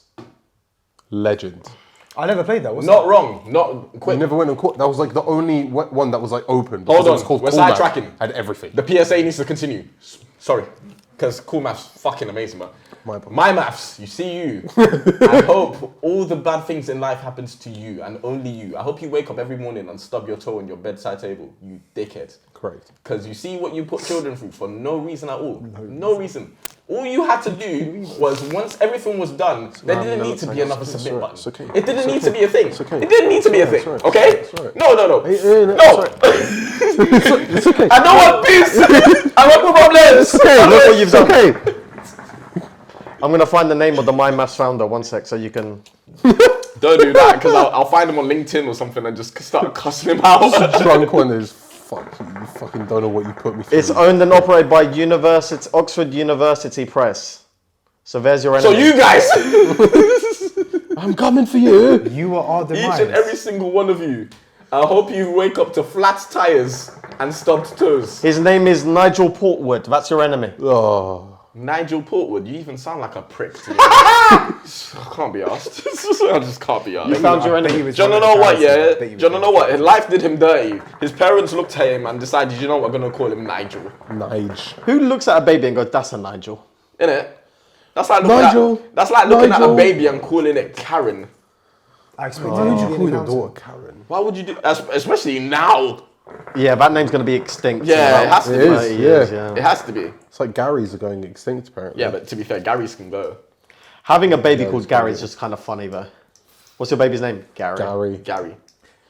[SPEAKER 3] legend.
[SPEAKER 2] I never played that. What's
[SPEAKER 4] Not
[SPEAKER 2] that?
[SPEAKER 4] wrong. Not
[SPEAKER 3] You
[SPEAKER 4] quick.
[SPEAKER 3] never went on court. That was like the only one that was like open.
[SPEAKER 4] Hold
[SPEAKER 3] because it was
[SPEAKER 4] on,
[SPEAKER 3] called
[SPEAKER 4] we're
[SPEAKER 3] Cool Maths.
[SPEAKER 4] sidetracking.
[SPEAKER 3] Had everything.
[SPEAKER 4] The PSA needs to continue. Sorry. Because Cool Maths fucking amazing, man. My maths, you see you. I hope all the bad things in life happens to you and only you. I hope you wake up every morning and stub your toe on your bedside table, you dickhead.
[SPEAKER 3] Correct.
[SPEAKER 4] Because you see what you put children through for no reason at all. No reason. All you had to do was, once everything was done, there didn't need to be another submit button.
[SPEAKER 3] It's okay.
[SPEAKER 4] It didn't need to be a thing.
[SPEAKER 3] It's okay.
[SPEAKER 4] It didn't need to be a thing. Okay? No. No.
[SPEAKER 3] It's okay.
[SPEAKER 4] I don't want peace. I want problems.
[SPEAKER 3] Okay,
[SPEAKER 1] Look what you've done.
[SPEAKER 3] okay.
[SPEAKER 1] I'm gonna find the name of the My Maths founder. One sec, so you can.
[SPEAKER 4] Don't do that, because I'll find him on LinkedIn or something and just start cussing him out.
[SPEAKER 3] Drunk one is fuck you. You fucking don't know what you put me through.
[SPEAKER 1] It's owned and operated by Oxford University Press. So there's your enemy.
[SPEAKER 4] So you guys,
[SPEAKER 3] I'm coming for you.
[SPEAKER 2] You are the
[SPEAKER 4] each and every single one of you, I hope you wake up to flat tires and stubbed toes.
[SPEAKER 1] His name is Nigel Portwood. That's your enemy.
[SPEAKER 3] Oh.
[SPEAKER 4] Nigel Portwood, you even sound like a prick to me. I can't be asked. I just can't be asked.
[SPEAKER 1] You found your enemy.
[SPEAKER 4] Do you know what, yeah? Do you know what? Life did him dirty. His parents looked at him and decided, you know what, we're going to call him Nigel.
[SPEAKER 3] Nige.
[SPEAKER 1] Who looks at a baby and goes, "That's a Nigel"?
[SPEAKER 4] Innit? That's like looking at a baby and calling it Karen.
[SPEAKER 2] I expect
[SPEAKER 3] Why would you call your daughter Karen?
[SPEAKER 4] Why would you do, especially now?
[SPEAKER 1] Yeah, that name's gonna be extinct.
[SPEAKER 4] Yeah,
[SPEAKER 1] in
[SPEAKER 4] it has to
[SPEAKER 3] It
[SPEAKER 4] be.
[SPEAKER 3] is,
[SPEAKER 1] 30 years,
[SPEAKER 3] yeah.
[SPEAKER 4] It has to be.
[SPEAKER 3] It's like Gary's are going extinct apparently.
[SPEAKER 4] Yeah, but to be fair, Gary's can go.
[SPEAKER 1] Having a baby called Gary is just kind of funny though. What's your baby's name? Gary.
[SPEAKER 4] Gary.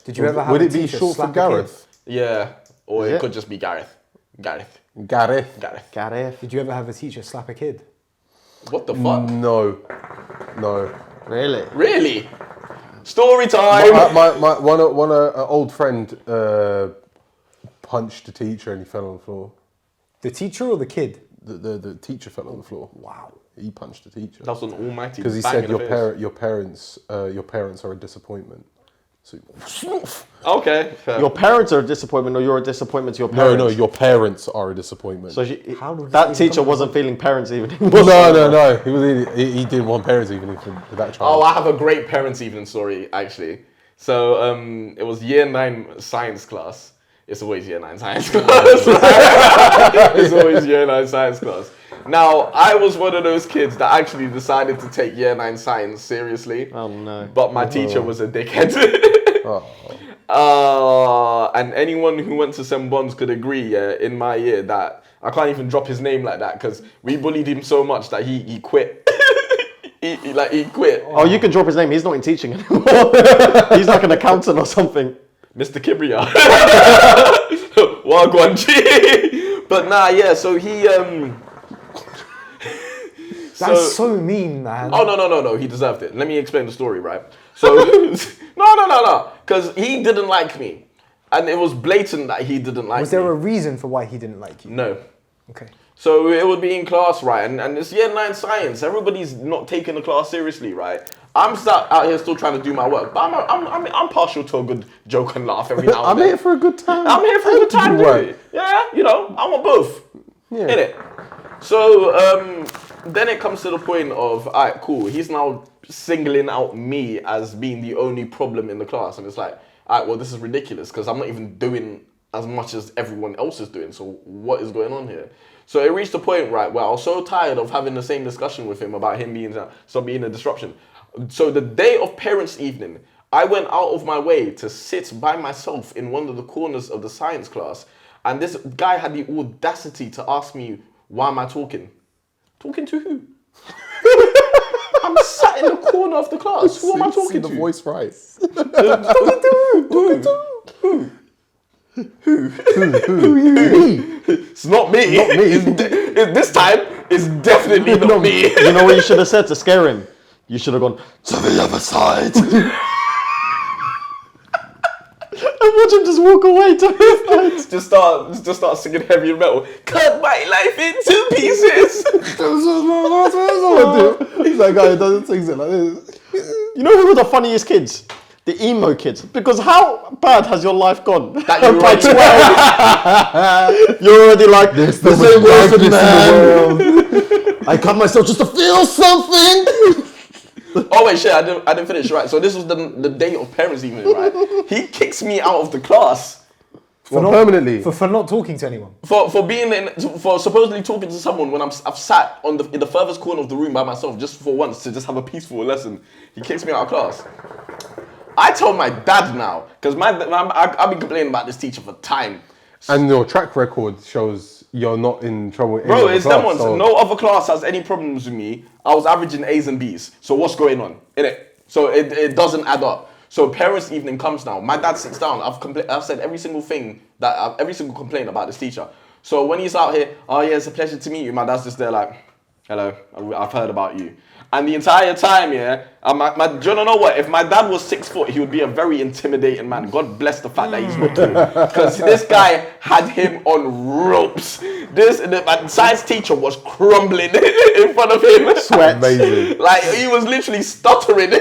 [SPEAKER 2] Did you ever have
[SPEAKER 3] Would
[SPEAKER 2] a
[SPEAKER 3] it be
[SPEAKER 2] teacher
[SPEAKER 3] short for
[SPEAKER 2] slap a kid?
[SPEAKER 3] Gareth?
[SPEAKER 4] Yeah, or
[SPEAKER 1] Is
[SPEAKER 4] it
[SPEAKER 1] it?
[SPEAKER 4] could just be Gareth.
[SPEAKER 3] Gareth.
[SPEAKER 1] Gareth.
[SPEAKER 2] Did you ever have a teacher slap a kid?
[SPEAKER 4] What the fuck?
[SPEAKER 3] No.
[SPEAKER 1] Really?
[SPEAKER 4] Really? Story time.
[SPEAKER 3] My one old friend punched the teacher and he fell on the floor.
[SPEAKER 2] The teacher or the kid?
[SPEAKER 3] The teacher fell on the floor.
[SPEAKER 2] Wow.
[SPEAKER 3] He punched the teacher
[SPEAKER 4] That was an almighty.
[SPEAKER 3] because he
[SPEAKER 4] bang
[SPEAKER 3] said
[SPEAKER 4] in the face.
[SPEAKER 3] your parents are a disappointment. So,
[SPEAKER 4] Okay. Fair.
[SPEAKER 1] Your parents are a disappointment, or you're a disappointment to your
[SPEAKER 3] no,
[SPEAKER 1] parents?
[SPEAKER 3] your parents are a disappointment.
[SPEAKER 1] So
[SPEAKER 2] How did
[SPEAKER 1] that
[SPEAKER 2] this
[SPEAKER 1] teacher
[SPEAKER 2] even come
[SPEAKER 1] wasn't feeling parents evening.
[SPEAKER 3] no. He didn't want parents evening with that child.
[SPEAKER 4] Oh, I have a great parents' evening story actually. So it was year 9 science class. It's always year 9 science class. Right? It's always year 9 science class. Now, I was one of those kids that actually decided to take year 9 science seriously.
[SPEAKER 1] Oh no.
[SPEAKER 4] But my teacher was a dickhead. And anyone who went to St. Bonds could agree, in my year, that I can't even drop his name like that because we bullied him so much that he quit. he quit.
[SPEAKER 1] Oh, you can drop his name. He's not in teaching anymore. He's like an accountant or something.
[SPEAKER 4] Mr. Kibria. Wagwan G. But nah, yeah, so he
[SPEAKER 2] That's so mean, man.
[SPEAKER 4] Oh no, he deserved it. Let me explain the story, right? So no. Because he didn't like me. And it was blatant that he didn't like me.
[SPEAKER 2] Was there a reason for why he didn't like you?
[SPEAKER 4] No.
[SPEAKER 2] Okay.
[SPEAKER 4] So it would be in class, right? And it's year 9 science. Everybody's not taking the class seriously, right? I'm out here still trying to do my work, but I'm partial to a good joke and laugh every now and
[SPEAKER 3] I'm
[SPEAKER 4] then.
[SPEAKER 3] here for a good time.
[SPEAKER 4] I'm here for a good time, dude. Yeah, I want both.
[SPEAKER 3] Yeah.
[SPEAKER 4] Innit? So then it comes to the point of, alright, cool. He's now singling out me as being the only problem in the class, and it's like, alright, well, this is ridiculous because I'm not even doing as much as everyone else is doing. So what is going on here? So it reached a point, right, where I was so tired of having the same discussion with him about him being a disruption. So the day of parents' evening, I went out of my way to sit by myself in one of the corners of the science class, and this guy had the audacity to ask me, why am I talking? Talking to who? I'm sat in the corner of the class. Who am I talking to?
[SPEAKER 3] The voice rise.
[SPEAKER 4] Talking to who? Who? It's not me.
[SPEAKER 3] Not me.
[SPEAKER 4] This time, it's definitely not me.
[SPEAKER 1] You know what you should have said to scare him? You should have gone to the other side. And watch him just walk away to the side.
[SPEAKER 4] Just start singing heavy metal. Cut my life into pieces.
[SPEAKER 3] That guy doesn't sing it like this.
[SPEAKER 1] You know who were the funniest kids? The emo kids. Because how bad has your life gone?
[SPEAKER 4] That you
[SPEAKER 1] By 12, you're already like, this is the worst man. I cut myself just to feel something.
[SPEAKER 4] Oh wait, shit! I didn't finish. Right, so this was the day of parents' evening. Right, he kicks me out of the class
[SPEAKER 3] Permanently.
[SPEAKER 2] For not talking to anyone.
[SPEAKER 4] for supposedly talking to someone when I've sat in the furthest corner of the room by myself just for once to just have a peaceful lesson. He kicks me out of class. I told my dad now because I've been complaining about this teacher for time.
[SPEAKER 3] And your track record shows you're not in trouble.
[SPEAKER 4] Bro, it's them ones. So. No other class has any problems with me. I was averaging A's and B's. So what's going on? Innit? So it doesn't add up. So parents' evening comes now. My dad sits down. I've said every single thing every single complaint about this teacher. So when he's out here, oh yeah, it's a pleasure to meet you. My dad's just there like, hello, I've heard about you. And the entire time, yeah, do you know what? If my dad was 6 foot, he would be a very intimidating man. God bless the fact that he's not tall. Because this guy had him on ropes. My science teacher was crumbling in front of him.
[SPEAKER 1] Sweat.
[SPEAKER 3] Amazing.
[SPEAKER 4] Like, he was literally stuttering.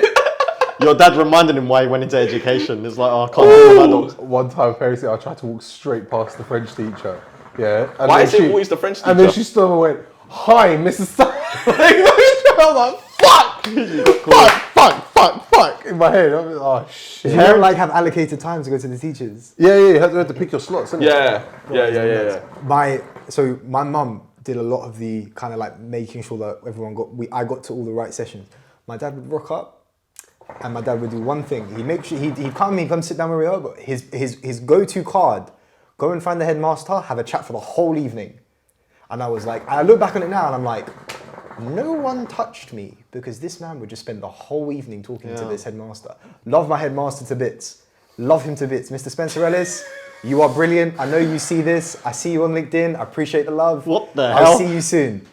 [SPEAKER 1] Your dad reminded him why he went into education. It's like, oh, I can't handle adults.
[SPEAKER 3] One time, parents, I tried to walk straight past the French teacher. Yeah. And
[SPEAKER 4] Why
[SPEAKER 3] then
[SPEAKER 4] is it always the French teacher?
[SPEAKER 3] And then she stood and went, hi, Mrs. I was like, fuck. In my head, I was like, oh shit.
[SPEAKER 2] You don't like have allocated time to go to the teachers.
[SPEAKER 3] Yeah, you have to pick your slots, innit?
[SPEAKER 4] Yeah.
[SPEAKER 2] So my mum did a lot of the kind of like making sure that I got to all the right sessions. My dad would rock up, and my dad would do one thing. He'd come sit down where we are, but his go-to card, go and find the headmaster, have a chat for the whole evening. And I was like, I look back on it now and I'm like, no one touched me because this man would just spend the whole evening talking to this headmaster. Love my headmaster to bits. Love him to bits. Mr. Spencer Ellis, you are brilliant. I know you see this. I see you on LinkedIn. I appreciate the love.
[SPEAKER 1] What the hell?
[SPEAKER 2] I'll see you soon.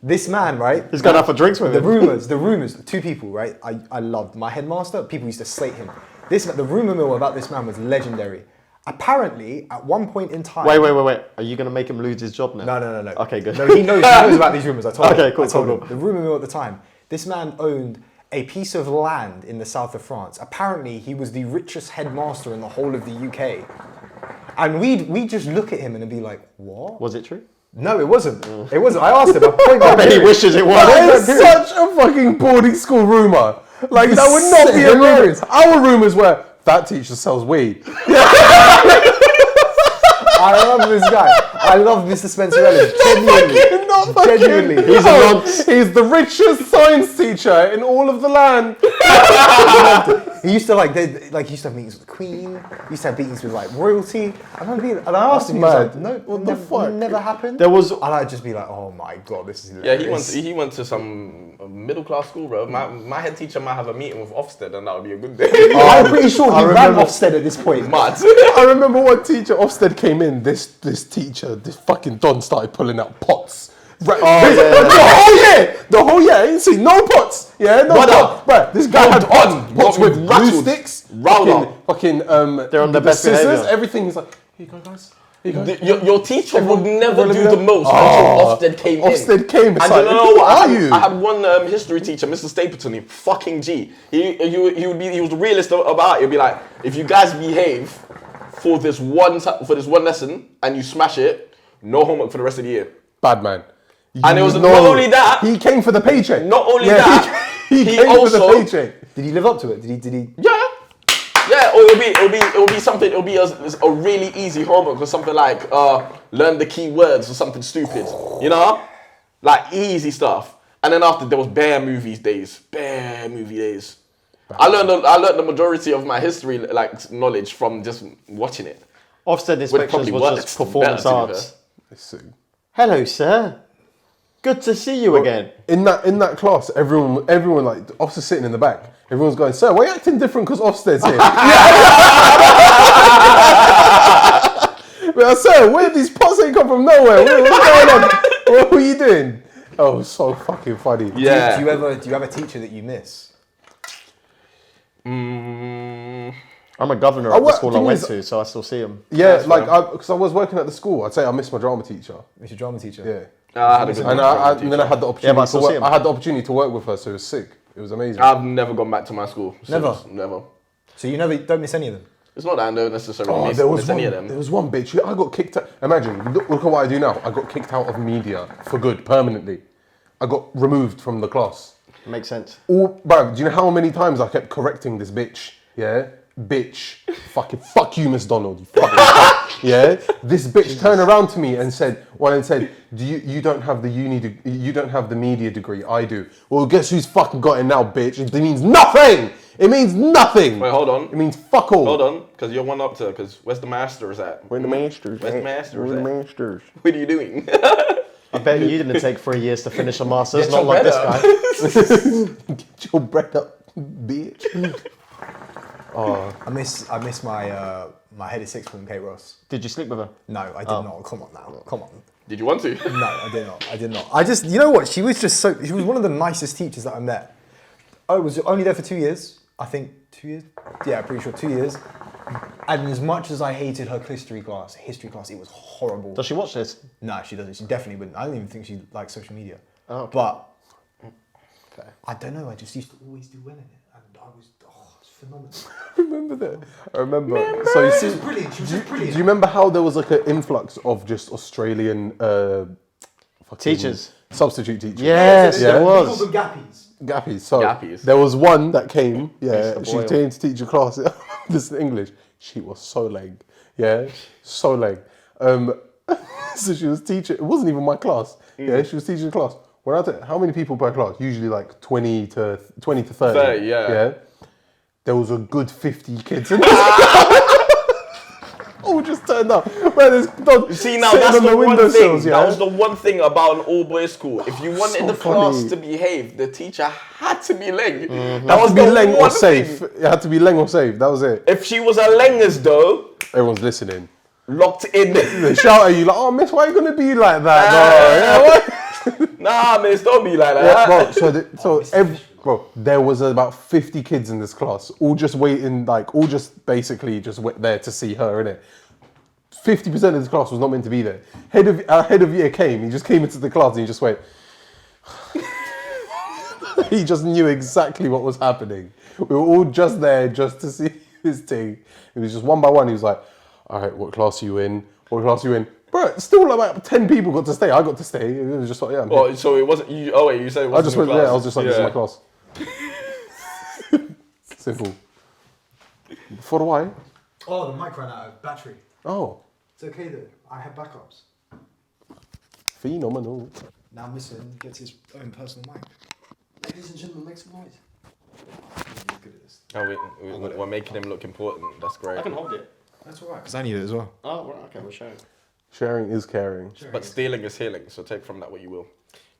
[SPEAKER 2] This man, right?
[SPEAKER 1] He's gone out for drinks with him.
[SPEAKER 2] The rumors, two people, right? I loved my headmaster. People used to slate him. The rumor mill about this man was legendary. Apparently, at one point in time...
[SPEAKER 1] Wait. Are you going to make him lose his job now?
[SPEAKER 2] No.
[SPEAKER 1] Okay, good.
[SPEAKER 2] No, he knows about these rumors. I told him.
[SPEAKER 1] Okay, cool.
[SPEAKER 2] The rumor mill at the time, this man owned a piece of land in the south of France. Apparently, he was the richest headmaster in the whole of the UK. And we'd just look at him and be like, what?
[SPEAKER 1] Was it true?
[SPEAKER 2] No, it wasn't. It wasn't. I asked him. I
[SPEAKER 1] bet he wishes it was.
[SPEAKER 3] That is such a fucking boarding school rumour. Like, that would not be a rumour. Our rumours were, that teacher sells weed.
[SPEAKER 2] I love this guy. I love Mr. Spencer Ellis. Genuinely.
[SPEAKER 3] He's the richest science teacher in all of the land.
[SPEAKER 2] He used to he used to have meetings with the Queen. He used to have meetings with like royalty. And I asked him, he was like, no,
[SPEAKER 3] what the fuck?
[SPEAKER 2] Never happened.
[SPEAKER 1] There was,
[SPEAKER 2] and I'd just be like, oh my god, this is
[SPEAKER 4] Yeah,
[SPEAKER 2] hilarious.
[SPEAKER 4] he went to some middle class school, bro. My head teacher might have a meeting with Ofsted, and that would be a good day.
[SPEAKER 2] I'm pretty sure he ran Ofsted at this point.
[SPEAKER 4] Mad.
[SPEAKER 3] I remember one teacher, Ofsted came in, this teacher, this fucking Don started pulling out pots. The whole year, I didn't see no pots. Yeah, no pots. Right, this guy had pots with glue sticks, fucking
[SPEAKER 1] they're on the best
[SPEAKER 3] scissors,
[SPEAKER 1] behavior.
[SPEAKER 3] everything. He's like, here you go, guys.
[SPEAKER 4] Your teacher would never do the most until Ofsted came in.
[SPEAKER 3] Ofsted came.
[SPEAKER 4] And you know what? I had one history teacher, Mr. Stapleton. He fucking G. He was the realist about it. He'd be like, if you guys behave for this one lesson and you smash it, no homework for the rest of the year.
[SPEAKER 3] Bad man.
[SPEAKER 4] And it was not only that.
[SPEAKER 3] He came for the paycheck.
[SPEAKER 4] Not only that.
[SPEAKER 3] He came
[SPEAKER 4] also,
[SPEAKER 3] for the paycheck.
[SPEAKER 2] Did he live up to it? Did he?
[SPEAKER 4] Yeah. Yeah, or it'll be something. It'll be a really easy homework or something like learn the key words or something stupid. You know, like easy stuff. And then after there was bare movie days. I learned the majority of my history like knowledge from just watching it.
[SPEAKER 1] Ofsted inspections was just performance arts. Hello, sir. Good to see you again.
[SPEAKER 3] In that class, everyone like officers sitting in the back. Everyone's going, sir, why are you acting different because Ofsted's here? But, sir, where these pots ain't come from nowhere? What's going on? What were you doing? Oh, so fucking funny.
[SPEAKER 4] Yeah.
[SPEAKER 2] Do you have a teacher that you miss?
[SPEAKER 1] I'm a governor at the school I went to, so I still see him.
[SPEAKER 3] Yeah, because I was working at the school, I'd say I miss my drama teacher.
[SPEAKER 2] Miss your drama teacher?
[SPEAKER 3] Yeah.
[SPEAKER 4] I had a good
[SPEAKER 3] And then I had the opportunity.
[SPEAKER 1] Yeah, but I still see him.
[SPEAKER 3] I had the opportunity to work with her, so it was sick. It was amazing.
[SPEAKER 4] I've never gone back to my school.
[SPEAKER 2] Never?
[SPEAKER 4] Never.
[SPEAKER 2] So you don't miss any of them?
[SPEAKER 4] It's not that I don't necessarily
[SPEAKER 3] there
[SPEAKER 4] miss any of them.
[SPEAKER 3] There was one bitch. I got kicked out. Imagine, look at what I do now. I got kicked out of media for good, permanently. I got removed from the class.
[SPEAKER 1] Makes sense.
[SPEAKER 3] Bruv, do you know how many times I kept correcting this bitch? Yeah? Bitch. Fuck you, Miss Donald. You fucking fuck. Yeah? This bitch turned around to me and said, do you don't have the you don't have the media degree, I do. Well, guess who's fucking got it now, bitch? It means nothing! It means nothing!
[SPEAKER 4] Wait, hold on.
[SPEAKER 3] It means fuck all.
[SPEAKER 4] Hold on, because you're one up to, because where's the masters at?
[SPEAKER 3] Where's the masters?
[SPEAKER 4] Where's the masters
[SPEAKER 3] Where's the
[SPEAKER 4] at?
[SPEAKER 3] masters?
[SPEAKER 4] What are you doing?
[SPEAKER 1] I bet you didn't take 3 years to finish a master's,
[SPEAKER 4] Get
[SPEAKER 1] not
[SPEAKER 4] your
[SPEAKER 1] like this
[SPEAKER 4] bread
[SPEAKER 1] guy.
[SPEAKER 3] Get your bread up, bitch.
[SPEAKER 2] I miss my my head of sixth form, Kate Ross.
[SPEAKER 1] Did you sleep with her?
[SPEAKER 2] No, I did not. Come on now. Come on.
[SPEAKER 4] Did you want to?
[SPEAKER 2] No, I did not. I just, you know what? She was one of the nicest teachers that I met. I was only there for 2 years. I think 2 years? Yeah, pretty sure 2 years. And as much as I hated her history class, it was horrible.
[SPEAKER 1] Does she watch this?
[SPEAKER 2] No, she doesn't. She definitely wouldn't. I don't even think she likes social media.
[SPEAKER 1] Oh, okay.
[SPEAKER 2] But I don't know. I just used to always do well in it, and it's phenomenal.
[SPEAKER 3] Remember that? I remember. So you see,
[SPEAKER 2] Brilliant. She was just brilliant.
[SPEAKER 3] do you remember how there was like an influx of just Australian
[SPEAKER 1] Teachers.
[SPEAKER 3] substitute teachers?
[SPEAKER 1] Yes,
[SPEAKER 3] Yeah.
[SPEAKER 1] there
[SPEAKER 2] We
[SPEAKER 1] was.
[SPEAKER 2] called them gappies.
[SPEAKER 3] Gappies. So
[SPEAKER 4] Gappies.
[SPEAKER 3] there was one that came. Yeah,
[SPEAKER 1] Mr.
[SPEAKER 3] she
[SPEAKER 1] Boyle.
[SPEAKER 3] came to teach a class. This is English. She was so leg. Yeah, so leg. So she was teaching. It wasn't even my class. Yeah, she was teaching a class. When I tell how many people per class? Usually like 20 to 30.
[SPEAKER 4] 30, yeah.
[SPEAKER 3] Yeah. There was a good 50 kids in all just turned up. Man, there's dogs
[SPEAKER 4] See, now
[SPEAKER 3] sitting
[SPEAKER 4] that's
[SPEAKER 3] on
[SPEAKER 4] the one thing.
[SPEAKER 3] windowsills, yeah?
[SPEAKER 4] That was the one thing about an all-boys school. If you wanted
[SPEAKER 3] So
[SPEAKER 4] the class
[SPEAKER 3] funny.
[SPEAKER 4] to behave, the teacher had to be leng.
[SPEAKER 3] That
[SPEAKER 4] That was
[SPEAKER 3] be
[SPEAKER 4] the
[SPEAKER 3] leng or
[SPEAKER 4] one
[SPEAKER 3] safe.
[SPEAKER 4] thing.
[SPEAKER 3] It had to be leng or safe. That was it.
[SPEAKER 4] If she was a lengers though,
[SPEAKER 3] Everyone's listening.
[SPEAKER 4] locked in.
[SPEAKER 3] They shout at you like, "Oh, miss, why are you gonna be like that, bro? Yeah, what?"
[SPEAKER 4] Nah, miss, don't be like
[SPEAKER 3] Yeah,
[SPEAKER 4] that.
[SPEAKER 3] bro, there was about 50 kids in this class, all just waiting, like, all just basically just there to see her, innit? 50% of this class was not meant to be there. Our head of year came, he just came into the class and he just went, he just knew exactly what was happening. We were all just there just to see this thing. It was just one by one, he was like, all right, what class are you in? What class are you in? Bro, still about 10 people got to stay. I got to stay. It was just like, yeah. I'm
[SPEAKER 4] Oh, so it wasn't you. Oh wait, you said it
[SPEAKER 3] I
[SPEAKER 4] wasn't
[SPEAKER 3] just
[SPEAKER 4] your
[SPEAKER 3] went
[SPEAKER 4] class.
[SPEAKER 3] there. I was just like, this is my class. Simple. For why?
[SPEAKER 2] Oh, the mic ran out of battery.
[SPEAKER 3] Oh,
[SPEAKER 2] It's okay though. I have backups.
[SPEAKER 3] phenomenal.
[SPEAKER 2] Now Muhsin gets his own personal mic. Ladies and gentlemen, make some noise. Good at this.
[SPEAKER 4] Oh, we're making him look important. That's great.
[SPEAKER 1] I can hold it.
[SPEAKER 2] That's alright, because I need it as well.
[SPEAKER 1] Oh, right, okay, we're sharing.
[SPEAKER 3] Sharing is caring.
[SPEAKER 4] But stealing is healing. So take from that what you will.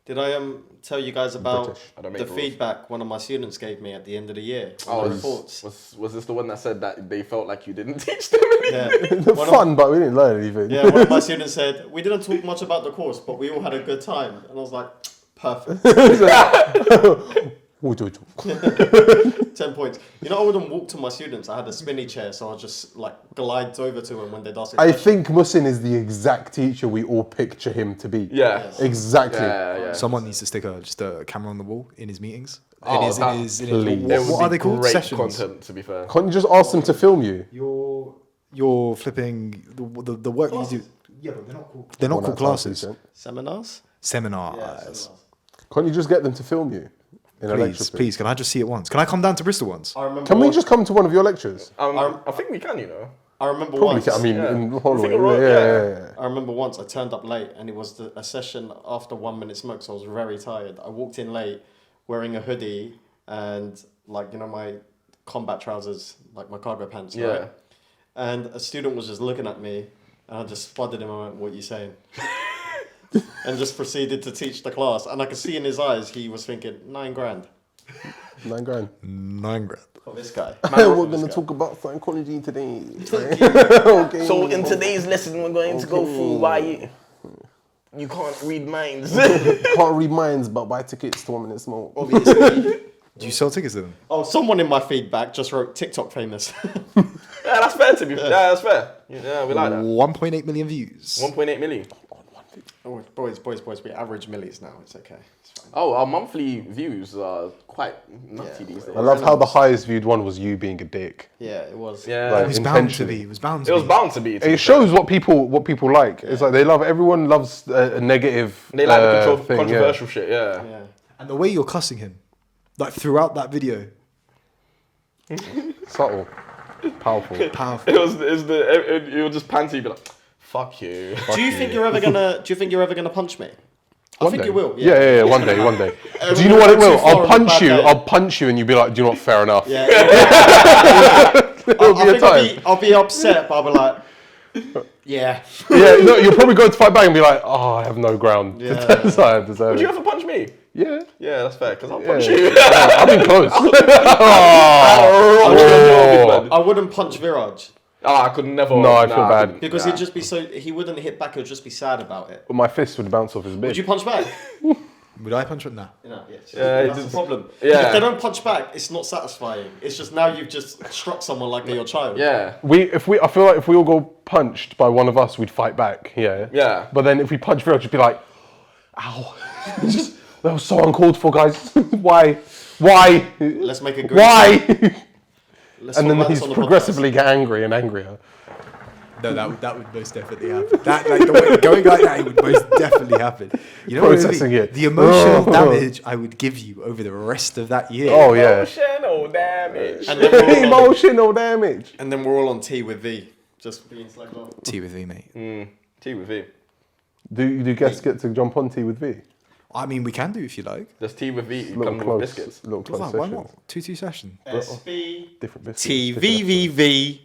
[SPEAKER 1] Did I tell you guys about
[SPEAKER 3] British.
[SPEAKER 4] I don't make
[SPEAKER 1] the
[SPEAKER 4] the rules.
[SPEAKER 1] feedback one of my students gave me at the end of the year?
[SPEAKER 4] Oh,
[SPEAKER 1] On the reports.
[SPEAKER 4] was this the one that said that they felt like you didn't teach them anything?
[SPEAKER 1] Yeah. One of-
[SPEAKER 3] Fun, but we didn't learn anything.
[SPEAKER 1] Yeah, one of my students said, we didn't talk much about the course, but we all had a good time. And I was like, perfect. 10 points. You know, I wouldn't walk to my students. I had a spinny chair, so I just like glide over to them when they'd ask a
[SPEAKER 3] I
[SPEAKER 1] question.
[SPEAKER 3] think Muhsin is the exact teacher we all picture him to be.
[SPEAKER 4] Yeah.
[SPEAKER 1] Yes.
[SPEAKER 3] Exactly.
[SPEAKER 4] Yeah.
[SPEAKER 2] Someone needs to stick just a camera on the wall in his meetings.
[SPEAKER 4] Oh,
[SPEAKER 2] in
[SPEAKER 4] that-
[SPEAKER 2] his
[SPEAKER 3] please.
[SPEAKER 4] It would
[SPEAKER 2] what are
[SPEAKER 4] be
[SPEAKER 2] they called?
[SPEAKER 4] great
[SPEAKER 2] Sessions.
[SPEAKER 4] content, to be fair.
[SPEAKER 3] Can't you just ask them to film you?
[SPEAKER 2] You're flipping the work that you do. Yeah, but they're not called. They're not
[SPEAKER 3] Well,
[SPEAKER 2] called
[SPEAKER 3] that's
[SPEAKER 2] classes.
[SPEAKER 3] decent.
[SPEAKER 1] Seminars?
[SPEAKER 2] Seminars.
[SPEAKER 1] Yeah, seminars.
[SPEAKER 3] Can't you just get them to film you? in a lecture.
[SPEAKER 2] Please, please, can I just see it once? Can I come down to Bristol once?
[SPEAKER 1] I remember.
[SPEAKER 3] Can we just come to one of your lectures?
[SPEAKER 4] I think we can, you know.
[SPEAKER 1] I remember
[SPEAKER 3] Probably
[SPEAKER 1] once.
[SPEAKER 3] can. I mean,
[SPEAKER 4] Yeah.
[SPEAKER 3] in
[SPEAKER 4] I
[SPEAKER 3] Holloway.
[SPEAKER 4] think we're
[SPEAKER 3] Yeah.
[SPEAKER 1] I remember once I turned up late and it was a session after 1 minute smoke, so I was very tired. I walked in late wearing a hoodie and like, you know, my combat trousers, like my cargo pants,
[SPEAKER 4] Yeah.
[SPEAKER 1] right? And a student was just looking at me and I just spotted him and went, "What are you saying?" And just proceeded to teach the class. And I could see in his eyes, he was thinking, 9 grand
[SPEAKER 3] $9,000.
[SPEAKER 2] 9 grand.
[SPEAKER 1] for this guy.
[SPEAKER 3] We're going to talk about psychology today. Okay.
[SPEAKER 4] So in today's lesson, we're going to go through why you can't read minds.
[SPEAKER 3] Can't read minds, but buy tickets to 1 minute smoke.
[SPEAKER 1] Obviously.
[SPEAKER 2] Do you sell tickets to them?
[SPEAKER 1] Oh, someone in my feedback just wrote TikTok famous.
[SPEAKER 4] Yeah, that's fair to be. Yeah, that's fair. Yeah, we like that.
[SPEAKER 2] 1.8 million views.
[SPEAKER 4] 1.8 million.
[SPEAKER 1] Oh, boys, we average millies now. It's okay. It's fine.
[SPEAKER 4] Oh, our monthly views are quite nutty these days.
[SPEAKER 3] I love how the highest viewed one was you being a dick.
[SPEAKER 1] Yeah, it was.
[SPEAKER 4] Yeah,
[SPEAKER 3] Like,
[SPEAKER 2] It was bound to
[SPEAKER 3] intentionally.
[SPEAKER 2] be. It was bound to
[SPEAKER 4] it was
[SPEAKER 2] be.
[SPEAKER 4] bound to be.
[SPEAKER 3] It shows what people like. It's like everyone loves a negative.
[SPEAKER 4] They like the
[SPEAKER 3] thing,
[SPEAKER 4] controversial shit. Yeah.
[SPEAKER 1] Yeah.
[SPEAKER 2] And the way you're cussing him, like throughout that video,
[SPEAKER 3] Subtle, powerful.
[SPEAKER 2] powerful.
[SPEAKER 4] It was just panty. Be like, fuck you.
[SPEAKER 1] Do you think you're ever gonna punch me? I
[SPEAKER 3] One
[SPEAKER 1] think
[SPEAKER 3] day.
[SPEAKER 1] you will.
[SPEAKER 3] Yeah. One day. Do
[SPEAKER 1] Everyone
[SPEAKER 3] you know what it
[SPEAKER 1] goes too
[SPEAKER 3] will?
[SPEAKER 1] far
[SPEAKER 3] I'll
[SPEAKER 1] on
[SPEAKER 3] punch
[SPEAKER 1] the
[SPEAKER 3] you.
[SPEAKER 1] bad day.
[SPEAKER 3] I'll punch you, and you'll be like, "Do you not fair enough?"
[SPEAKER 1] Yeah.
[SPEAKER 3] It'll be a time.
[SPEAKER 1] I'll be upset, but I'll be like, yeah.
[SPEAKER 3] Yeah, no, you'll probably go to fight back and be like, "Oh, I have no ground.
[SPEAKER 1] Yeah.
[SPEAKER 3] So I deserve
[SPEAKER 4] Would you
[SPEAKER 3] it."
[SPEAKER 4] ever punch me?
[SPEAKER 3] Yeah.
[SPEAKER 4] Yeah, that's fair. Because I'll
[SPEAKER 3] Yeah.
[SPEAKER 4] punch you.
[SPEAKER 3] I've been close.
[SPEAKER 1] I wouldn't punch Viraj
[SPEAKER 4] I could never.
[SPEAKER 3] No, I feel bad.
[SPEAKER 4] couldn't.
[SPEAKER 1] because
[SPEAKER 4] Nah.
[SPEAKER 1] he'd just be he wouldn't hit back. He'd just be sad about it.
[SPEAKER 3] My fist would bounce off his bit.
[SPEAKER 1] Would you punch back?
[SPEAKER 2] Would I punch him now?
[SPEAKER 1] No,
[SPEAKER 4] Yeah,
[SPEAKER 1] that's
[SPEAKER 4] it's-
[SPEAKER 1] the problem.
[SPEAKER 4] yeah.
[SPEAKER 1] If they don't punch back, it's not satisfying. It's just now you've just struck someone like they're your child.
[SPEAKER 4] Yeah.
[SPEAKER 3] I feel like if we all go punched by one of us, we'd fight back. Yeah.
[SPEAKER 4] Yeah.
[SPEAKER 3] But then if we punch Viraj, it'd be like, "Ow." That was so uncalled for, guys. Why?
[SPEAKER 1] Let's make a good.
[SPEAKER 3] Why?
[SPEAKER 1] Let's
[SPEAKER 3] And
[SPEAKER 1] talk
[SPEAKER 3] then
[SPEAKER 1] about
[SPEAKER 3] he's
[SPEAKER 1] this on the
[SPEAKER 3] progressively get angry and angrier.
[SPEAKER 2] No, that would most definitely happen. That like the way, going like that, it would most definitely happen. You know, what it would be?
[SPEAKER 3] Processing it.
[SPEAKER 2] The emotional damage I would give you over the rest of that year.
[SPEAKER 3] Oh yeah.
[SPEAKER 4] Emotional damage.
[SPEAKER 1] podcast. And then we're all on,
[SPEAKER 3] Emotional damage.
[SPEAKER 1] and then we're all on T with V, just being slagged off.
[SPEAKER 2] Tea with V, mate.
[SPEAKER 4] Tea with V.
[SPEAKER 3] Do guests get to jump on tea with V?
[SPEAKER 2] I mean, we can do if you like.
[SPEAKER 4] Does tea with V
[SPEAKER 3] Little
[SPEAKER 4] come
[SPEAKER 3] close,
[SPEAKER 4] with biscuits?
[SPEAKER 3] little close
[SPEAKER 2] Why
[SPEAKER 3] sessions.
[SPEAKER 2] not? 2-2 session.
[SPEAKER 1] SB
[SPEAKER 3] Different biscuits.
[SPEAKER 1] T
[SPEAKER 3] different
[SPEAKER 1] V V
[SPEAKER 3] episodes.
[SPEAKER 1] V.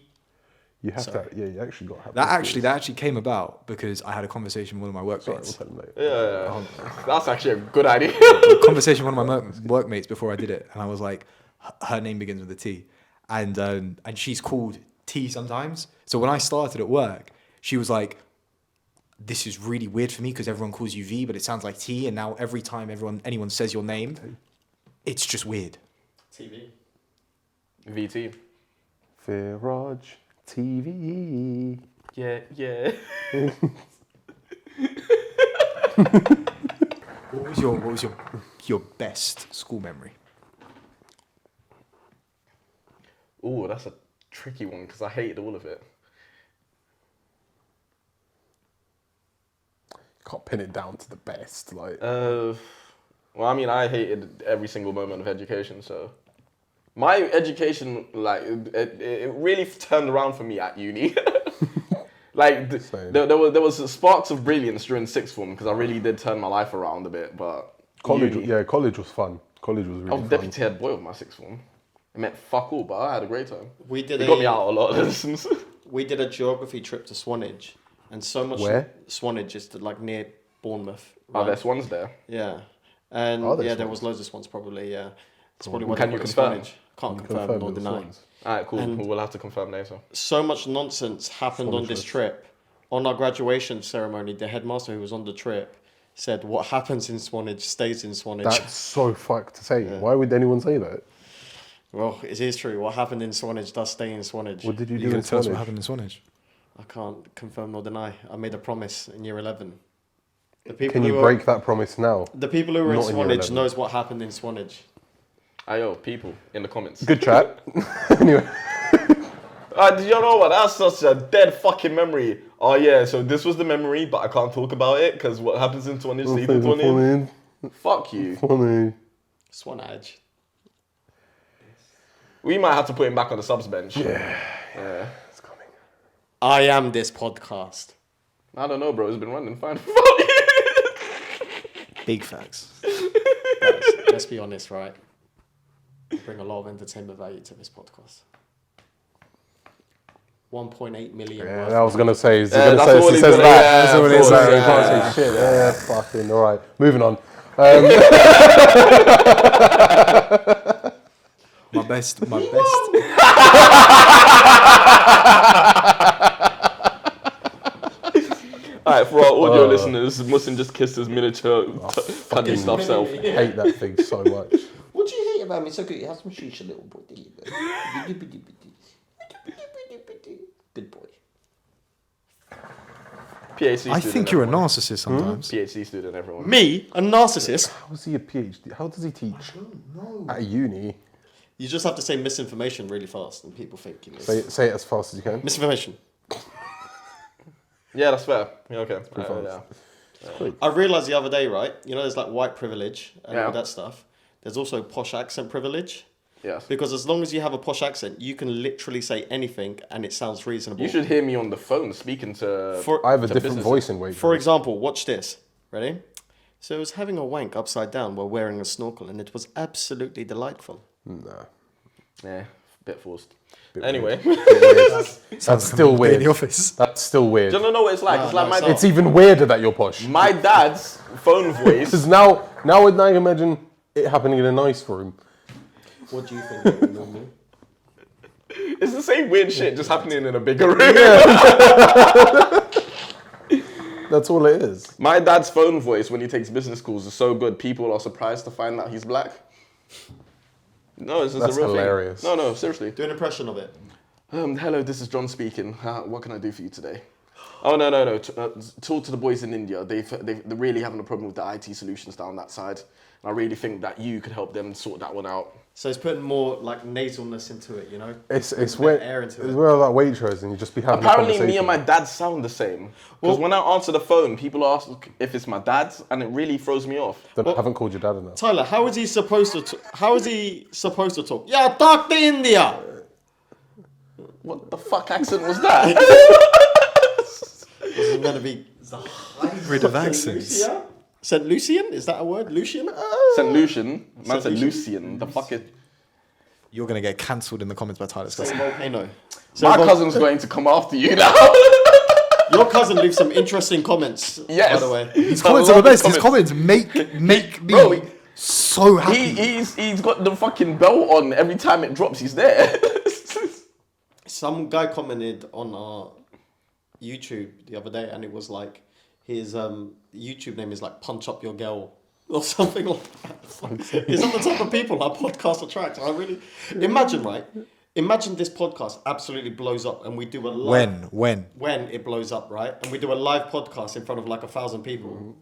[SPEAKER 3] You have to. Yeah, you actually got to have
[SPEAKER 2] That
[SPEAKER 3] biscuits.
[SPEAKER 2] actually came about because I had a conversation with one of my
[SPEAKER 3] Sorry, we'll
[SPEAKER 2] workmates.
[SPEAKER 3] tell them later.
[SPEAKER 4] Yeah. That's actually a good idea.
[SPEAKER 2] Conversation with one of my workmates before I did it, and I was like, her name begins with a T, and she's called T sometimes. So when I started at work, she was like, "This is really weird for me because everyone calls you V, but it sounds like T, and now every time anyone says your name, it's just weird."
[SPEAKER 1] TV.
[SPEAKER 4] VT.
[SPEAKER 3] Viraj TV.
[SPEAKER 4] Yeah, yeah.
[SPEAKER 2] What was your best school memory?
[SPEAKER 4] Ooh, that's a tricky one because I hated all of it.
[SPEAKER 3] Can't pin it down to the best. Like,
[SPEAKER 4] Well, I mean, I hated every single moment of education, so my education, like, it really turned around for me at uni. Like,
[SPEAKER 3] Same.
[SPEAKER 4] there was sparks of brilliance during sixth form because I really did turn my life around a bit, but
[SPEAKER 3] college.
[SPEAKER 4] uni,
[SPEAKER 3] Yeah, college was fun. College was
[SPEAKER 4] I
[SPEAKER 3] really
[SPEAKER 4] was
[SPEAKER 3] fun.
[SPEAKER 4] deputy head boy of my sixth form. It meant fuck all, but I had a great time.
[SPEAKER 1] We did
[SPEAKER 4] It got me out a lot of lessons.
[SPEAKER 1] We did a geography trip to Swanage, and so much.
[SPEAKER 3] Where?
[SPEAKER 1] Swanage is like near Bournemouth.
[SPEAKER 4] Oh,
[SPEAKER 1] right?
[SPEAKER 4] there's ones there.
[SPEAKER 1] Yeah, and
[SPEAKER 3] Are there
[SPEAKER 1] yeah, there
[SPEAKER 3] swans?
[SPEAKER 1] was loads of swans probably. Yeah, it's probably
[SPEAKER 3] Cool.
[SPEAKER 1] why
[SPEAKER 4] Can
[SPEAKER 1] they
[SPEAKER 4] you
[SPEAKER 1] call it
[SPEAKER 4] confirm?
[SPEAKER 1] Swanage. Can't confirm
[SPEAKER 3] Confirmed
[SPEAKER 1] nor
[SPEAKER 3] it was
[SPEAKER 1] deny.
[SPEAKER 3] swans.
[SPEAKER 4] Alright, cool.
[SPEAKER 1] And-
[SPEAKER 4] We'll have to confirm later.
[SPEAKER 1] So much nonsense happened on this
[SPEAKER 3] Swanishness.
[SPEAKER 1] trip. On our graduation ceremony, the headmaster who was on the trip said, "What happens in Swanage stays in Swanage."
[SPEAKER 3] That's so fucked to say. Why would anyone say that?
[SPEAKER 1] Well, it is true. What happened in Swanage does stay in Swanage.
[SPEAKER 3] What did you
[SPEAKER 2] You
[SPEAKER 3] do
[SPEAKER 2] gonna
[SPEAKER 3] in
[SPEAKER 2] tell us what
[SPEAKER 3] Swanage?
[SPEAKER 2] happened in Swanage?
[SPEAKER 1] I can't confirm nor deny. I made a promise in year 11. The people
[SPEAKER 3] Can you
[SPEAKER 1] who
[SPEAKER 3] break that promise now?
[SPEAKER 1] The people who were in
[SPEAKER 3] Not in year
[SPEAKER 1] Swanage
[SPEAKER 3] 11.
[SPEAKER 1] knows what happened in Swanage.
[SPEAKER 4] Ayo, people in the comments.
[SPEAKER 3] Good chat. Anyway,
[SPEAKER 4] Did you know what? That's such a dead fucking memory. Oh yeah, so this was the memory, but I can't talk about it because what happens in 20 stays in 20.
[SPEAKER 3] funny.
[SPEAKER 4] Fuck you.
[SPEAKER 3] Funny.
[SPEAKER 1] Swan edge.
[SPEAKER 4] We might have to put him back on the subs bench.
[SPEAKER 3] Yeah.
[SPEAKER 4] Yeah.
[SPEAKER 3] It's coming.
[SPEAKER 1] I am this podcast.
[SPEAKER 4] I don't know, bro. It's been running fine.
[SPEAKER 2] Big facts.
[SPEAKER 1] Guys, let's be honest, right? I bring a lot of entertainment value to this podcast. 1.8 million.
[SPEAKER 3] Yeah,
[SPEAKER 1] worth
[SPEAKER 3] I was gonna say. He's
[SPEAKER 4] Yeah,
[SPEAKER 3] gonna
[SPEAKER 4] that's
[SPEAKER 3] say.
[SPEAKER 4] all
[SPEAKER 3] He
[SPEAKER 4] he's
[SPEAKER 3] says
[SPEAKER 4] gonna-
[SPEAKER 3] that.
[SPEAKER 4] yeah,
[SPEAKER 3] That's all
[SPEAKER 4] of
[SPEAKER 3] he
[SPEAKER 4] course,
[SPEAKER 3] says. He
[SPEAKER 4] yeah.
[SPEAKER 3] can't say shit. Yeah, fucking all right. Moving on.
[SPEAKER 2] My best.
[SPEAKER 4] Alright, for our audio listeners, Muhsin just kissed his miniature funny stuff self.
[SPEAKER 3] I hate that thing so much.
[SPEAKER 1] What do you hate about me? It's okay. You have some shisha, little boy. Good boy.
[SPEAKER 4] PhD student.
[SPEAKER 2] I think you're a
[SPEAKER 4] everyone.
[SPEAKER 2] narcissist sometimes.
[SPEAKER 4] PhD student, everyone.
[SPEAKER 1] Me, a narcissist.
[SPEAKER 3] How is he a PhD? How does he teach? At a uni.
[SPEAKER 1] You just have to say misinformation really fast, and people think you know.
[SPEAKER 3] Say it as fast as you can.
[SPEAKER 1] Misinformation.
[SPEAKER 4] Yeah, that's fair. Yeah, okay. Yeah.
[SPEAKER 1] I realised the other day, right? You know, there's like white privilege and
[SPEAKER 4] Yeah.
[SPEAKER 1] all that stuff. There's also posh accent privilege.
[SPEAKER 4] Yes.
[SPEAKER 1] Because as long as you have a posh accent, you can literally say anything and it sounds reasonable.
[SPEAKER 4] You should hear me on the phone speaking to.
[SPEAKER 1] For,
[SPEAKER 3] I have a
[SPEAKER 4] to
[SPEAKER 3] different
[SPEAKER 4] businesses.
[SPEAKER 3] voice in Waitrose.
[SPEAKER 1] for example, watch this. Ready? So I was having a wank upside down while wearing a snorkel and it was absolutely delightful.
[SPEAKER 3] Nah.
[SPEAKER 4] Yeah, bit forced.
[SPEAKER 3] Bit
[SPEAKER 4] Anyway.
[SPEAKER 3] That's still weird.
[SPEAKER 2] In the office.
[SPEAKER 3] That's still weird.
[SPEAKER 4] Do you know what it's like?
[SPEAKER 1] No,
[SPEAKER 4] it's like
[SPEAKER 1] no,
[SPEAKER 4] my
[SPEAKER 1] it's not.
[SPEAKER 3] It's even weirder that you're posh.
[SPEAKER 4] my dad's phone voice.
[SPEAKER 3] Because now I can imagine it happening in a nice room.
[SPEAKER 1] What do you think? Normal?
[SPEAKER 4] It's the same weird shit just happening in a bigger room.
[SPEAKER 3] That's all it is.
[SPEAKER 4] My dad's phone voice when he takes business calls is so good. People are surprised to find out he's black. No, this is
[SPEAKER 3] That's
[SPEAKER 4] a real
[SPEAKER 3] hilarious.
[SPEAKER 4] thing. No, seriously.
[SPEAKER 1] Do an impression of it.
[SPEAKER 4] Hello, this is John speaking. What can I do for you today? Oh, no. Talk to the boys in India. They're really having a problem with the IT solutions down that side. And I really think that you could help them sort that one out.
[SPEAKER 1] So it's putting more like nasalness into it, you know?
[SPEAKER 3] It's
[SPEAKER 1] Putting
[SPEAKER 3] where
[SPEAKER 1] air into
[SPEAKER 3] it's
[SPEAKER 1] it.
[SPEAKER 3] where like Waitrose and you just be having a
[SPEAKER 4] Apparently,
[SPEAKER 3] conversation.
[SPEAKER 4] me and my dad sound the same. Because when I answer the phone, people ask if it's my dad's, and it really throws me off.
[SPEAKER 3] Then I haven't called your dad enough.
[SPEAKER 1] Tyler, how is he supposed to? How is he supposed to talk? Yeah, talk to India.
[SPEAKER 4] What the fuck accent was that?
[SPEAKER 1] This is meant to be
[SPEAKER 2] Rid of accents.
[SPEAKER 1] St. Lucian? Is that a word? Lucian?
[SPEAKER 4] St. Lucian. Man
[SPEAKER 1] St.
[SPEAKER 4] said
[SPEAKER 1] Lucian.
[SPEAKER 4] Lucian. The fuck is...
[SPEAKER 2] You're gonna get cancelled in the comments by Tyler Scott.
[SPEAKER 1] St. Volcano.
[SPEAKER 4] My cousin's going to come after you now.
[SPEAKER 1] Your cousin leaves some interesting comments.
[SPEAKER 4] Yes.
[SPEAKER 1] By the way.
[SPEAKER 2] His comments are the best. His comments make me
[SPEAKER 4] Bro,
[SPEAKER 2] so happy.
[SPEAKER 4] he's got the fucking belt on every time it drops. He's there.
[SPEAKER 1] Some guy commented on our YouTube the other day, and it was like his YouTube name is like Punch Up Your Girl or something like that. He's not the type of people our podcast attracts. I really imagine, right? Imagine this podcast absolutely blows up, and we do a live
[SPEAKER 2] When?
[SPEAKER 1] when it blows up, right? And we do a live podcast in front of like 1,000 people.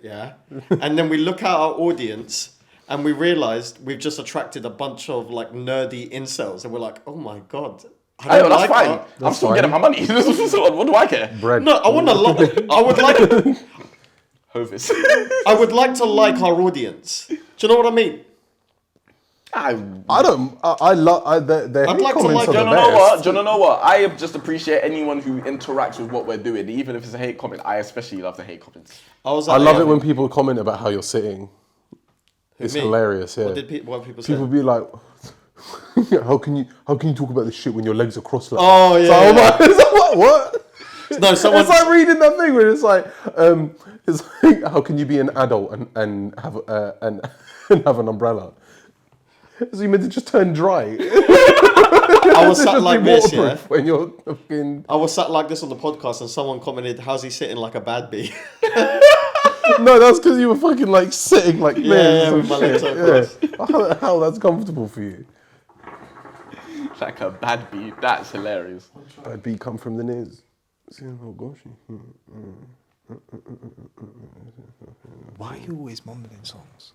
[SPEAKER 1] Yeah, and then we look at our audience. And we realised we've just attracted a bunch of like nerdy incels, and we're like, "Oh my god,
[SPEAKER 4] Hey,
[SPEAKER 1] don't
[SPEAKER 4] that's fine.
[SPEAKER 1] our-
[SPEAKER 4] I'm still
[SPEAKER 3] fine.
[SPEAKER 4] getting my money. What do I care?
[SPEAKER 3] Bread.
[SPEAKER 1] No, I want to. I would like.
[SPEAKER 4] Hovis.
[SPEAKER 1] I would like to like our audience. Do you know what I mean?
[SPEAKER 3] I don't. I love. The
[SPEAKER 1] I'd like to
[SPEAKER 3] comments
[SPEAKER 1] like-
[SPEAKER 3] are
[SPEAKER 4] Do
[SPEAKER 3] the
[SPEAKER 4] you know
[SPEAKER 3] best.
[SPEAKER 4] what? Do you know what? I just appreciate anyone who interacts with what we're doing, even if it's a hate comment. I especially love the hate comments.
[SPEAKER 1] I was.
[SPEAKER 3] I love it when people comment about how you're sitting. It's
[SPEAKER 1] me?
[SPEAKER 3] hilarious. Yeah.
[SPEAKER 1] What people say?
[SPEAKER 3] People be like, how can you talk about this shit when your legs are crossed like
[SPEAKER 1] Oh,
[SPEAKER 3] that?
[SPEAKER 1] yeah,
[SPEAKER 3] So I'm
[SPEAKER 1] yeah.
[SPEAKER 3] like, it's like, what?
[SPEAKER 1] No, someone.
[SPEAKER 3] It's like reading that thing where it's like how can you be an adult and have and have an umbrella? So you meant to just turn dry.
[SPEAKER 1] I was sat
[SPEAKER 3] Just
[SPEAKER 1] like
[SPEAKER 3] be
[SPEAKER 1] this, yeah.
[SPEAKER 3] waterproof when you're fucking.
[SPEAKER 1] I was sat like this on the podcast, and someone commented, "How's he sitting like a bad bee?"
[SPEAKER 3] No, that's because you were fucking like sitting like this.
[SPEAKER 1] Yeah,
[SPEAKER 3] and
[SPEAKER 1] with my legs
[SPEAKER 3] shit.
[SPEAKER 1] up
[SPEAKER 3] Yeah. How that's comfortable for you?
[SPEAKER 4] Like a bad beat. That's hilarious.
[SPEAKER 3] I'd be come from the knees. Oh gosh.
[SPEAKER 2] Why are you always mumbling songs?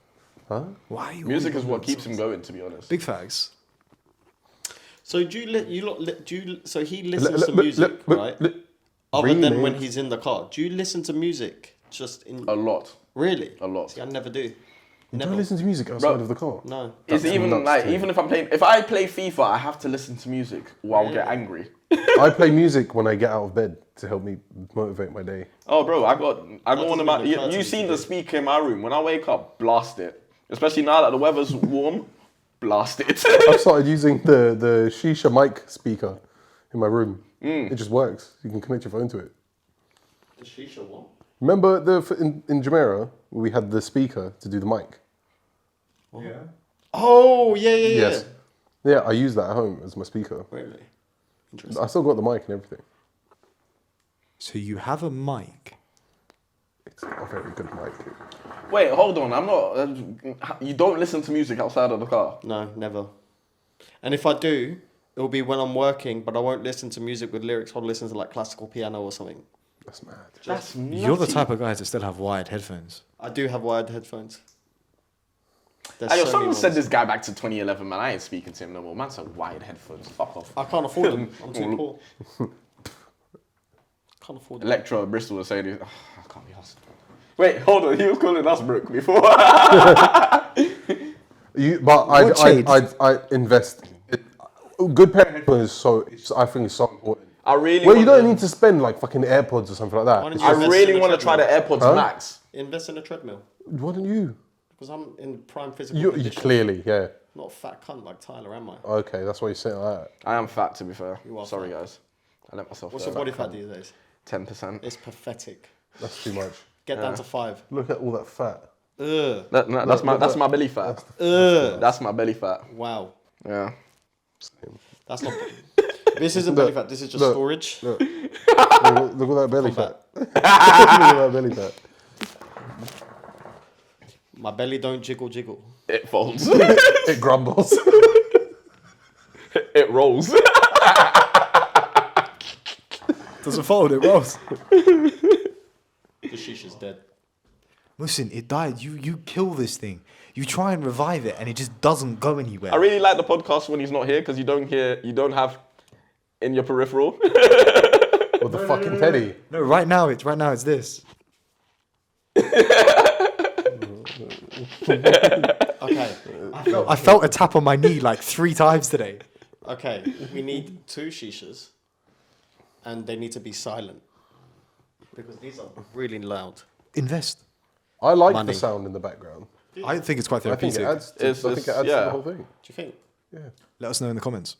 [SPEAKER 3] Huh?
[SPEAKER 2] Why are you
[SPEAKER 4] Music
[SPEAKER 2] always
[SPEAKER 4] is what
[SPEAKER 2] mumbling
[SPEAKER 4] keeps him
[SPEAKER 2] songs?
[SPEAKER 4] going, to be honest.
[SPEAKER 2] Big facts.
[SPEAKER 1] So do you lot? So he listens to music, right? Other than when he's in the car. Do you listen to music just in?
[SPEAKER 4] A lot.
[SPEAKER 1] Really?
[SPEAKER 4] A lot.
[SPEAKER 1] See, I never do.
[SPEAKER 3] Don't listen to music outside of the car.
[SPEAKER 1] No.
[SPEAKER 4] It's even
[SPEAKER 3] nuts
[SPEAKER 4] like
[SPEAKER 3] to me.
[SPEAKER 4] even if I play FIFA, I have to listen to music or I'll get angry.
[SPEAKER 3] I play music when I get out of bed to help me motivate my day.
[SPEAKER 4] Oh, bro, I got one of my.
[SPEAKER 1] doesn't even
[SPEAKER 4] You
[SPEAKER 1] occur
[SPEAKER 4] seen
[SPEAKER 1] to
[SPEAKER 4] the
[SPEAKER 1] me.
[SPEAKER 4] speaker in my room? When I wake up, blast it. Especially now that the weather's warm, blast it.
[SPEAKER 3] I've started using the shisha mic speaker in my room. It just works. You can connect your phone to it.
[SPEAKER 1] The shisha what?
[SPEAKER 3] Remember in Jumeirah, we had the speaker to do the mic?
[SPEAKER 2] Yeah.
[SPEAKER 1] Oh, yeah.
[SPEAKER 3] Yes. Yeah, I use that at home as my speaker.
[SPEAKER 1] Really? Interesting.
[SPEAKER 3] I still got the mic and everything.
[SPEAKER 2] So you have a mic.
[SPEAKER 3] It's a very good mic.
[SPEAKER 4] Wait, hold on. I'm not. You don't listen to music outside of the car.
[SPEAKER 1] No, never. And if I do, it will be when I'm working, but I won't listen to music with lyrics. I'll listen to like classical piano or something.
[SPEAKER 3] That's mad.
[SPEAKER 4] That's
[SPEAKER 2] You're the
[SPEAKER 4] nutty.
[SPEAKER 2] type of guy to still have wired headphones.
[SPEAKER 1] I do have wired headphones. There's
[SPEAKER 4] Hey, yo,
[SPEAKER 1] Sony
[SPEAKER 4] someone
[SPEAKER 1] ones.
[SPEAKER 4] said this guy back to 2011, man. I ain't speaking to him no more. Man said wired headphones. Fuck off.
[SPEAKER 1] I can't afford them. I'm too poor. Can't afford them.
[SPEAKER 4] Electro Bristol was saying, oh, I can't be asked. Wait, hold on. He was calling us Brooke before.
[SPEAKER 3] I invest. Good pair of headphones I think is so important.
[SPEAKER 4] I really.
[SPEAKER 3] Well, you
[SPEAKER 4] wanna-
[SPEAKER 3] don't need to spend like fucking AirPods or something like
[SPEAKER 1] Why
[SPEAKER 3] that.
[SPEAKER 1] don't you
[SPEAKER 4] I
[SPEAKER 1] invest in
[SPEAKER 4] really
[SPEAKER 1] a
[SPEAKER 4] want to try the
[SPEAKER 1] treadmill?
[SPEAKER 4] AirPods Max.
[SPEAKER 1] Invest in a treadmill.
[SPEAKER 3] Why don't you?
[SPEAKER 1] Because I'm in prime physical
[SPEAKER 3] You
[SPEAKER 1] condition.
[SPEAKER 3] clearly, yeah.
[SPEAKER 1] Not a fat cunt like Tyler, am I?
[SPEAKER 3] Okay, that's why you're saying like that.
[SPEAKER 4] I am fat, to be fair.
[SPEAKER 1] You are
[SPEAKER 4] Sorry,
[SPEAKER 1] fat.
[SPEAKER 4] guys. I let myself.
[SPEAKER 1] What's your body fat these days?
[SPEAKER 4] 10%.
[SPEAKER 1] It's pathetic.
[SPEAKER 3] That's too much.
[SPEAKER 1] Get down to 5.
[SPEAKER 3] Look at all that fat.
[SPEAKER 1] Ugh.
[SPEAKER 4] That's my belly fat.
[SPEAKER 1] Ugh.
[SPEAKER 4] That's my belly fat.
[SPEAKER 1] Wow.
[SPEAKER 4] Yeah.
[SPEAKER 1] That's not. This isn't belly fat. This is just
[SPEAKER 3] look.
[SPEAKER 1] storage.
[SPEAKER 3] Look at that belly fat. Look at that belly fat.
[SPEAKER 1] My belly don't jiggle.
[SPEAKER 4] It folds.
[SPEAKER 3] It grumbles.
[SPEAKER 4] It rolls.
[SPEAKER 2] Doesn't fold, it rolls.
[SPEAKER 1] The shisha's dead.
[SPEAKER 2] Listen, it died. You kill this thing. You try and revive it, and it just doesn't go anywhere.
[SPEAKER 4] I really like the podcast when he's not here because you don't have in your peripheral.
[SPEAKER 3] With the fucking teddy.
[SPEAKER 2] No, right now it's this.
[SPEAKER 1] Okay.
[SPEAKER 2] I felt a tap on my knee like 3 times today.
[SPEAKER 1] Okay. We need 2 shishas, and they need to be silent because these are really loud.
[SPEAKER 2] Invest.
[SPEAKER 3] I like
[SPEAKER 1] Money.
[SPEAKER 3] the sound in the background.
[SPEAKER 2] I think it's quite
[SPEAKER 3] I think
[SPEAKER 2] therapeutic.
[SPEAKER 3] it adds to, to
[SPEAKER 4] yeah.
[SPEAKER 3] the whole thing.
[SPEAKER 1] Do you think?
[SPEAKER 3] Yeah.
[SPEAKER 2] Let us know in the comments.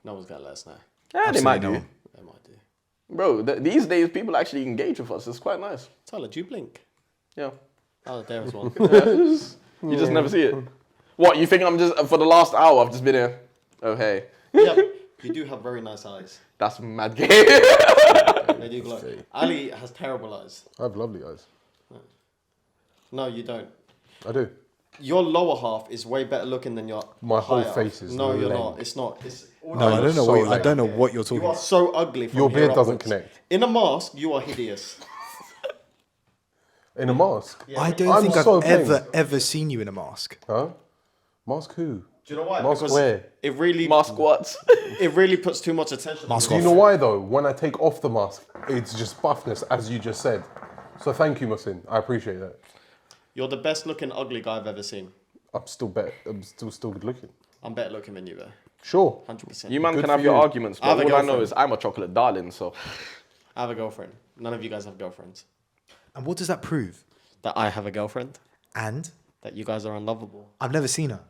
[SPEAKER 1] No one's gonna let us know.
[SPEAKER 4] Yeah, they might
[SPEAKER 2] Absolutely no
[SPEAKER 4] do.
[SPEAKER 2] one.
[SPEAKER 1] They might do.
[SPEAKER 4] Bro, these days people actually engage with us. It's quite nice.
[SPEAKER 1] Tyler, do you blink?
[SPEAKER 4] Yeah.
[SPEAKER 1] Oh, there is one.
[SPEAKER 4] You just never see it. What, you think I'm just, for the last hour, I've just been here? Oh, hey.
[SPEAKER 1] Yeah, you do have very nice eyes.
[SPEAKER 4] That's mad gay.
[SPEAKER 1] They do glow. Ali has terrible eyes.
[SPEAKER 3] I have lovely eyes.
[SPEAKER 1] No, you don't.
[SPEAKER 3] I do.
[SPEAKER 1] Your lower half is way better looking than your
[SPEAKER 3] My whole
[SPEAKER 1] higher
[SPEAKER 3] face
[SPEAKER 1] half.
[SPEAKER 3] is
[SPEAKER 1] No, you're
[SPEAKER 3] lame.
[SPEAKER 1] not. It's not. It's
[SPEAKER 2] No, I don't know
[SPEAKER 3] so
[SPEAKER 2] what I
[SPEAKER 3] lame.
[SPEAKER 2] don't know what you're talking
[SPEAKER 1] You are
[SPEAKER 2] about.
[SPEAKER 1] so ugly from
[SPEAKER 3] Your
[SPEAKER 1] here
[SPEAKER 3] beard doesn't
[SPEAKER 1] upwards.
[SPEAKER 3] connect.
[SPEAKER 1] In a mask, you are hideous.
[SPEAKER 3] In a mask.
[SPEAKER 1] Yeah,
[SPEAKER 2] I
[SPEAKER 1] when you-
[SPEAKER 2] don't
[SPEAKER 3] I'm
[SPEAKER 2] think
[SPEAKER 3] so
[SPEAKER 2] I've ever seen you in a mask.
[SPEAKER 3] Huh? Mask who?
[SPEAKER 1] Do you know why?
[SPEAKER 3] Mask
[SPEAKER 1] Because
[SPEAKER 3] where?
[SPEAKER 1] it really,
[SPEAKER 4] Mask what?
[SPEAKER 1] it really puts too much attention.
[SPEAKER 2] Mask
[SPEAKER 3] Do you
[SPEAKER 2] off.
[SPEAKER 3] know why though? When I take off the mask, it's just buffness, as you just said. So thank you, Muhsin. I appreciate that.
[SPEAKER 1] You're the best looking ugly guy I've ever seen.
[SPEAKER 3] I'm still better. I'm still good looking.
[SPEAKER 1] I'm better looking than you, though.
[SPEAKER 3] Sure.
[SPEAKER 1] 100%.
[SPEAKER 4] You man
[SPEAKER 3] Good
[SPEAKER 4] can
[SPEAKER 3] for
[SPEAKER 4] have your
[SPEAKER 3] you.
[SPEAKER 4] arguments,
[SPEAKER 1] I have
[SPEAKER 4] but
[SPEAKER 1] a
[SPEAKER 4] all I know
[SPEAKER 1] girlfriend.
[SPEAKER 4] is I'm a chocolate darling, so.
[SPEAKER 1] I have a girlfriend. None of you guys have girlfriends.
[SPEAKER 2] And what does that prove?
[SPEAKER 1] That I have a girlfriend.
[SPEAKER 2] And
[SPEAKER 1] That you guys are unlovable.
[SPEAKER 2] I've never seen her.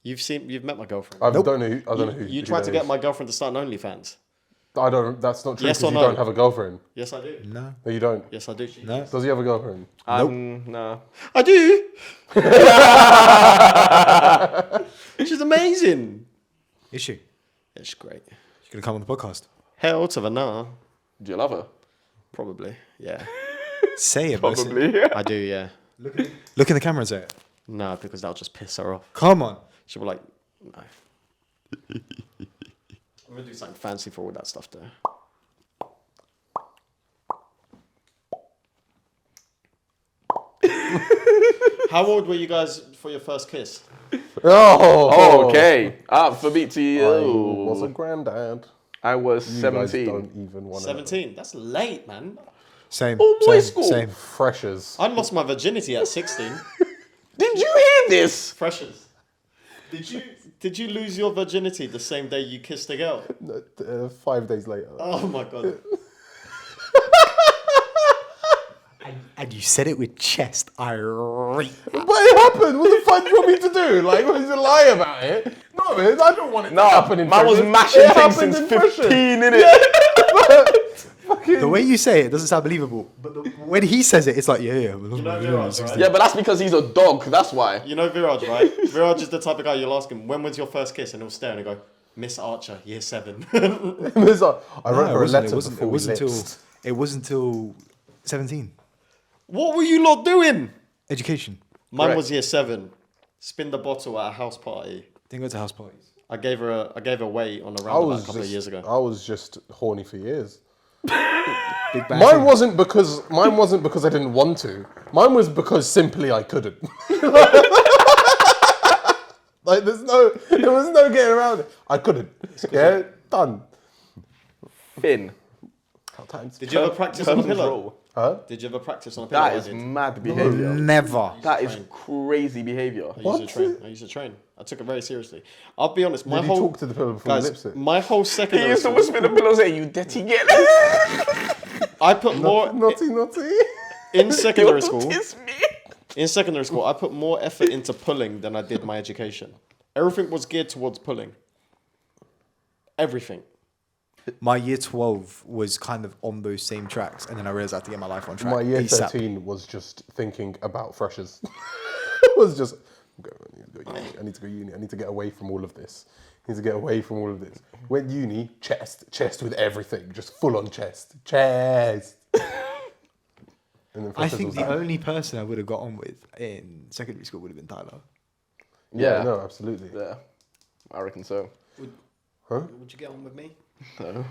[SPEAKER 1] You've met my girlfriend.
[SPEAKER 3] I don't know. I don't know who.
[SPEAKER 1] You
[SPEAKER 3] who
[SPEAKER 1] tried
[SPEAKER 3] that
[SPEAKER 1] to get
[SPEAKER 3] is.
[SPEAKER 1] my girlfriend to start an OnlyFans.
[SPEAKER 3] I don't. That's not true
[SPEAKER 1] Yes
[SPEAKER 3] because
[SPEAKER 1] or
[SPEAKER 3] you
[SPEAKER 1] no?
[SPEAKER 3] don't have a girlfriend.
[SPEAKER 1] Yes, I do.
[SPEAKER 2] No.
[SPEAKER 3] No, you don't.
[SPEAKER 1] Yes, I do.
[SPEAKER 2] No.
[SPEAKER 3] Does he have a girlfriend?
[SPEAKER 4] No.
[SPEAKER 1] I do. She's amazing.
[SPEAKER 2] Is she?
[SPEAKER 1] Yeah, she's great.
[SPEAKER 2] She's gonna come on the podcast.
[SPEAKER 1] Hell to the no.
[SPEAKER 4] Do you love her?
[SPEAKER 1] Probably. Yeah.
[SPEAKER 2] Say it, Muhsin.
[SPEAKER 4] Probably.
[SPEAKER 1] I do, yeah.
[SPEAKER 2] Look in the camera and say it.
[SPEAKER 1] No, because that'll just piss her off.
[SPEAKER 2] Come on.
[SPEAKER 1] She'll be like, no. I'm going to do something fancy for all that stuff, though. How old were you guys for your first kiss?
[SPEAKER 3] Oh.
[SPEAKER 4] Okay. For me to
[SPEAKER 3] I was a
[SPEAKER 4] you.
[SPEAKER 3] granddad.
[SPEAKER 4] I was
[SPEAKER 3] You guys
[SPEAKER 4] 17.
[SPEAKER 3] don't even want to.
[SPEAKER 1] 17. That's late, man.
[SPEAKER 2] Same.
[SPEAKER 4] Oh, boys'
[SPEAKER 2] same,
[SPEAKER 4] school.
[SPEAKER 2] Same.
[SPEAKER 3] Freshers.
[SPEAKER 1] I lost my virginity at 16.
[SPEAKER 4] Did you hear this?
[SPEAKER 1] Freshers. Did you lose your virginity the same day you kissed a girl?
[SPEAKER 3] 5 days later.
[SPEAKER 1] Oh my god.
[SPEAKER 2] And you said it with chest. I read.
[SPEAKER 3] But it happened. What the fuck do you want me to do? Like, what is a lie about it? No, man, I don't want it to happen in
[SPEAKER 4] man was
[SPEAKER 3] Freshers.
[SPEAKER 4] mashing
[SPEAKER 3] It
[SPEAKER 4] things
[SPEAKER 3] happened
[SPEAKER 4] since
[SPEAKER 3] in Freshers.
[SPEAKER 4] 15, innit?
[SPEAKER 2] The way you say it doesn't sound believable. But when he says it, it's like, yeah.
[SPEAKER 1] You know Viraj, right?
[SPEAKER 4] Yeah, but that's because he's a dog. That's why.
[SPEAKER 1] You know Viraj, right? Viraj is the type of guy you'll ask him, when was your first kiss? And he'll stare and he'll go, Miss Archer, year 7.
[SPEAKER 3] It was like, I wrote her a letter before we lips.
[SPEAKER 2] It wasn't until 17.
[SPEAKER 1] What were you lot doing?
[SPEAKER 2] Education.
[SPEAKER 1] Mine
[SPEAKER 4] Correct.
[SPEAKER 1] was year 7. Spin the bottle at a house party.
[SPEAKER 2] Didn't go to house parties.
[SPEAKER 1] I gave her weight on a
[SPEAKER 3] I
[SPEAKER 1] roundabout
[SPEAKER 3] was
[SPEAKER 1] a couple of years ago.
[SPEAKER 3] I was just horny for years.
[SPEAKER 2] Big bang.
[SPEAKER 3] Mine wasn't because I didn't want to. Mine was because simply I couldn't. Like there was no getting around it. I couldn't. Yeah, done.
[SPEAKER 4] Finn.
[SPEAKER 3] How times?
[SPEAKER 1] Did you ever practice on a pillow?
[SPEAKER 4] Roll.
[SPEAKER 3] Huh?
[SPEAKER 1] Did you ever practice on a pillow?
[SPEAKER 4] That
[SPEAKER 1] I
[SPEAKER 4] is
[SPEAKER 1] did.
[SPEAKER 4] mad behavior.
[SPEAKER 2] Never.
[SPEAKER 4] That is crazy behavior.
[SPEAKER 1] I used to train. I took it very seriously. I'll be honest, my
[SPEAKER 3] Did you
[SPEAKER 1] whole
[SPEAKER 3] talk to the pillow before you lips
[SPEAKER 1] guys,
[SPEAKER 3] it?
[SPEAKER 1] my whole
[SPEAKER 4] He
[SPEAKER 1] secondary
[SPEAKER 4] used to
[SPEAKER 1] school,
[SPEAKER 4] whisper in the pillow saying, "You dirty get."
[SPEAKER 1] I put more
[SPEAKER 3] Naughty.
[SPEAKER 1] in secondary school.
[SPEAKER 4] Notice me.
[SPEAKER 1] In secondary school, I put more effort into pulling than I did my education. Everything was geared towards pulling. Everything.
[SPEAKER 2] My year 12 was kind of on those same tracks, and then I realized I had to get my life on track.
[SPEAKER 3] My year
[SPEAKER 2] ASAP.
[SPEAKER 3] 13 was just thinking about Freshers. It was just, I need to go uni. I need to get away from all of this. I need to get away from all of this. Went uni, chest with everything, just full on chest. And then
[SPEAKER 2] I
[SPEAKER 3] Freshers
[SPEAKER 2] think
[SPEAKER 3] was
[SPEAKER 2] the
[SPEAKER 3] that.
[SPEAKER 2] only person I would have got on with in secondary school would have been Tyler.
[SPEAKER 3] Yeah, no, absolutely.
[SPEAKER 4] Yeah, I reckon so.
[SPEAKER 1] Would you get on with me?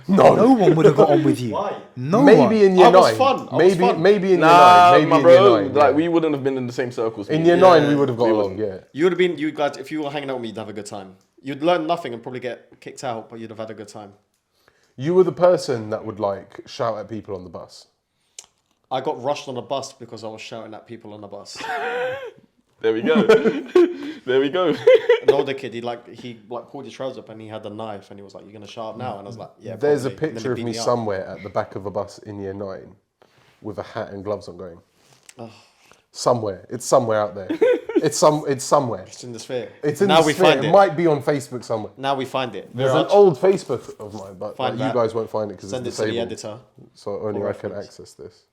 [SPEAKER 2] No one would have got on with you.
[SPEAKER 1] Why?
[SPEAKER 2] No
[SPEAKER 3] Maybe
[SPEAKER 2] one.
[SPEAKER 3] in year
[SPEAKER 1] I was
[SPEAKER 3] 9.
[SPEAKER 1] fun. I was fun.
[SPEAKER 3] Maybe in year 9.
[SPEAKER 4] Nah,
[SPEAKER 3] Maybe
[SPEAKER 4] my
[SPEAKER 3] in
[SPEAKER 4] bro,
[SPEAKER 3] year 9.
[SPEAKER 4] like
[SPEAKER 3] yeah.
[SPEAKER 4] we wouldn't have been in the same circles.
[SPEAKER 3] In
[SPEAKER 4] me.
[SPEAKER 3] year 9, we would have got
[SPEAKER 4] we
[SPEAKER 3] along,
[SPEAKER 4] wouldn't.
[SPEAKER 3] yeah.
[SPEAKER 1] You would have been, you guys, if you were hanging out with me, you'd have a good time. You'd learn nothing and probably get kicked out, but you'd have had a good time.
[SPEAKER 3] You were the person that would like shout at people on the bus.
[SPEAKER 1] I got rushed on a bus because I was shouting at people on the bus.
[SPEAKER 4] There we go. There we go.
[SPEAKER 1] An older kid, he pulled his trousers up and he had a knife and he was like, "You're gonna shout up now?" And I was like, "Yeah."
[SPEAKER 3] There's a
[SPEAKER 1] probably." And then
[SPEAKER 3] picture
[SPEAKER 1] he
[SPEAKER 3] of
[SPEAKER 1] beat
[SPEAKER 3] me
[SPEAKER 1] up.
[SPEAKER 3] somewhere at the back of a bus in year 9 with a hat and gloves on going. Somewhere. It's somewhere out there. It's somewhere.
[SPEAKER 1] It's in the sphere.
[SPEAKER 3] It's in
[SPEAKER 1] now
[SPEAKER 3] the
[SPEAKER 1] we
[SPEAKER 3] sphere.
[SPEAKER 1] find
[SPEAKER 3] It
[SPEAKER 1] it.
[SPEAKER 3] might be on Facebook somewhere.
[SPEAKER 1] Now we find it.
[SPEAKER 3] There's an
[SPEAKER 1] Viraj,
[SPEAKER 3] old Facebook of mine, but
[SPEAKER 1] Find
[SPEAKER 3] like, you
[SPEAKER 1] that.
[SPEAKER 3] guys won't find it because
[SPEAKER 1] send it
[SPEAKER 3] it's
[SPEAKER 1] to the
[SPEAKER 3] disabled.
[SPEAKER 1] editor.
[SPEAKER 3] So only
[SPEAKER 1] for
[SPEAKER 3] I can
[SPEAKER 1] reference.
[SPEAKER 3] access this.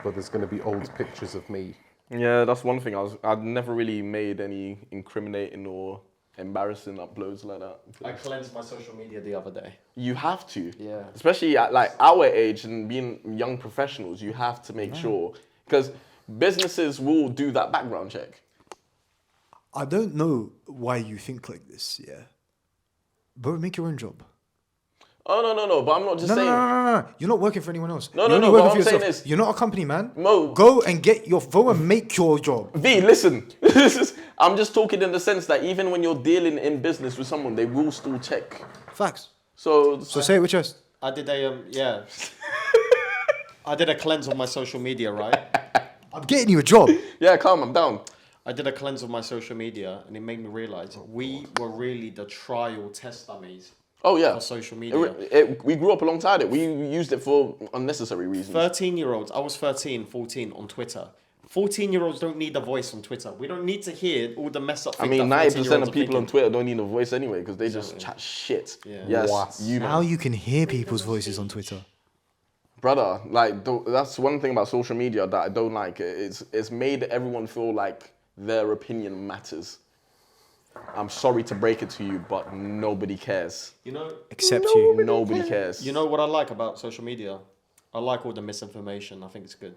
[SPEAKER 3] But there's going to be old pictures of me.
[SPEAKER 4] Yeah, that's one thing. I'd never really made any incriminating or embarrassing uploads like that.
[SPEAKER 1] I cleansed my social media the other day.
[SPEAKER 4] You have to.
[SPEAKER 1] Yeah.
[SPEAKER 4] Especially at like our age and being young professionals, you have to make sure because businesses will do that background check.
[SPEAKER 2] I don't know why you think like this, yeah. Bro, make your own job.
[SPEAKER 4] Oh no! But I'm not just
[SPEAKER 2] No,
[SPEAKER 4] saying.
[SPEAKER 2] no. You're not working for anyone else.
[SPEAKER 4] No,
[SPEAKER 2] You're only
[SPEAKER 4] but
[SPEAKER 2] working
[SPEAKER 4] what
[SPEAKER 2] for
[SPEAKER 4] I'm saying
[SPEAKER 2] yourself.
[SPEAKER 4] is-
[SPEAKER 2] You're not a company, man.
[SPEAKER 4] Mo.
[SPEAKER 2] Go and make your job.
[SPEAKER 4] V, listen. I'm just talking in the sense that even when you're dealing in business with someone, they will still check.
[SPEAKER 2] Facts.
[SPEAKER 4] So
[SPEAKER 2] So say it with chest.
[SPEAKER 1] I did I did a cleanse of my social media, right?
[SPEAKER 2] I'm getting you a job.
[SPEAKER 4] yeah, calm. I'm down.
[SPEAKER 1] I did a cleanse of my social media, and it made me realize we were really the trial test dummies
[SPEAKER 4] Oh yeah.
[SPEAKER 1] for social media.
[SPEAKER 4] We grew up alongside it. We used it for unnecessary reasons.
[SPEAKER 1] 13-year-olds, I was 13, 14 on Twitter. 14-year-olds don't need a voice on Twitter. We don't need to hear all the mess up
[SPEAKER 4] I
[SPEAKER 1] things
[SPEAKER 4] mean,
[SPEAKER 1] that
[SPEAKER 4] 90%
[SPEAKER 1] 14-year-olds
[SPEAKER 4] of
[SPEAKER 1] are
[SPEAKER 4] people on
[SPEAKER 1] thinking.
[SPEAKER 4] Twitter don't need a voice anyway because they just chat shit.
[SPEAKER 1] Yeah.
[SPEAKER 4] Yes,
[SPEAKER 3] What?
[SPEAKER 4] you
[SPEAKER 2] Now
[SPEAKER 4] man.
[SPEAKER 2] you can hear people's voices on Twitter.
[SPEAKER 4] Brother, like that's one thing about social media that I don't like. It's made everyone feel like their opinion matters. I'm sorry to break it to you, but nobody cares.
[SPEAKER 1] You know,
[SPEAKER 2] Except you.
[SPEAKER 4] Nobody cares.
[SPEAKER 1] you know what I like about social media? I like all the misinformation. I think it's good.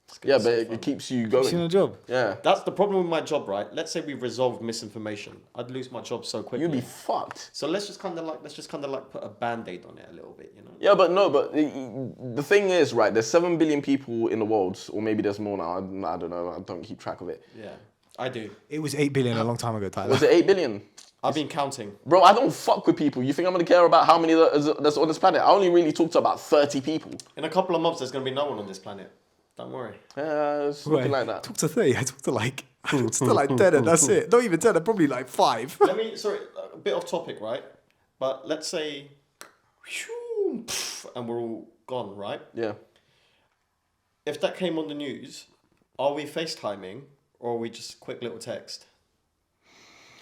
[SPEAKER 1] It's good.
[SPEAKER 4] Yeah,
[SPEAKER 1] It's
[SPEAKER 4] but
[SPEAKER 1] fun.
[SPEAKER 4] it keeps you
[SPEAKER 2] It's in
[SPEAKER 4] going.
[SPEAKER 2] a job.
[SPEAKER 4] Yeah.
[SPEAKER 1] That's the problem with my job, right? Let's say we resolved misinformation. I'd lose my job so quickly.
[SPEAKER 4] You'd be fucked.
[SPEAKER 1] So let's just kind of like put a band-aid on it a little bit, you know?
[SPEAKER 4] Yeah, but no, but the thing is, right, there's 7 billion people in the world, or maybe there's more now, I don't know, I don't keep track of it.
[SPEAKER 1] Yeah, I do.
[SPEAKER 2] It was 8 billion a long time ago, Tyler.
[SPEAKER 4] Was it 8 billion?
[SPEAKER 1] I've been counting.
[SPEAKER 4] Bro, I don't fuck with people. You think I'm gonna care about how many that's on this planet? I only really talk to about 30 people.
[SPEAKER 1] In a couple of months, there's going to be no one on this planet. Don't worry.
[SPEAKER 4] It's looking like that.
[SPEAKER 2] Talk to 30. I talked to like Still like 10 and that's it. Not even 10, probably like 5.
[SPEAKER 1] Sorry, a bit off topic, right? But let's say, and we're all gone, right?
[SPEAKER 4] Yeah.
[SPEAKER 1] If that came on the news, are we FaceTiming or are we just a quick little text?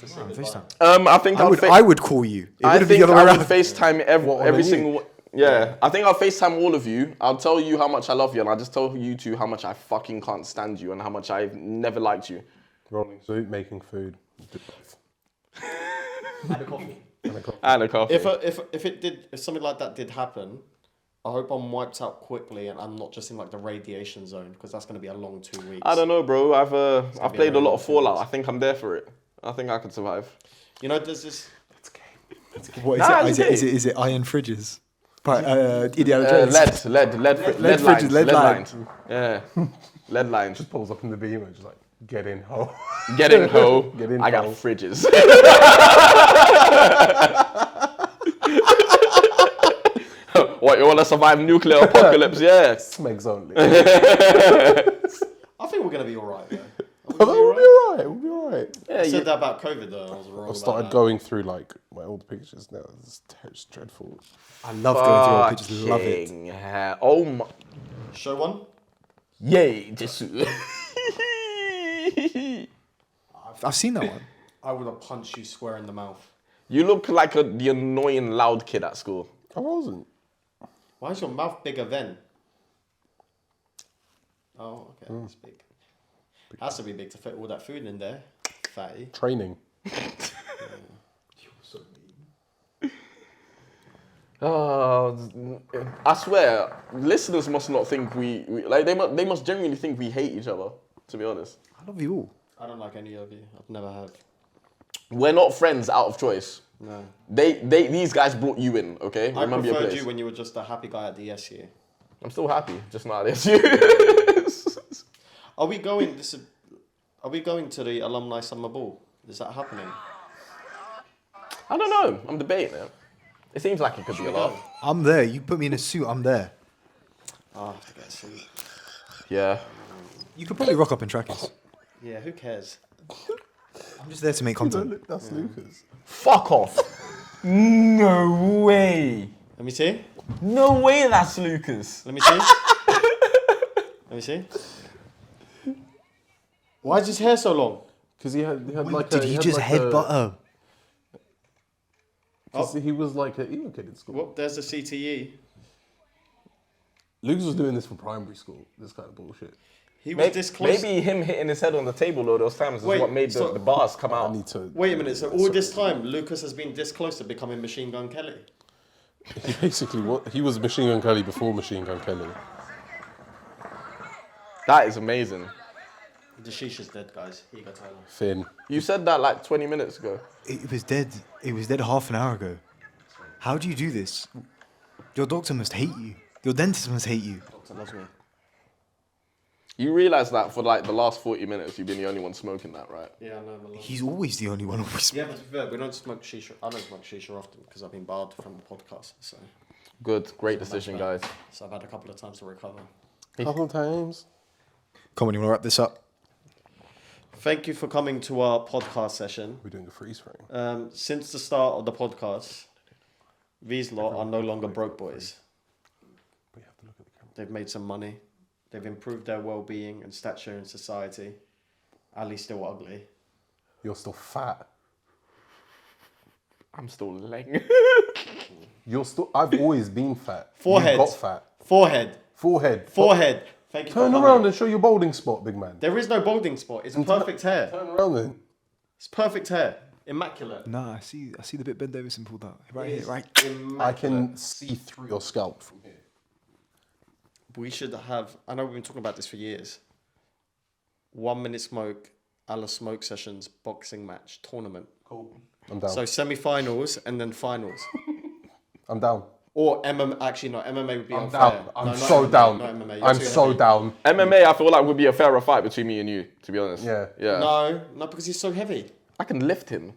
[SPEAKER 2] FaceTime.
[SPEAKER 4] I think
[SPEAKER 2] I would call you. It
[SPEAKER 4] I
[SPEAKER 2] wouldn't be
[SPEAKER 4] think
[SPEAKER 2] the other
[SPEAKER 4] I
[SPEAKER 2] way
[SPEAKER 4] would
[SPEAKER 2] around.
[SPEAKER 4] FaceTime every
[SPEAKER 3] on the
[SPEAKER 4] single. Yeah, I think I'll FaceTime all of you. I'll tell you how much I love you, and I'll just tell you two how much I fucking can't stand you and how much I've never liked you.
[SPEAKER 3] Rolling soup, making food.
[SPEAKER 1] And a coffee.
[SPEAKER 4] And a coffee.
[SPEAKER 1] If something like that did happen, I hope I'm wiped out quickly and I'm not just in like the radiation zone because that's going to be a long 2 weeks.
[SPEAKER 4] I don't know, bro. I've played a lot of Fallout.
[SPEAKER 1] Fallout.
[SPEAKER 4] I think I'm there for it. I think I could survive.
[SPEAKER 1] You know, there's this.
[SPEAKER 2] What is
[SPEAKER 4] Nah,
[SPEAKER 2] it?
[SPEAKER 4] it's
[SPEAKER 2] Is it iron fridges? Indiana Jones.
[SPEAKER 4] Lead
[SPEAKER 2] fridges,
[SPEAKER 4] lines.
[SPEAKER 2] lead
[SPEAKER 4] Lead
[SPEAKER 2] lines.
[SPEAKER 4] lines. Yeah. Lead lines.
[SPEAKER 3] Just pulls up in the beam and just like, get in, ho.
[SPEAKER 4] Getting ho.
[SPEAKER 3] Get in,
[SPEAKER 4] I got
[SPEAKER 3] ho.
[SPEAKER 4] fridges. What, you want to survive nuclear apocalypse? Yeah.
[SPEAKER 3] Smegs only.
[SPEAKER 1] I think we're going to be alright though.
[SPEAKER 3] We'll be alright. We'll be alright.
[SPEAKER 1] I said that about COVID though. I was wrong.
[SPEAKER 3] I started going through like my old pictures now. It's dreadful.
[SPEAKER 2] I love going through old pictures. Love it.
[SPEAKER 4] Fucking hell. Oh my.
[SPEAKER 1] Show one.
[SPEAKER 4] Yay. Just.
[SPEAKER 2] I've seen that one.
[SPEAKER 1] I would have punched you square in the mouth.
[SPEAKER 4] You look like the annoying loud kid at school.
[SPEAKER 3] I wasn't.
[SPEAKER 1] Why is your mouth bigger then? Oh, okay, that's big. Has to be big to fit all that food in there, fatty.
[SPEAKER 3] Training.
[SPEAKER 4] I swear, listeners must not think we like they must genuinely think we hate each other. To be honest,
[SPEAKER 2] I love you all.
[SPEAKER 1] I don't like any of you. I've never have.
[SPEAKER 4] we're not friends out of choice.
[SPEAKER 1] No.
[SPEAKER 4] These guys brought you in. Okay,
[SPEAKER 1] I
[SPEAKER 4] remember your
[SPEAKER 1] preferred
[SPEAKER 4] place.
[SPEAKER 1] you when you were just a happy guy at the SU.
[SPEAKER 4] I'm still happy, just not at SU.
[SPEAKER 1] Are we going? Are we going to the alumni summer ball? Is that happening?
[SPEAKER 4] I don't know. I'm debating it. It seems like it could be a lot.
[SPEAKER 2] I'm there. You put me in a suit, I'm there.
[SPEAKER 1] Oh, I have to get a suit.
[SPEAKER 4] Yeah.
[SPEAKER 2] You could probably rock up in trackers.
[SPEAKER 1] Yeah, who cares?
[SPEAKER 2] I'm just there to make content.
[SPEAKER 3] That's Lucas.
[SPEAKER 4] Fuck off. No way.
[SPEAKER 1] Let me see.
[SPEAKER 4] No way. That's Lucas.
[SPEAKER 1] Let me see. Let me see. Why is his hair so long?
[SPEAKER 3] Because he had like
[SPEAKER 2] Did he just headbutt her?
[SPEAKER 3] Because he was like an emo kid in school.
[SPEAKER 1] Well, there's the CTE.
[SPEAKER 3] Lucas was doing this for primary school. This kind of bullshit.
[SPEAKER 1] He was this close.
[SPEAKER 4] Maybe him hitting his head on the table all those times is
[SPEAKER 1] Wait,
[SPEAKER 4] what made
[SPEAKER 1] so-
[SPEAKER 4] the bars come
[SPEAKER 3] I
[SPEAKER 4] out.
[SPEAKER 3] need to.
[SPEAKER 1] Wait a minute. So all this time, Lucas has been this close to becoming Machine Gun Kelly.
[SPEAKER 3] He basically he was Machine Gun Kelly before Machine Gun Kelly.
[SPEAKER 4] That is amazing.
[SPEAKER 1] The shisha's dead, guys. Here you go, Tyler.
[SPEAKER 3] Finn.
[SPEAKER 4] You said that like 20 minutes ago.
[SPEAKER 2] It was dead. It was dead half an hour ago. How do you do this? Your doctor must hate you. Your dentist must hate you.
[SPEAKER 1] Doctor loves me.
[SPEAKER 4] You realise that for like the last 40 minutes you've been the only one smoking that, right?
[SPEAKER 1] Yeah, I know. I love
[SPEAKER 2] He's always the only one always.
[SPEAKER 1] Yeah, but to be fair, we don't smoke shisha. I don't smoke shisha often because I've been barred from the podcast. So
[SPEAKER 4] Good, great decision, guys.
[SPEAKER 1] I've had a couple of times to recover.
[SPEAKER 3] Couple times.
[SPEAKER 2] Come on, you want to wrap this up?
[SPEAKER 1] Thank you for coming to our podcast session.
[SPEAKER 3] We're doing a freeze frame.
[SPEAKER 1] Since the start of the podcast, these lot are no longer broke boys.
[SPEAKER 3] We have to look at the camera.
[SPEAKER 1] They've made some money. They've improved their well-being and stature in society. Ali's still ugly.
[SPEAKER 3] You're still fat.
[SPEAKER 4] I'm still laying.
[SPEAKER 3] You're still. I've always been fat.
[SPEAKER 1] Forehead.
[SPEAKER 3] You got fat.
[SPEAKER 1] Forehead.
[SPEAKER 3] Forehead.
[SPEAKER 1] Forehead. Thank you.
[SPEAKER 3] Turn
[SPEAKER 1] for
[SPEAKER 3] around
[SPEAKER 1] coming.
[SPEAKER 3] and show your balding spot, big man.
[SPEAKER 1] There is no balding spot. It's perfect hair.
[SPEAKER 3] Turn around then.
[SPEAKER 1] It's perfect hair. Immaculate.
[SPEAKER 2] Nah, I see the bit Ben Davison pulled out. Right here, right.
[SPEAKER 1] Immaculate.
[SPEAKER 3] I can see through your scalp from here.
[SPEAKER 1] We should have, I know we've been talking about this for years. 1 minute smoke, a la smoke sessions, boxing match, tournament.
[SPEAKER 3] Cool. I'm down.
[SPEAKER 1] So semi-finals and then finals.
[SPEAKER 3] I'm down.
[SPEAKER 1] Or MMA, actually no, MMA would be
[SPEAKER 3] I'm
[SPEAKER 1] unfair.
[SPEAKER 3] down. I'm
[SPEAKER 1] No, not
[SPEAKER 3] so
[SPEAKER 1] MMA,
[SPEAKER 3] down.
[SPEAKER 1] not MMA. You're
[SPEAKER 3] I'm
[SPEAKER 1] too
[SPEAKER 3] so
[SPEAKER 1] heavy.
[SPEAKER 3] down.
[SPEAKER 4] MMA, I feel like would be a fairer fight between me and you, to be honest.
[SPEAKER 3] Yeah.
[SPEAKER 4] Yeah.
[SPEAKER 1] No, because he's so heavy.
[SPEAKER 4] I can lift him.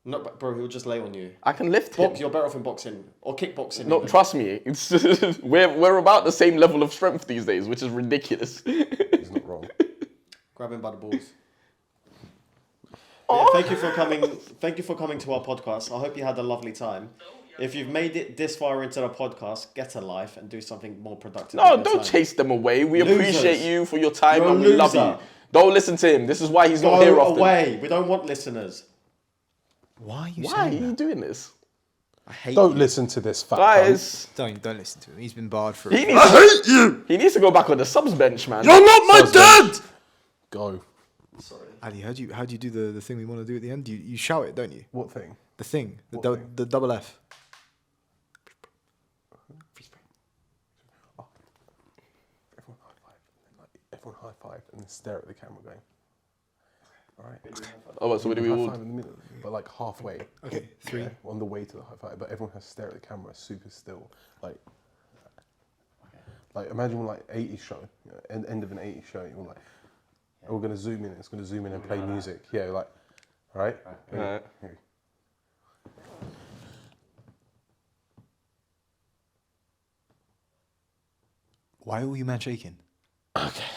[SPEAKER 1] No, but bro, he'll just lay on you.
[SPEAKER 4] I can lift him.
[SPEAKER 1] You're better off in boxing or kickboxing.
[SPEAKER 4] No,
[SPEAKER 1] even.
[SPEAKER 4] trust me. It's we're about the same level of strength these days, which is ridiculous.
[SPEAKER 3] He's not wrong.
[SPEAKER 1] Grab him by the balls. Yeah, thank you for coming. Thank you for coming to our podcast. I hope you had a lovely time. If you've made it this far into the podcast, get a life and do something more productive.
[SPEAKER 4] No,
[SPEAKER 1] with your
[SPEAKER 4] don't
[SPEAKER 1] time.
[SPEAKER 4] chase them away. We
[SPEAKER 1] Losers.
[SPEAKER 4] appreciate you for your time
[SPEAKER 1] You're a
[SPEAKER 4] and we love
[SPEAKER 1] loser.
[SPEAKER 4] you. Don't listen to him. This is why he's not
[SPEAKER 1] Go
[SPEAKER 4] here often.
[SPEAKER 1] away. We don't want listeners.
[SPEAKER 2] Why are you
[SPEAKER 4] Why are
[SPEAKER 2] saying
[SPEAKER 4] you
[SPEAKER 2] that?
[SPEAKER 4] doing this?
[SPEAKER 1] I hate
[SPEAKER 3] Don't
[SPEAKER 1] you.
[SPEAKER 3] listen to this fat
[SPEAKER 4] Guys,
[SPEAKER 2] Don't listen to him. He's been barred for
[SPEAKER 4] he
[SPEAKER 2] it.
[SPEAKER 4] needs, he needs to go back on the subs bench, man.
[SPEAKER 3] not my dad! Go.
[SPEAKER 1] Sorry.
[SPEAKER 2] Ali, how do you do the thing we want to do at the end? You shout it, don't you?
[SPEAKER 3] What thing?
[SPEAKER 2] The thing,
[SPEAKER 3] What thing?
[SPEAKER 2] the double F.
[SPEAKER 3] Everyone high five and then stare at the camera going. All right.
[SPEAKER 4] Oh, so what do we
[SPEAKER 3] High
[SPEAKER 4] all?
[SPEAKER 3] five in the middle, but like halfway.
[SPEAKER 2] Okay, 3.
[SPEAKER 3] Yeah, on the way to the high five, but everyone has to stare at the camera super still. Like imagine we're like 80s show, you know, end of an 80s show. You're like, we're gonna zoom in. It's gonna zoom in and play music. Yeah, like, all right.
[SPEAKER 4] Alright.
[SPEAKER 3] Here.
[SPEAKER 2] Why are all you man shaking?
[SPEAKER 3] Okay.